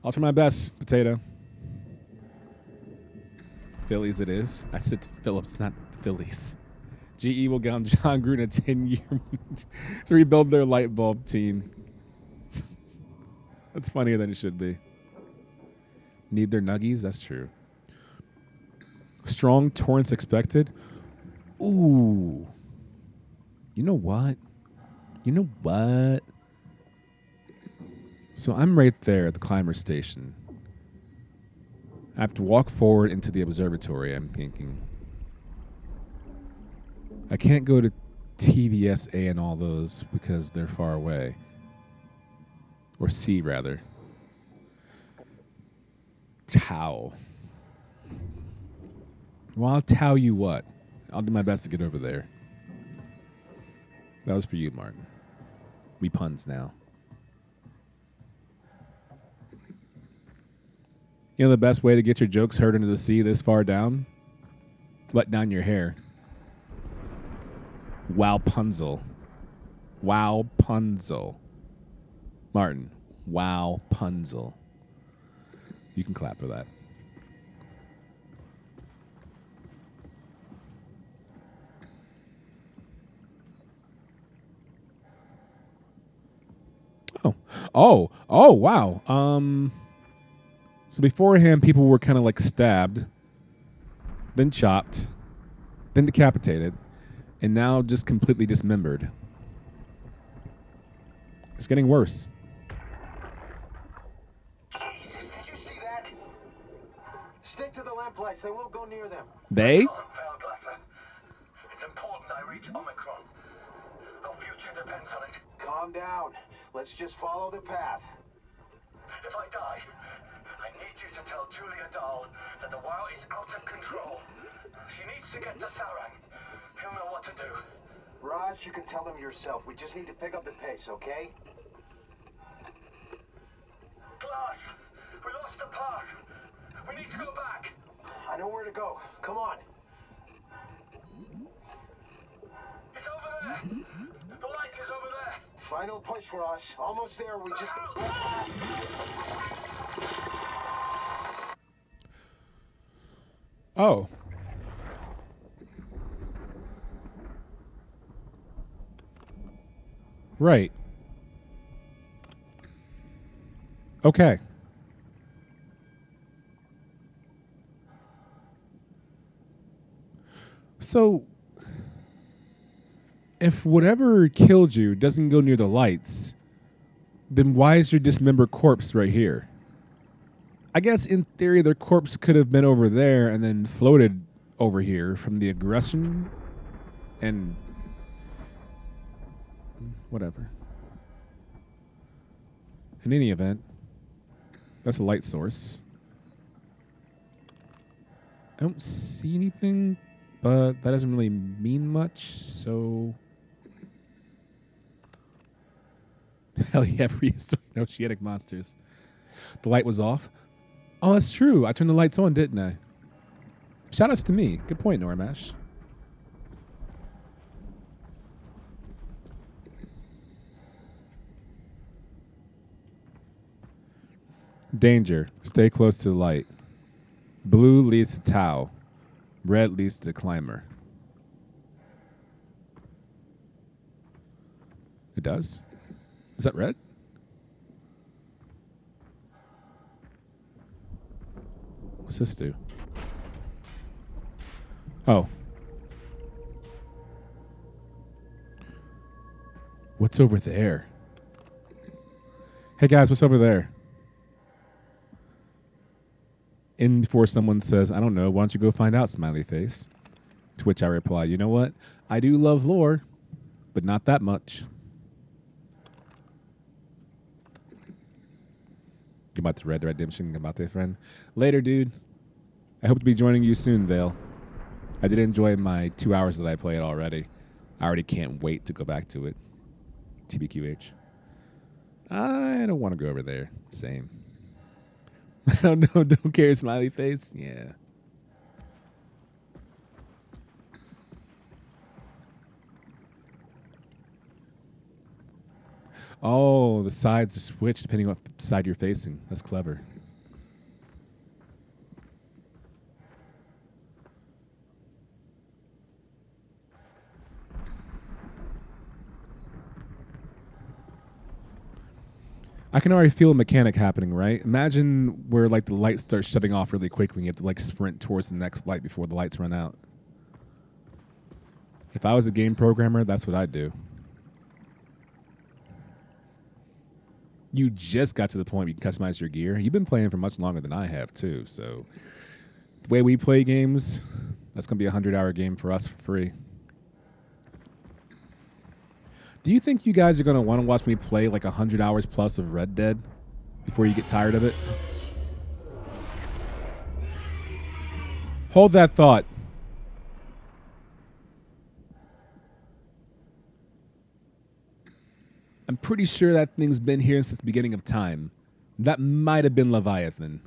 I'll try my best, Potato. Phillies it is. I said Phillips, not Phillies. GE will get on John Gruden a 10-year to rebuild their light bulb team. That's funnier than it should be. Need their nuggies? That's true. Strong torrents expected? Ooh. You know what? So I'm right there at the climber station. I have to walk forward into the observatory, I'm thinking. I can't go to TVSA and all those because they're far away. Or C, rather. Tau. Well, I'll tell you what. I'll do my best to get over there. That was for you, Martin. We puns now. You know the best way to get your jokes heard into the sea this far down? Let down your hair. Wow, Punzel. Wow, Punzel. Martin. Wow, Punzel. You can clap for that. Oh, wow. So beforehand, people were kind of like stabbed, then chopped, then decapitated, and now just completely dismembered. It's getting worse. Jesus, did you see that? Stick to the lamplights. They won't go near them. They? It's important I reach Omicron. Our future depends on it. Calm down. Let's just follow the path. If I die, I need you to tell Julia Dahl that the WoW is out of control. She needs to get to Sarang. He'll know what to do. Raj, you can tell them yourself. We just need to pick up the pace, okay? Glass! We lost the path. We need to go back. I know where to go. Come on. It's over there. The light is over there. Final push, Ross. Almost there. We just... Oh. Right. Okay. So, if whatever killed you doesn't go near the lights, then why is your dismembered corpse right here? I guess in theory their corpse could have been over there and then floated over here from the aggression and whatever. In any event, that's a light source. I don't see anything, but that doesn't really mean much, so... Hell yeah, prehistoric oceanic monsters. The light was off. Oh, that's true. I turned the lights on, didn't I? Shout outs to me. Good point, Normash. Danger. Stay close to the light. Blue leads to Tau. Red leads to the climber. It does? Is that red? What's this do? Oh. What's over there? Hey guys, what's over there? In before someone says, I don't know, why don't you go find out, smiley face? To which I reply, you know what? I do love lore, but not that much. Goodbye to Red Redemption. Goodbye, friend. Later, dude. I hope to be joining you soon, Vale. I did enjoy my 2 hours that I played already. I already can't wait to go back to it. TBQH. I don't want to go over there. Same. I don't know. Don't care, smiley face. Yeah. Oh, the sides are switched depending on what side you're facing. That's clever. I can already feel a mechanic happening, right? Imagine where like the light starts shutting off really quickly and you have to like sprint towards the next light before the lights run out. If I was a game programmer, that's what I'd do. You just got to the point where you can customize your gear. You've been playing for much longer than I have too, so the way we play games, that's going to be a 100-hour game for us for free. Do you think you guys are going to want to watch me play like 100 hours plus of Red Dead before you get tired of it? Hold that thought. I'm pretty sure that thing's been here since the beginning of time. That might have been Leviathan.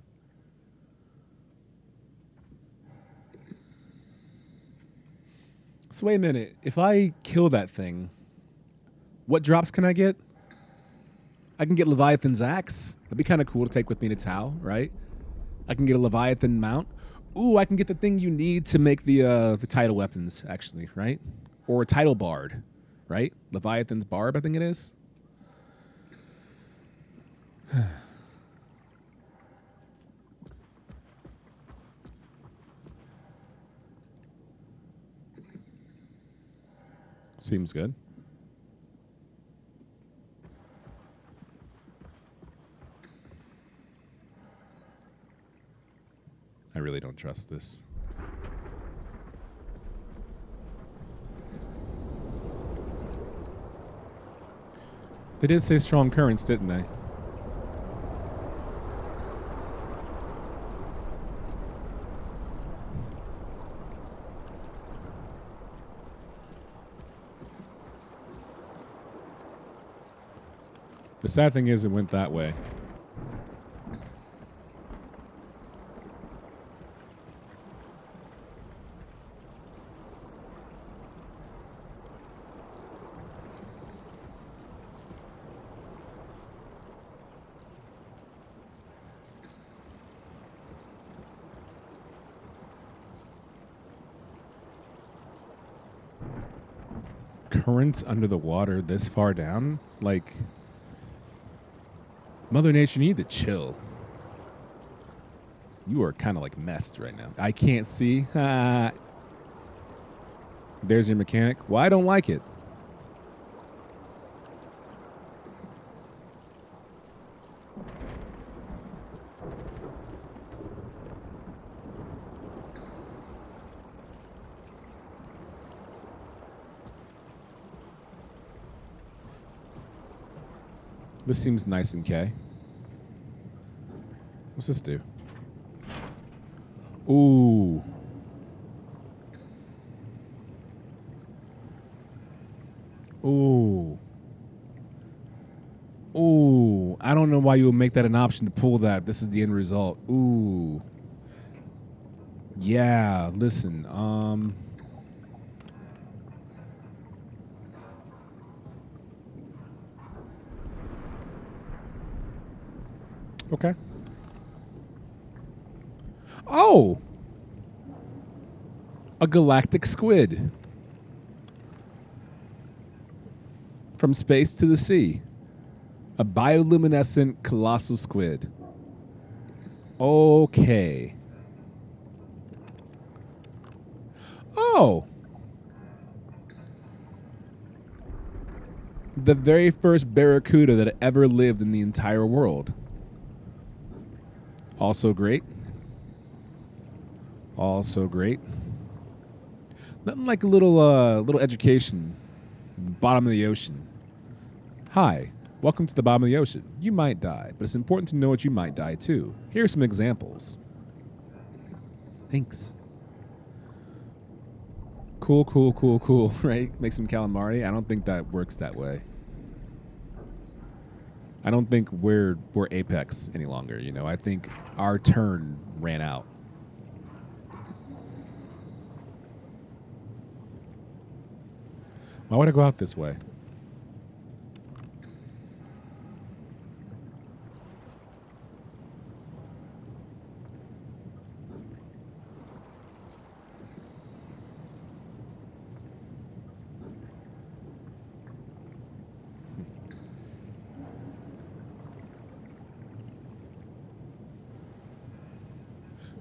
So wait a minute. If I kill that thing, what drops can I get? I can get Leviathan's axe. That'd be kind of cool to take with me to Tau, right? I can get a Leviathan mount. Ooh, I can get the thing you need to make the title weapons, actually, right? Or a title bard, right? Leviathan's barb, I think it is. Seems good. I really don't trust this. They did say strong currents, didn't they? The sad thing is it went that way. Currents under the water this far down? Like, Mother Nature, you need to chill. You are kind of like messed right now. I can't see. There's your mechanic. Well, I don't like it. This seems nice and K. What's this do? Ooh. Ooh. Ooh. I don't know why you would make that an option to pull that. This is the end result. Ooh. Yeah, listen. Okay. Oh! A galactic squid. From space to the sea. A bioluminescent colossal squid. Okay. Oh! The very first barracuda that ever lived in the entire world. Also great. Also great. Nothing like a little education. Bottom of the ocean. Hi, welcome to the bottom of the ocean. You might die, but it's important to know what you might die too. Here are some examples. Thanks. Cool, cool, cool, cool, right? Make some calamari. I don't think that works that way. I don't think we're Apex any longer, you know. I think our turn ran out. Why would I go out this way?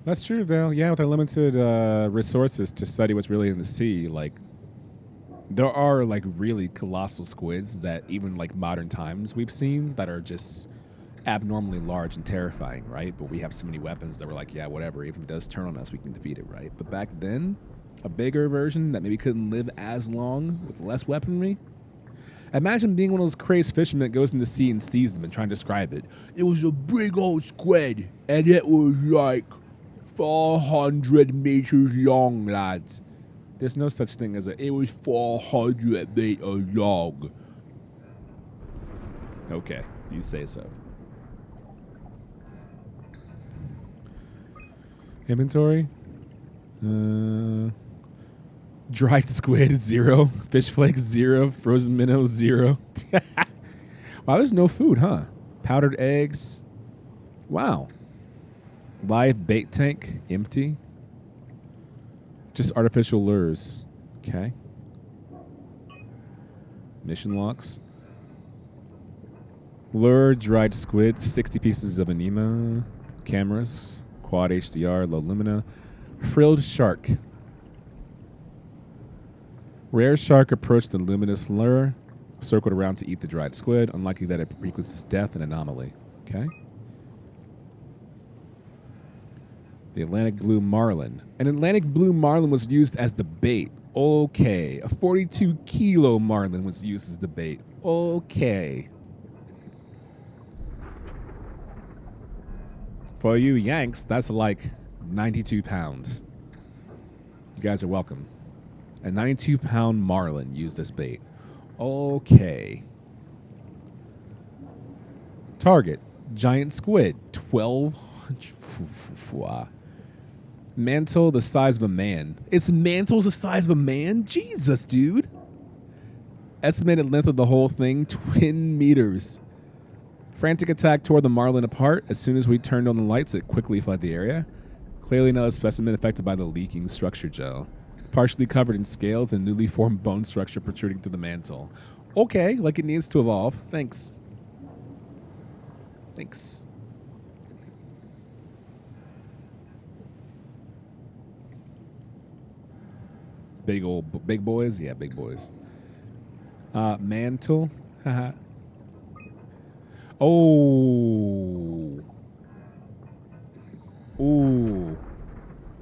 That's true, though. Yeah, with our limited resources to study what's really in the sea, like, there are, like, really colossal squids that even, like, modern times we've seen that are just abnormally large and terrifying, right? But we have so many weapons that we're like, yeah, whatever. Even if it does turn on us, we can defeat it, right? But back then, a bigger version that maybe couldn't live as long with less weaponry. Imagine being one of those crazed fishermen that goes in the sea and sees them and trying to describe it. It was a big old squid, and it was like 400 meters long, lads. There's no such thing as it was 400 meters long. Okay, you say so. Inventory? Dried squid, 0. Fish flakes, 0. Frozen minnows, 0. Wow, there's no food, huh? Powdered eggs. Wow. Live bait tank, empty. Just artificial lures. Okay. Mission locks. Lure, dried squid, 60 pieces of anema. Cameras, quad HDR, low lumina. Frilled shark. Rare shark approached the luminous lure, circled around to eat the dried squid. Unlikely that it prerequisites death and anomaly. Okay. The Atlantic blue marlin. An Atlantic blue marlin was used as the bait. Okay. A 42 kilo marlin was used as the bait. Okay. For you Yanks, that's like 92 pounds. You guys are welcome. A 92-pound marlin used as bait. Okay. Target. Giant squid. 1,200. Mantle the size of a man. Its mantle's the size of a man? Jesus, dude. Estimated length of the whole thing, 10 meters. Frantic attack tore the marlin apart. As soon as we turned on the lights, it quickly fled the area. Clearly not a specimen affected by the leaking structure gel. Partially covered in scales and newly formed bone structure protruding through the mantle. Okay, like it needs to evolve. Thanks. Thanks. Big boys? Yeah, big boys. Mantle. Haha. Oh. Ooh.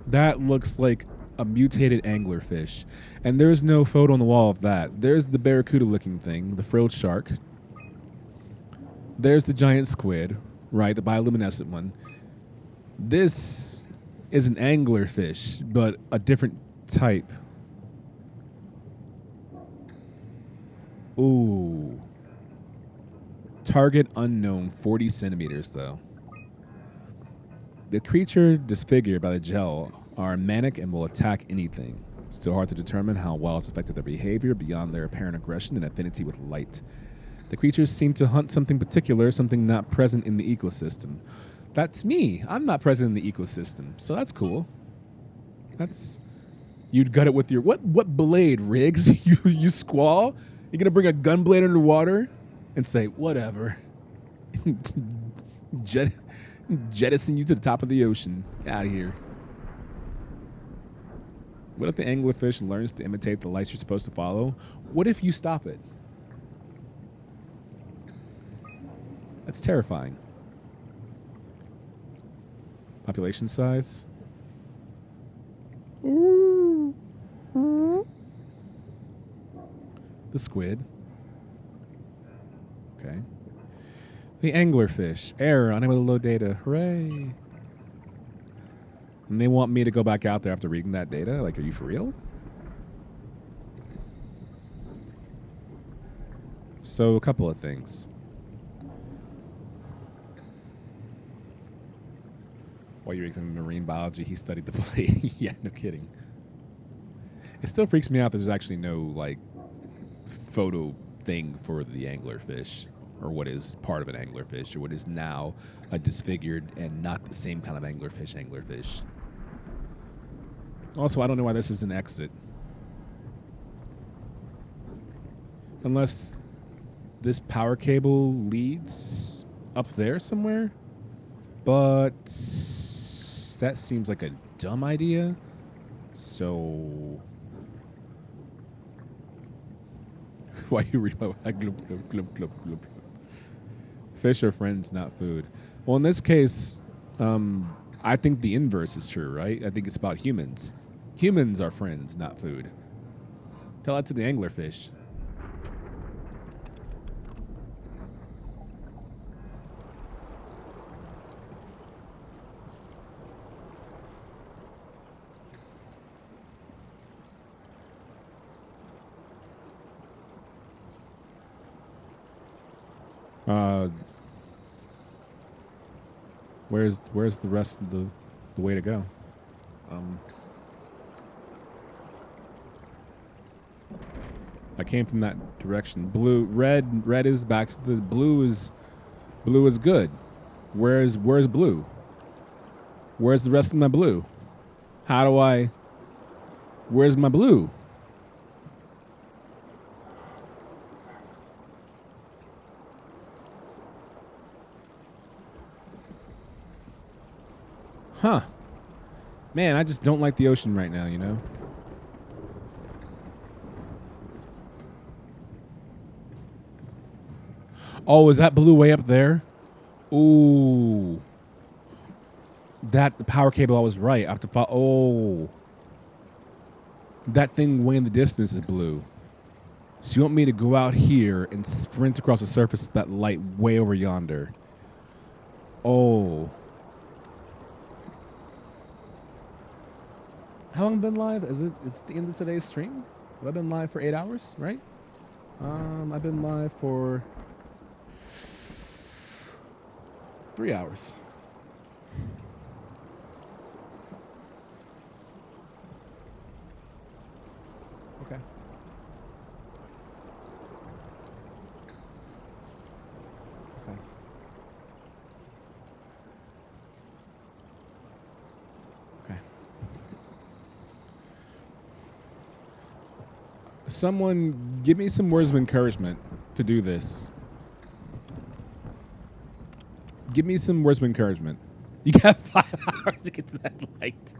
That looks like a mutated anglerfish. And there's no photo on the wall of that. There's the barracuda looking thing, the frilled shark. there's the giant squid, right? The bioluminescent one. This is an anglerfish, but a different type. Ooh. Target unknown, 40 centimeters, though. The creature disfigured by the gel are manic and will attack anything. Still hard to determine how well it's affected their behavior beyond their apparent aggression and affinity with light. The creatures seem to hunt something particular, something not present in the ecosystem. That's me. I'm not present in the ecosystem, so that's cool. That's... You'd gut it with your... What blade, Riggs? you squall? You're going to bring a gun blade underwater and say, whatever. Jettison you to the top of the ocean. Out of here. What if the anglerfish learns to imitate the lights you're supposed to follow? What if you stop it? That's terrifying. Population size. The squid. Okay. The anglerfish. Error. Unable to load data. Hooray. And they want me to go back out there after reading that data? Like, are you for real? So, a couple of things. While you're examining marine biology, he studied the blade. Yeah, no kidding. It still freaks me out that there's actually no, like, photo thing for the anglerfish, or what is part of an anglerfish, or what is now a disfigured and not the same kind of anglerfish. Also, I don't know why this is an exit. Unless this power cable leads up there somewhere. But that seems like a dumb idea. So... Why you read my glub, glub, glub, glub, glub. Fish are friends, not food. Well, in this case, I think the inverse is true, right? I think it's about humans. Humans are friends, not food. Tell that to the anglerfish. Where's the rest of the way to go? I came from that direction. Red is back to the blue is good. Where's blue? Where's the rest of my blue? Where's my blue? Huh. Man, I just don't like the ocean right now, you know? Oh, is that blue way up there? Ooh. The power cable, I was right. I have to follow. Oh. That thing way in the distance is blue. So you want me to go out here and sprint across the surface of that light way over yonder. Oh. How long have I been live? Is it the end of today's stream? Have I been live for 8 hours, right? I've been live for 3 hours. Okay. Okay. Okay. Someone give me some words of encouragement to do this. Give me some words of encouragement. You got 5 hours to get to that light.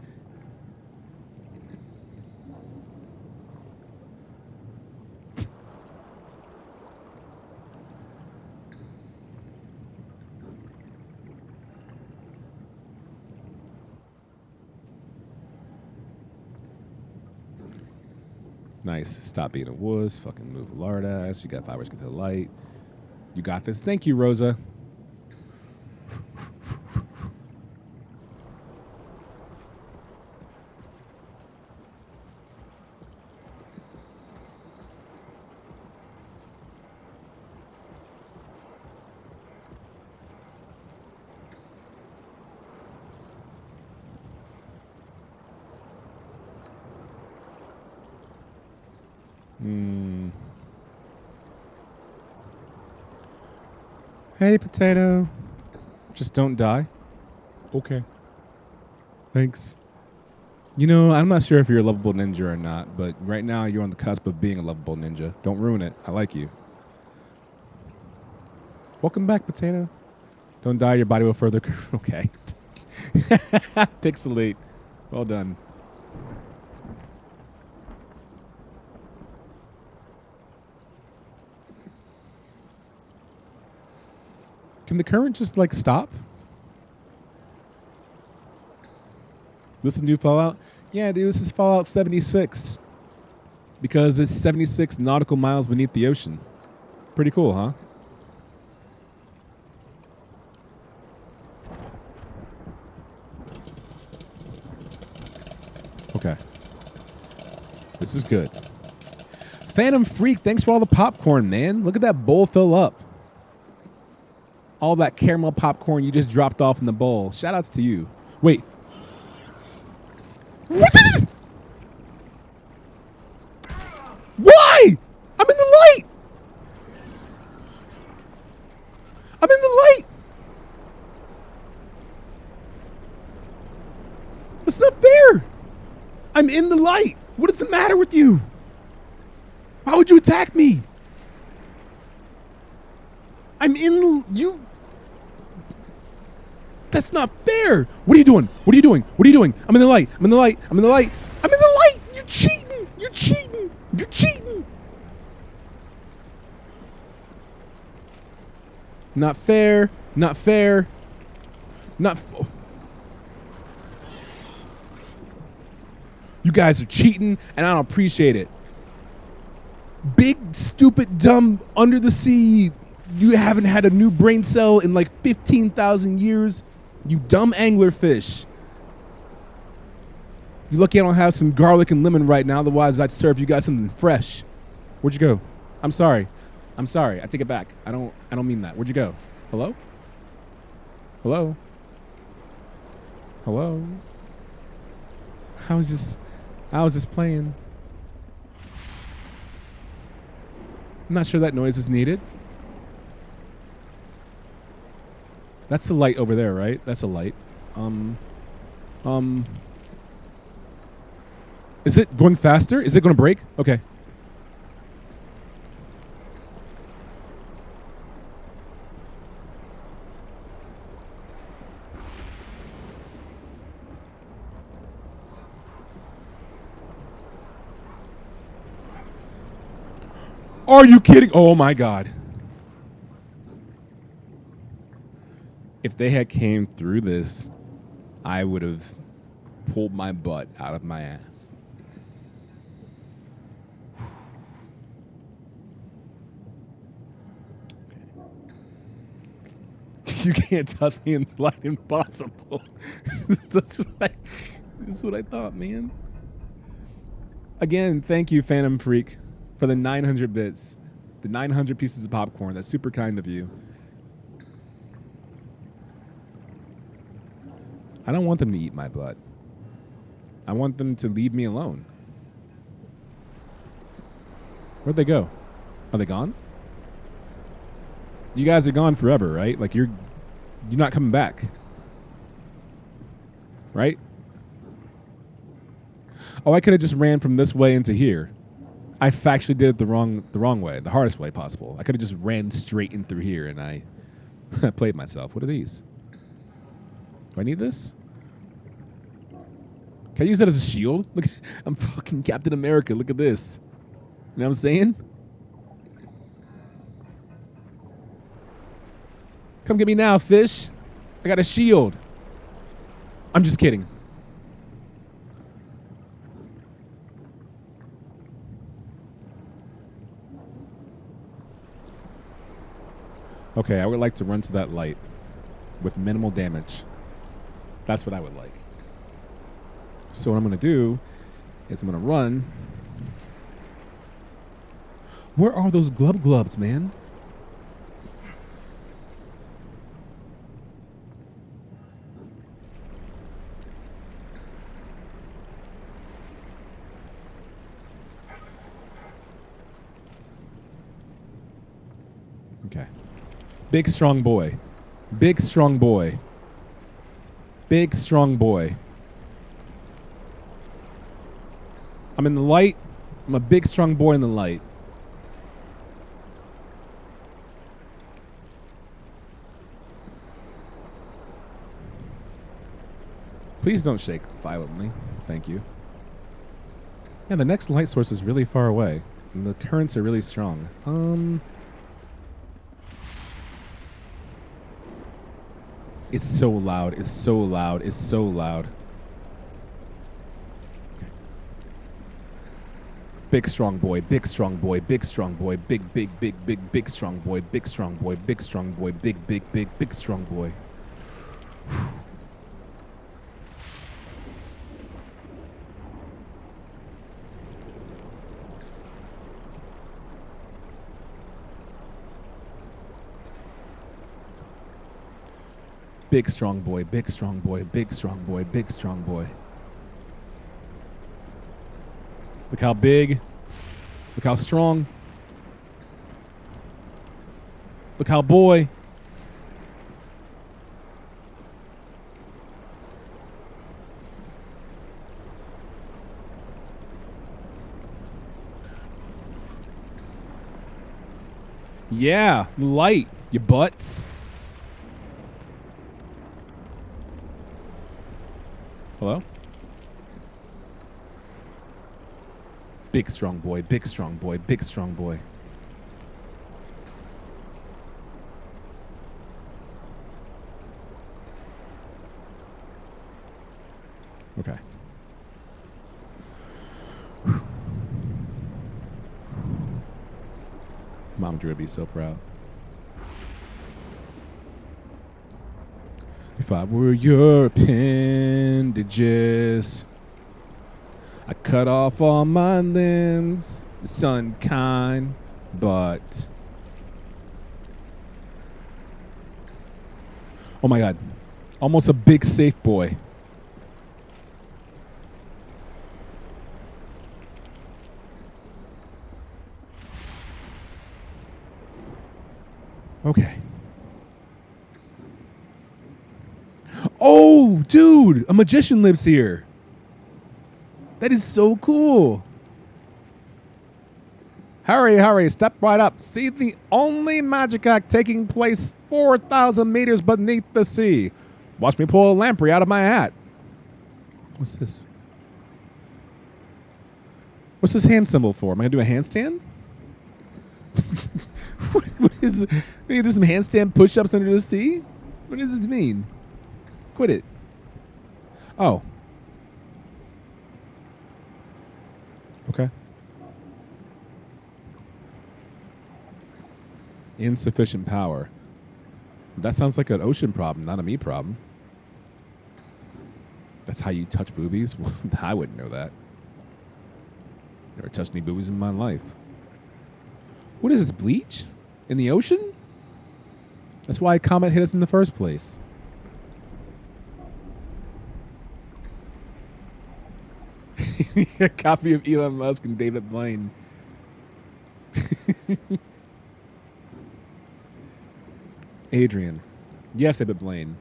Nice. Stop being a wuss. Fucking move a lard ass. You got 5 hours to get to the light. You got this. Thank you, Rosa. Hey, potato. Just don't die. Okay. Thanks. You know, I'm not sure if you're a lovable ninja or not, but right now you're on the cusp of being a lovable ninja. Don't ruin it. I like you. Welcome back, potato. Don't die, your body will further... Okay. Pixelate. Well done. Can the current just, like, stop? This is new Fallout? Yeah, dude, this is Fallout 76. Because it's 76 nautical miles beneath the ocean. Pretty cool, huh? Okay. This is good. Phantom Freak, thanks for all the popcorn, man. Look at that bowl fill up. All that caramel popcorn you just dropped off in the bowl. Shout outs to you. Wait. What is... Why? I'm in the light. I'm in the light. That's not fair. I'm in the light. What is the matter with you? Why would you attack me? I'm in the... You... That's not fair. What are you doing? What are you doing? What are you doing? I'm in the light. I'm in the light. I'm in the light. I'm in the light. You're cheating. You're cheating. You're cheating. Not fair. Not fair. Not... You guys are cheating, and I don't appreciate it. Big, stupid, dumb, under the sea. You haven't had a new brain cell in like 15,000 years. You dumb anglerfish. You lucky I don't have some garlic and lemon right now. Otherwise, I'd serve you guys something fresh. Where'd you go? I'm sorry. I'm sorry. I take it back. I don't mean that. Where'd you go? Hello? Hello? Hello? How is this playing? I'm not sure that noise is needed. That's the light over there, right? That's a light. Is it going faster? Is it going to break? Okay. Are you kidding? Oh my God. If they had came through this, I would have pulled my butt out of my ass. You can't touch me in the light, impossible. That's what I thought, man. Again, thank you, Phantom Freak, for the 900 bits, the 900 pieces of popcorn. That's super kind of you. I don't want them to eat my butt. I want them to leave me alone. Where'd they go? Are they gone? You guys are gone forever, right? Like you're not coming back. Right? Oh, I could have just ran from this way into here. I factually did it the wrong way, the hardest way possible. I could have just ran straight in through here and I played myself. What are these? Do I need this? Can I use that as a shield? Look, I'm fucking Captain America. Look at this. You know what I'm saying? Come get me now, fish. I got a shield. I'm just kidding. Okay, I would like to run to that light with minimal damage. That's what I would like. So what I'm going to do is I'm going to run. Where are those glubs, man? Okay. Big strong boy. Big strong boy. Big strong boy. I'm in the light. I'm a big strong boy in the light. Please don't shake violently. Thank you. Yeah, the next light source is really far away. And the currents are really strong. It's so loud. It's so loud. It's so loud. Okay. Big strong boy. Big strong boy. Big strong boy. Big strong boy. Big strong boy. Big strong boy. Big strong boy. Big strong boy, big strong boy, big strong boy, big strong boy. Look how big. Look how strong. Look how boy. Yeah, light, you butts. Hello? Big strong boy, big strong boy, big strong boy. Okay. Mom Drew would be so proud. If I were your appendages, I cut off all my limbs, son kind, but oh my god, almost a big safe boy. Okay. Oh, dude, a magician lives here. That is so cool. Hurry, hurry, step right up. See the only magic act taking place 4,000 meters beneath the sea. Watch me pull a lamprey out of my hat. What's this? What's this hand symbol for? Am I going to do a handstand? What is it? You do some handstand push-ups under the sea? What does this mean? Quit it. Oh. Okay. Insufficient power. That sounds like an ocean problem, not a me problem. That's how you touch boobies? I wouldn't know that. Never touched any boobies in my life. What is this, bleach? In the ocean? That's why a comet hit us in the first place. A copy of Elon Musk and David Blaine. Adrian. Yes, David Blaine.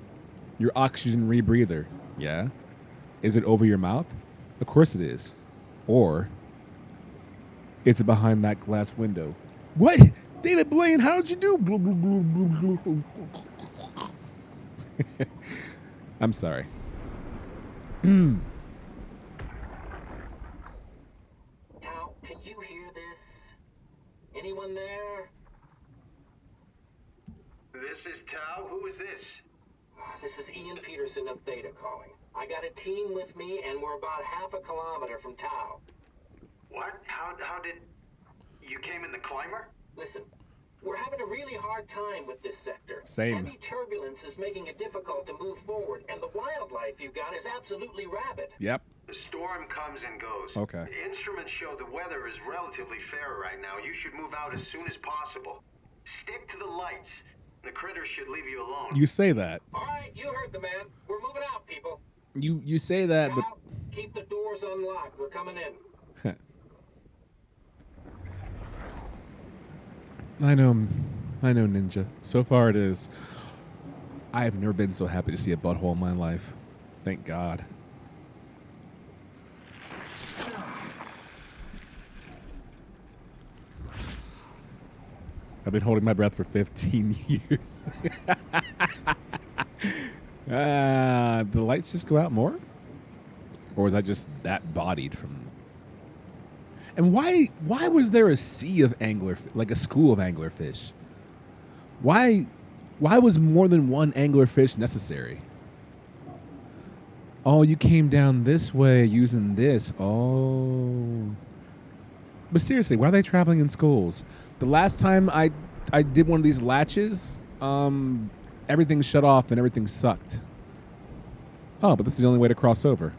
Your oxygen rebreather. Yeah? Is it over your mouth? Of course it is. Or is it behind that glass window? What? David Blaine, how did you do? I'm sorry. Tao, can you hear this? Anyone there? This is Tao. Who is this? This is Ian Peterson of Theta calling. I got a team with me, and we're about half a kilometer from Tao. What? How did... You came in the climber? Listen, we're having a really hard time with this sector. Same. Heavy turbulence is making it difficult to move forward, and the wildlife you got is absolutely rabid. Yep. The storm comes and goes. Okay. The instruments show the weather is relatively fair right now. You should move out as soon as possible. Stick to the lights. The critters should leave you alone. You say that. All right, you heard the man. We're moving out, people. You say that, but Tao, keep the doors unlocked. We're coming in. I know I know, Ninja. So far it is. I have never been so happy to see a butthole in my life. Thank God. I've been holding my breath for 15 years. The lights just go out more? Or was I just that bodied from... And why was there a sea of angler, like a school of anglerfish? Why was more than one anglerfish necessary? Oh, you came down this way using this. Oh. But seriously, why are they traveling in schools? The last time I did one of these latches, everything shut off and everything sucked. Oh, but this is the only way to cross over.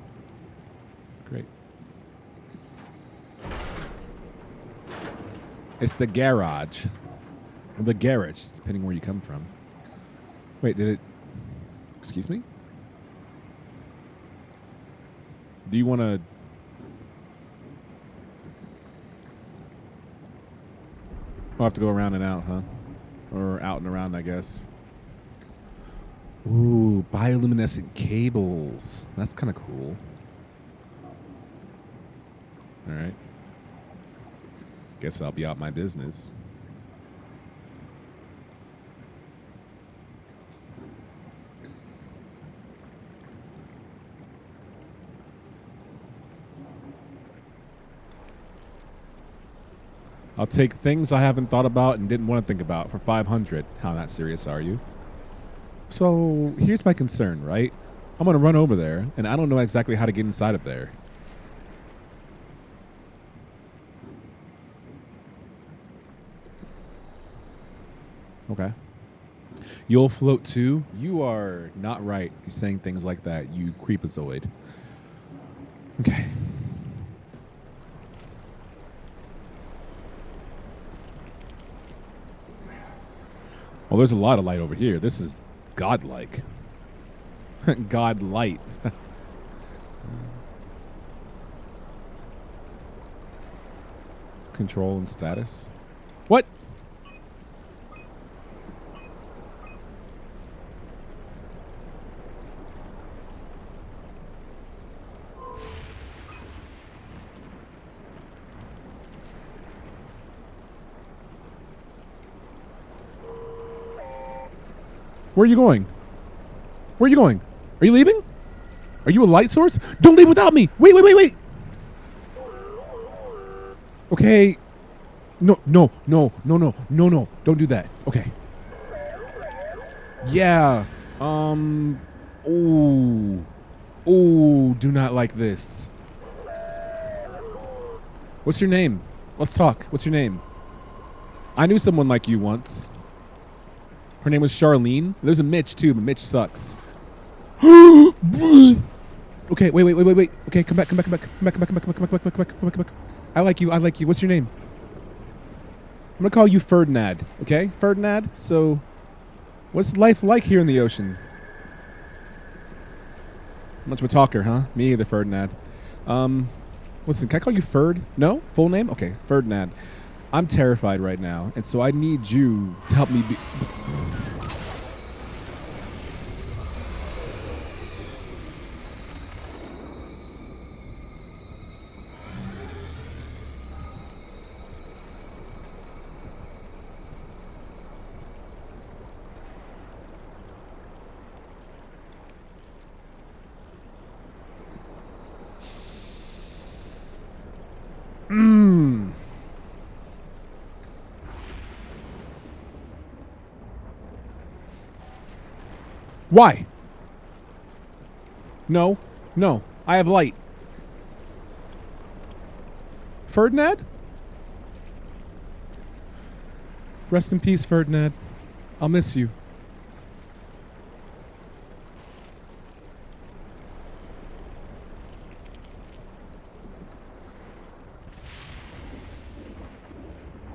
Great. It's the garage. Or the garage, depending where you come from. Wait, did it... Excuse me? Do you want to... I'll have to go around and out, huh? Or out and around, I guess. Ooh, bioluminescent cables. That's kind of cool. All right. Guess I'll be out my business. I'll take things I haven't thought about and didn't want to think about for 500. How not serious are you? So here's my concern, right? I'm going to run over there, and I don't know exactly how to get inside of there. Okay. You'll float too? You are not right saying things like that, you creepazoid. Okay. Well, there's a lot of light over here. This is godlike. God light. Control and status. What? Where are you going? Where are you going? Are you leaving? Are you a light source? Don't leave without me. Wait, wait, wait, wait. Okay. No, no, no, no, no, no, no. Don't do that. Okay. Yeah. Ooh. Ooh, do not like this. What's your name? Let's talk. What's your name? I knew someone like you once. Her name was Charlene. There's a Mitch too, but Mitch sucks. Okay, wait. Okay, come back. I like you. What's your name? I'm gonna call you Ferdinand. Okay, Ferdinand. So, what's life like here in the ocean? Much of a talker, huh? Me either, Ferdinand. Listen, can I call you Ferd? No? Full name? Okay, Ferdinand. I'm terrified right now, and so I need you to help me be... Why? No. No. I have light. Ferdinand? Rest in peace, Ferdinand. I'll miss you.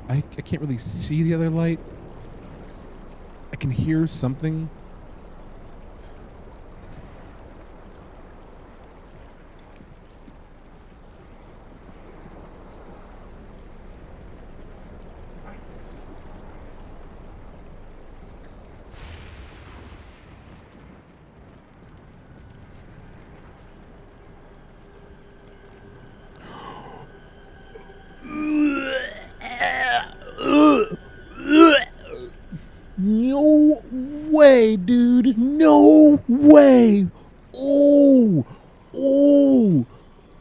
I can't really see the other light. I can hear something. way. Oh. Oh.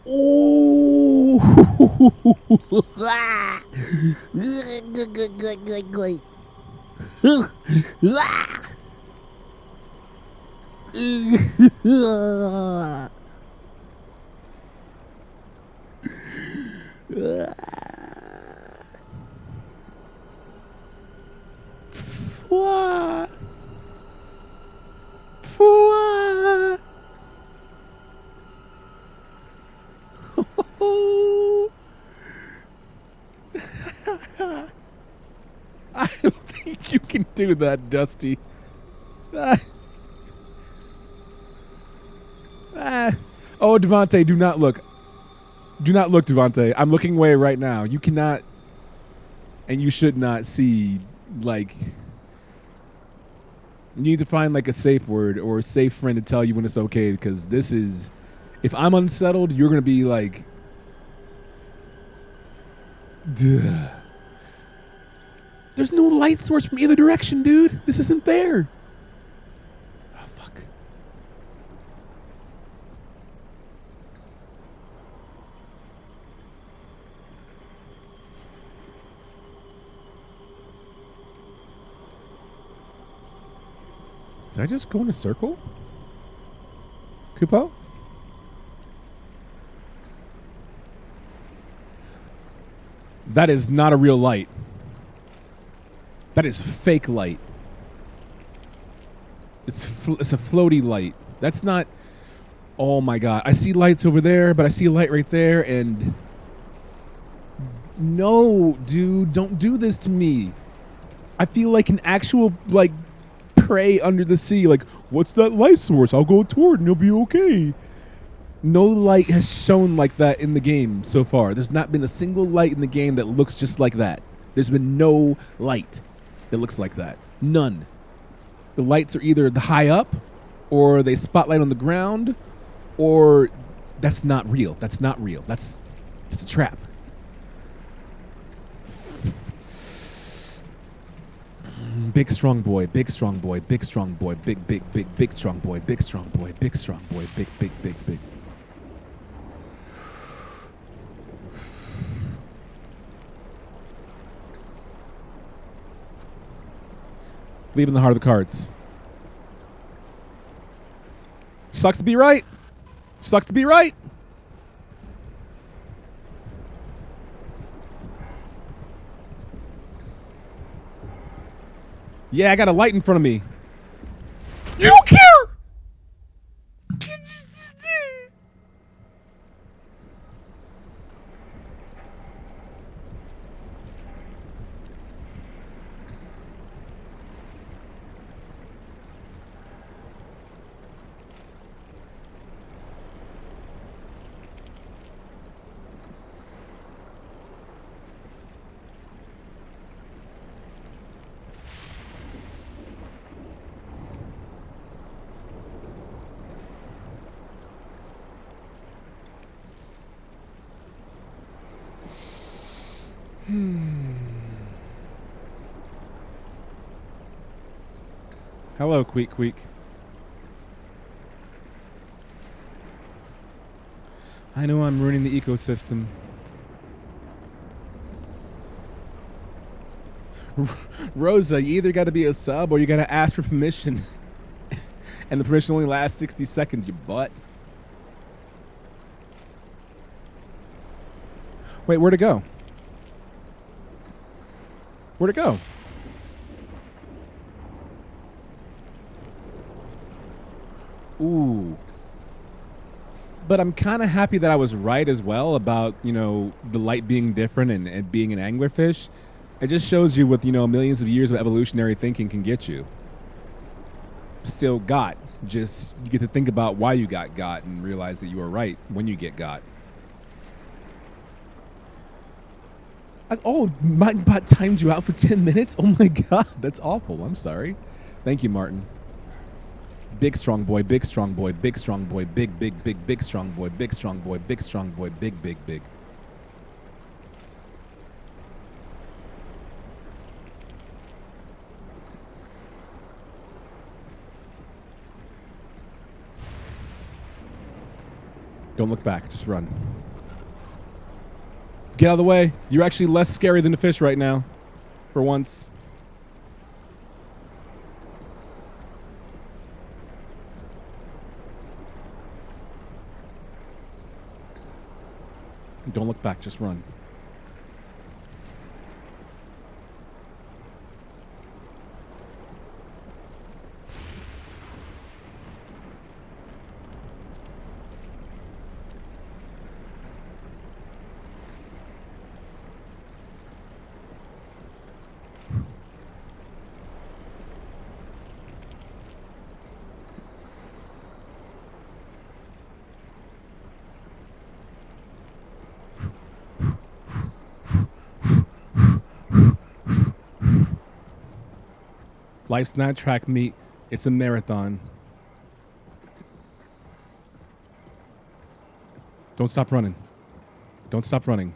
Oh. What? What? I don't think you can do that, Dusty. Oh, Devontae, do not look. Do not look, Devontae. I'm looking away right now. You cannot, and you should not see, like, you need to find, like, a safe word or a safe friend to tell you when it's okay, because this is, if I'm unsettled, you're going to be like, duh. There's no light source from either direction, dude. This isn't fair. Oh, fuck. Did I just go in a circle? Kupo? That is not a real light. That is fake light. It's a floaty light. That's not... Oh my god. I see lights over there, but I see a light right there, and... No, dude. Don't do this to me. I feel like an actual, like, prey under the sea. Like, what's that light source? I'll go toward and it'll be okay. No light has shown like that in the game so far. There's not been a single light in the game that looks just like that. There's been no light that looks like that. None. The lights are either the high up, or they spotlight on the ground, or that's not real. That's not real. It's a trap. Big strong boy, big strong boy, big strong boy, big strong boy, big strong boy, big strong boy, big. Believe in the heart of the cards. Sucks to be right. Sucks to be right. Yeah, I got a light in front of me. You don't care! Hello, Queek. I know I'm ruining the ecosystem. Rosa, you either got to be a sub or you got to ask for permission. And the permission only lasts 60 seconds, you butt. Wait, where'd it go? Where'd it go? Ooh. But I'm kind of happy that I was right as well about, you know, the light being different and being an anglerfish. It just shows you what, you know, millions of years of evolutionary thinking can get you. Still got. Just, you get to think about why you got and realize that you were right when you get got. Oh, my bot timed you out for 10 minutes? Oh my god, that's awful. I'm sorry. Thank you, Martin. Big strong boy, big strong boy, big strong boy, big strong boy, big strong boy, big strong boy, big. Don't look back. Just run. Get out of the way. You're actually less scary than the fish right now. For once. Don't look back. Just run. Life's not track meet. It's a marathon. Don't stop running. Don't stop running.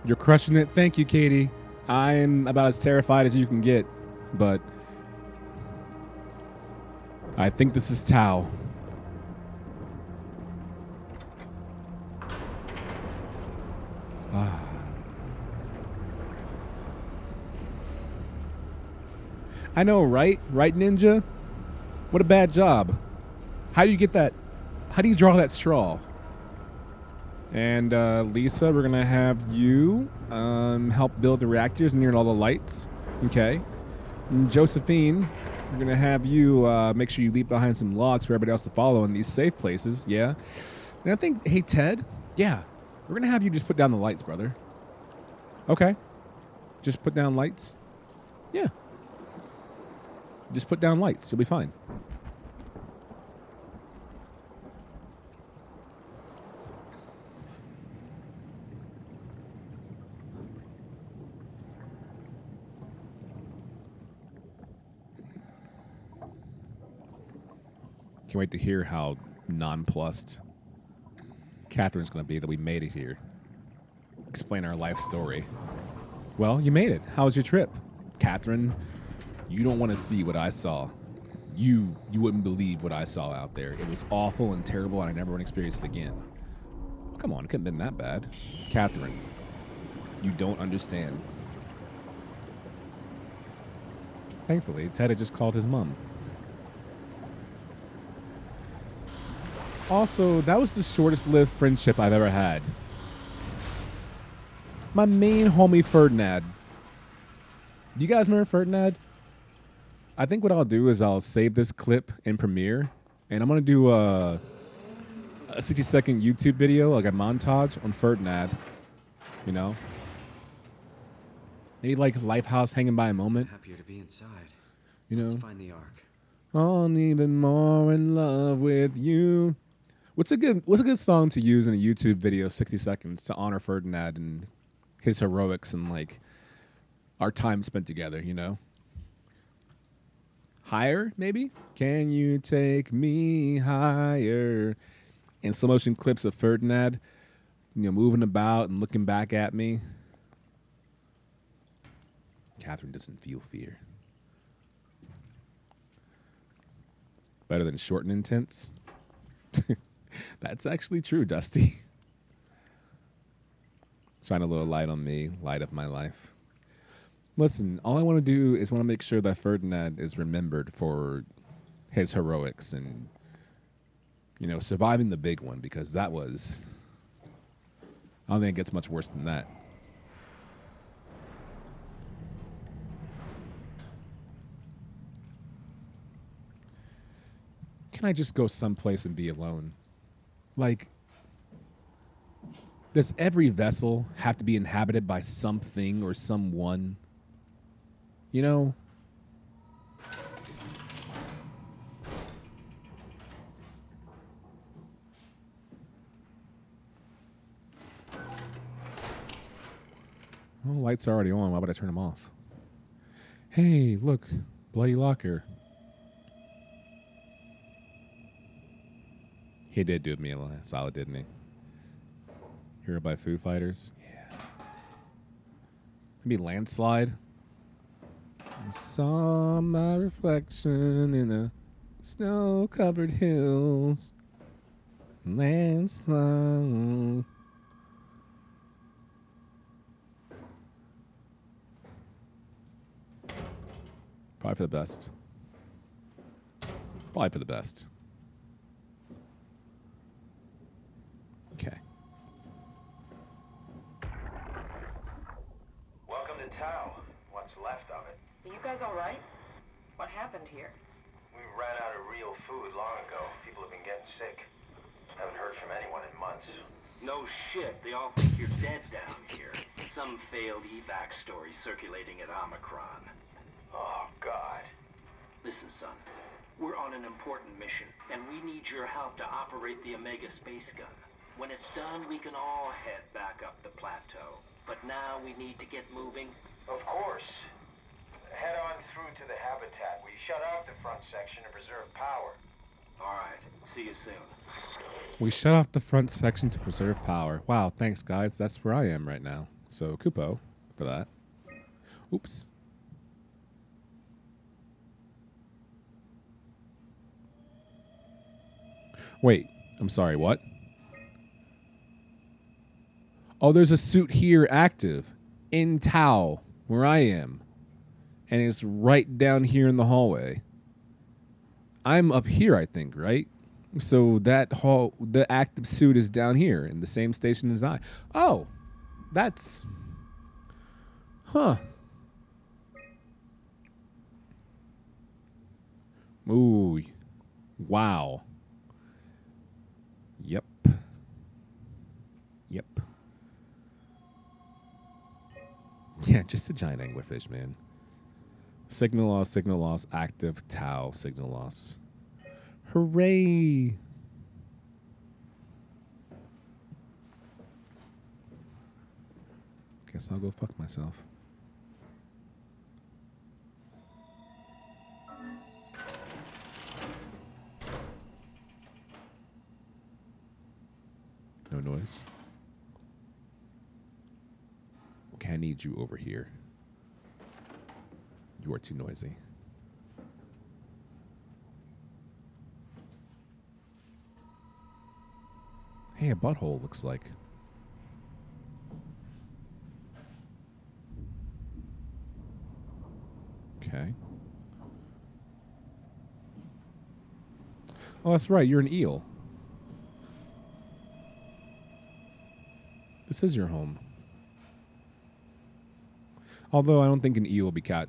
You're crushing it. Thank you, Katie. I'm about as terrified as you can get, but I think this is Tau. I know, right? Right, Ninja? What a bad job. How do you get that? How do you draw that straw? And Lisa, we're going to have you help build the reactors near all the lights. Okay. And Josephine, we're going to have you make sure you leave behind some logs for everybody else to follow in these safe places. Yeah. And I think, hey, Ted, yeah, we're going to have you just put down the lights, brother. Okay. Just put down lights? Yeah. Just put down lights. You'll be fine. Can't wait to hear how nonplussed Catherine's going to be that we made it here. Explain our life story. Well, you made it. How was your trip? Catherine, you don't want to see what I saw. You wouldn't believe what I saw out there. It was awful and terrible, and I never want to experience it again. Oh, come on, it couldn't have been that bad. Catherine, you don't understand. Thankfully, Ted had just called his mom. Also, that was the shortest lived friendship I've ever had. My main homie Ferdinand. Do you guys remember Ferdinand? I think what I'll do is I'll save this clip in Premiere, and I'm going to do a 60-second YouTube video, like a montage on Ferdinand. You know? Maybe like Lifehouse hanging by a moment. Happier to be inside. You know? Let's find the Ark. I'm even more in love with you. What's a good song to use in a YouTube video, 60 seconds, to honor Ferdinand and his heroics and like our time spent together, you know? Higher, maybe? Can you take me higher? And slow motion clips of Ferdinand, you know, moving about and looking back at me. Catherine doesn't feel fear. Better than short and intense? That's actually true, Dusty. Shine a little light on me, light of my life. Listen, all I want to do is want to make sure that Ferdinand is remembered for his heroics and, you know, surviving the big one, because that was... I don't think it gets much worse than that. Can I just go someplace and be alone? Like, does every vessel have to be inhabited by something or someone? You know? Oh, Lights are already on. Why would I turn them off? Hey, look. Bloody locker. He did do me a solid, didn't he? Hero by Foo Fighters. Yeah. Maybe Landslide. I saw my reflection in the snow-covered hills. Landslide. Probably for the best. Probably for the best. Okay. Welcome to Tau. What's left of it. Are you guys all right? What happened here? We ran out of real food long ago. People have been getting sick. Haven't heard from anyone in months. No shit, they all think you're dead down here. Some failed evac story circulating at Omicron. Oh, God. Listen, son, we're on an important mission, and we need your help to operate the Omega space gun. When it's done, we can all head back up the plateau. But now we need to get moving. Of course. Head on through to the habitat. We shut off the front section to preserve power. All right, see you soon. We shut off the front section to preserve power. Wow, thanks, guys. That's where I am right now. So, Kupo for that. Oops. Wait, I'm sorry, what? Oh, there's a suit here active in Tau, where I am. And it's right down here in the hallway. I'm up here, I think, right? So the active suit is down here in the same station as I. Oh, that's... Huh. Ooh. Wow. Yep. Yep. Yeah, just a giant anglerfish, man. Signal loss, active, Tau, signal loss. Hooray! Guess I'll go fuck myself. No noise. Okay, I need you over here. You are too noisy. Hey, a butthole looks like. Okay. Oh, that's right. You're an eel. This is your home. Although I don't think an eel will be caught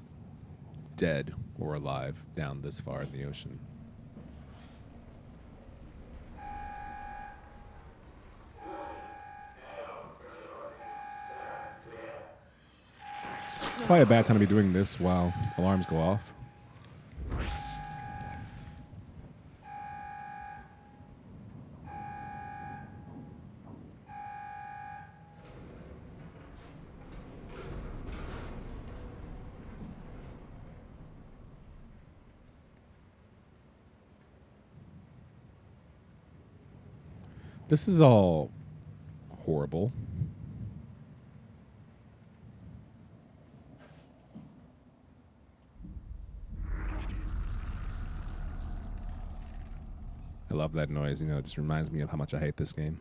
dead or alive down this far in the ocean. Probably a bad time to be doing this while alarms go off. This is all horrible. I love that noise. You know, it just reminds me of how much I hate this game.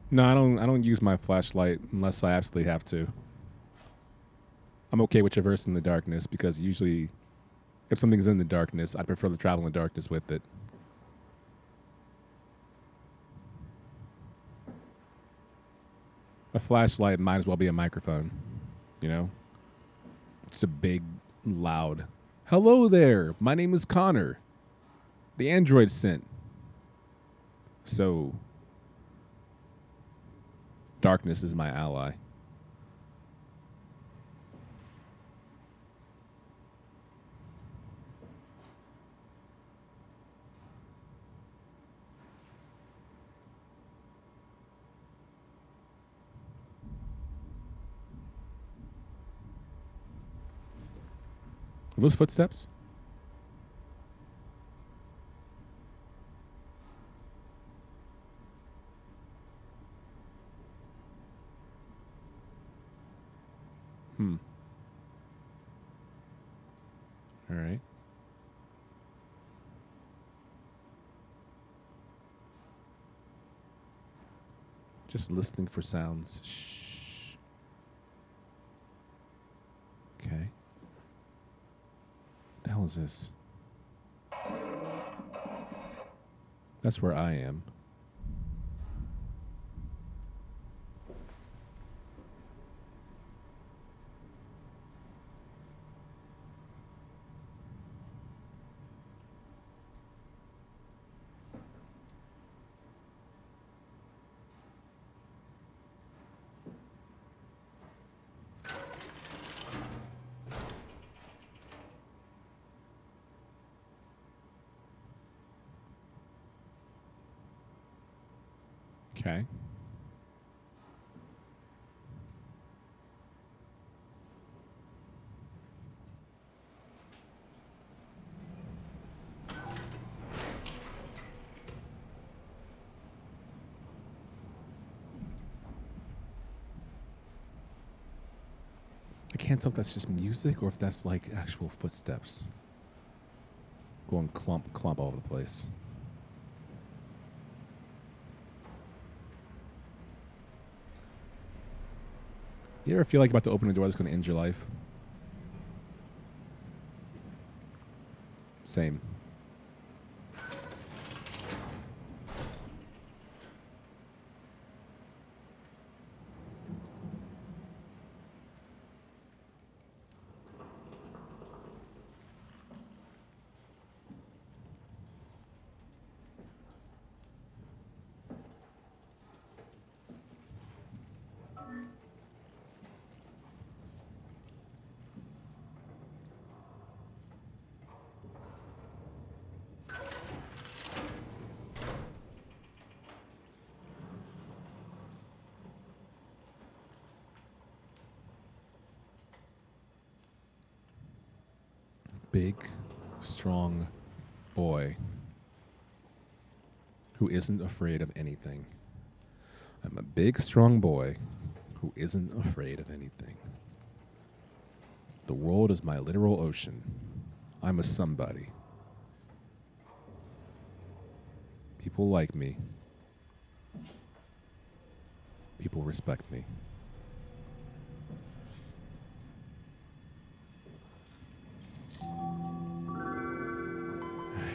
No, I don't use my flashlight unless I absolutely have to. I'm okay with traversing the darkness because usually if something's in the darkness, I prefer to travel in the darkness with it. A flashlight might as well be a microphone, you know? It's a big Loud. Hello there. My name is Connor. The android sent. So, darkness is my ally. Are those footsteps? All right. Just listening for sounds. Shh. Okay. What the hell is this? That's where I am. Okay. I can't tell if that's just music or if that's like actual footsteps going clump all over the place. You ever feel like you're about to open a door that's going to end your life? Same. Big, strong boy who isn't afraid of anything. I'm a big, strong boy who isn't afraid of anything. The world is my literal ocean. I'm a somebody. People like me. People respect me.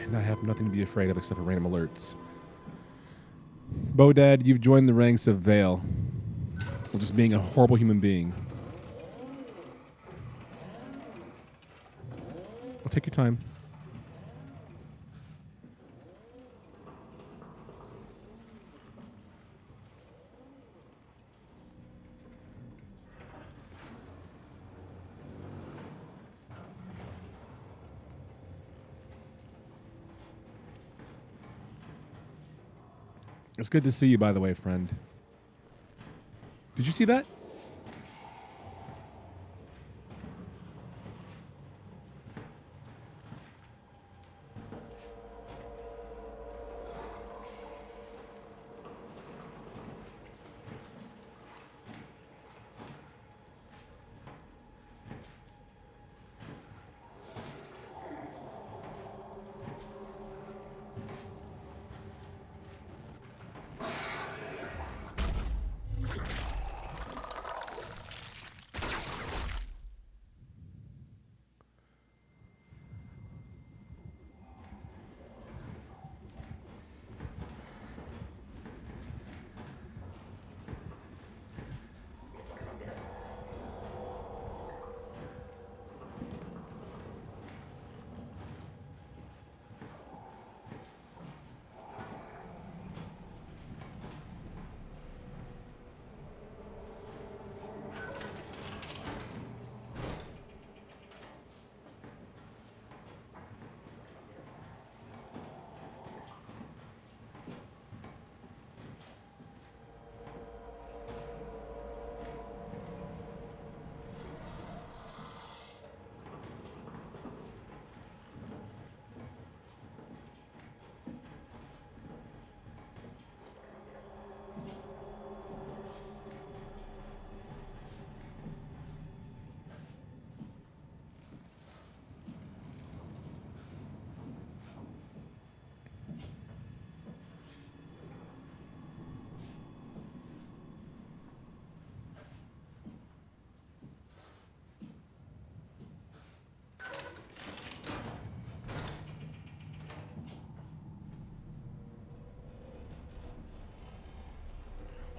And I have nothing to be afraid of except for random alerts. Bodad, you've joined the ranks of Vale. Or just being a horrible human being. Well, take your time. It's good to see you, by the way, friend. Did you see that?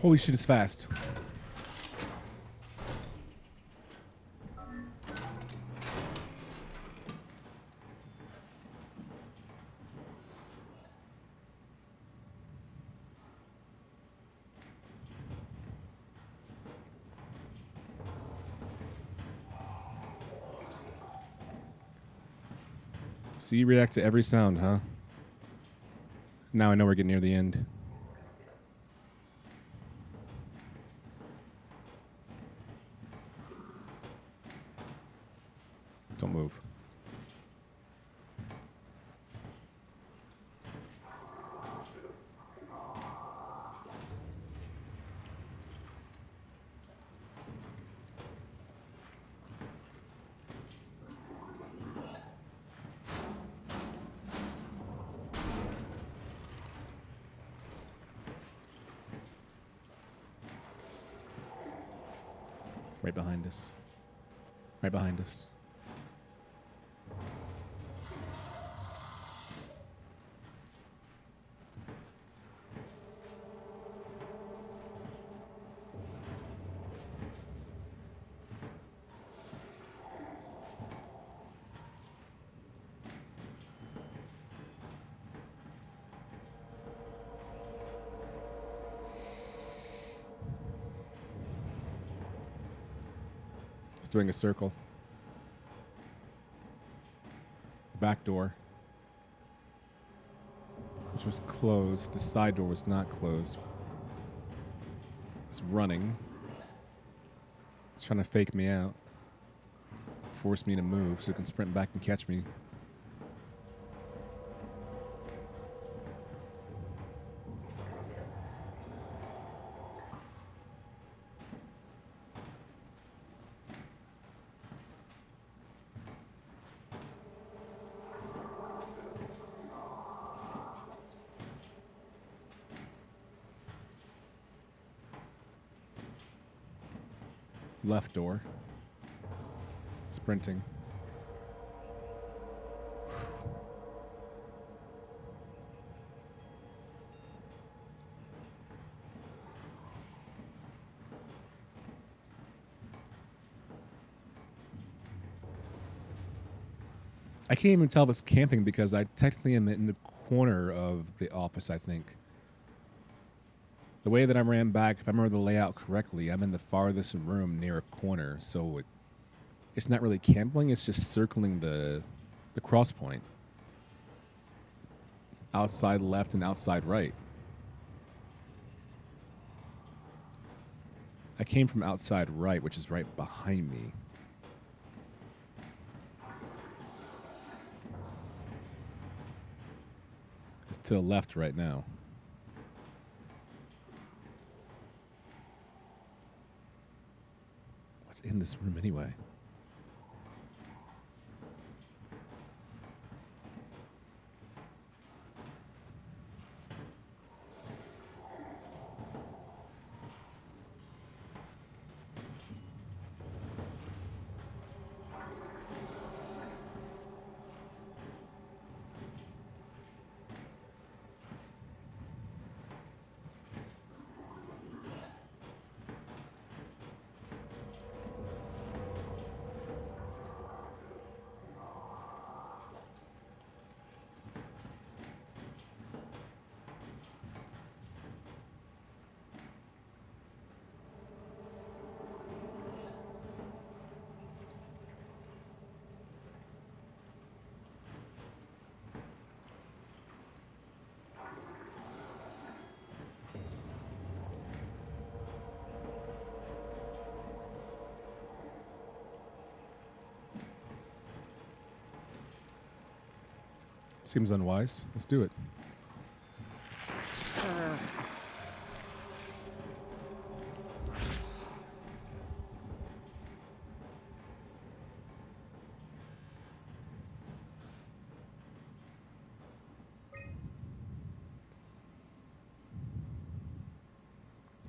Holy shit, it's fast. So you react to every sound, huh? Now I know we're getting near the end. Don't move. Right behind us. Right behind us. It's doing a circle. Back door, which was closed. The side door was not closed. It's running. It's trying to fake me out. Force me to move so it can sprint back and catch me. Left door. Sprinting. I can't even tell if it's camping because I technically am in the corner of the office, I think. The way that I ran back, if I remember the layout correctly, I'm in the farthest room near a corner, so it's not really camping, it's just circling the cross point. Outside left and outside right. I came from outside right, which is right behind me. It's to the left right now. What's in this room anyway? Seems unwise. Let's do it.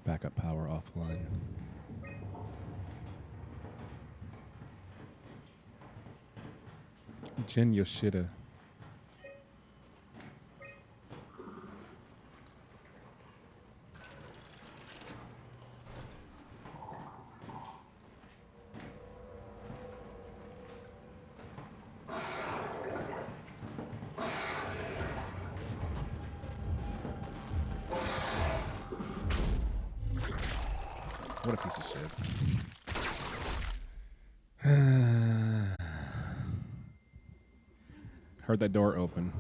Backup power offline. Jen Yoshida. What a piece of shit. Heard that door open.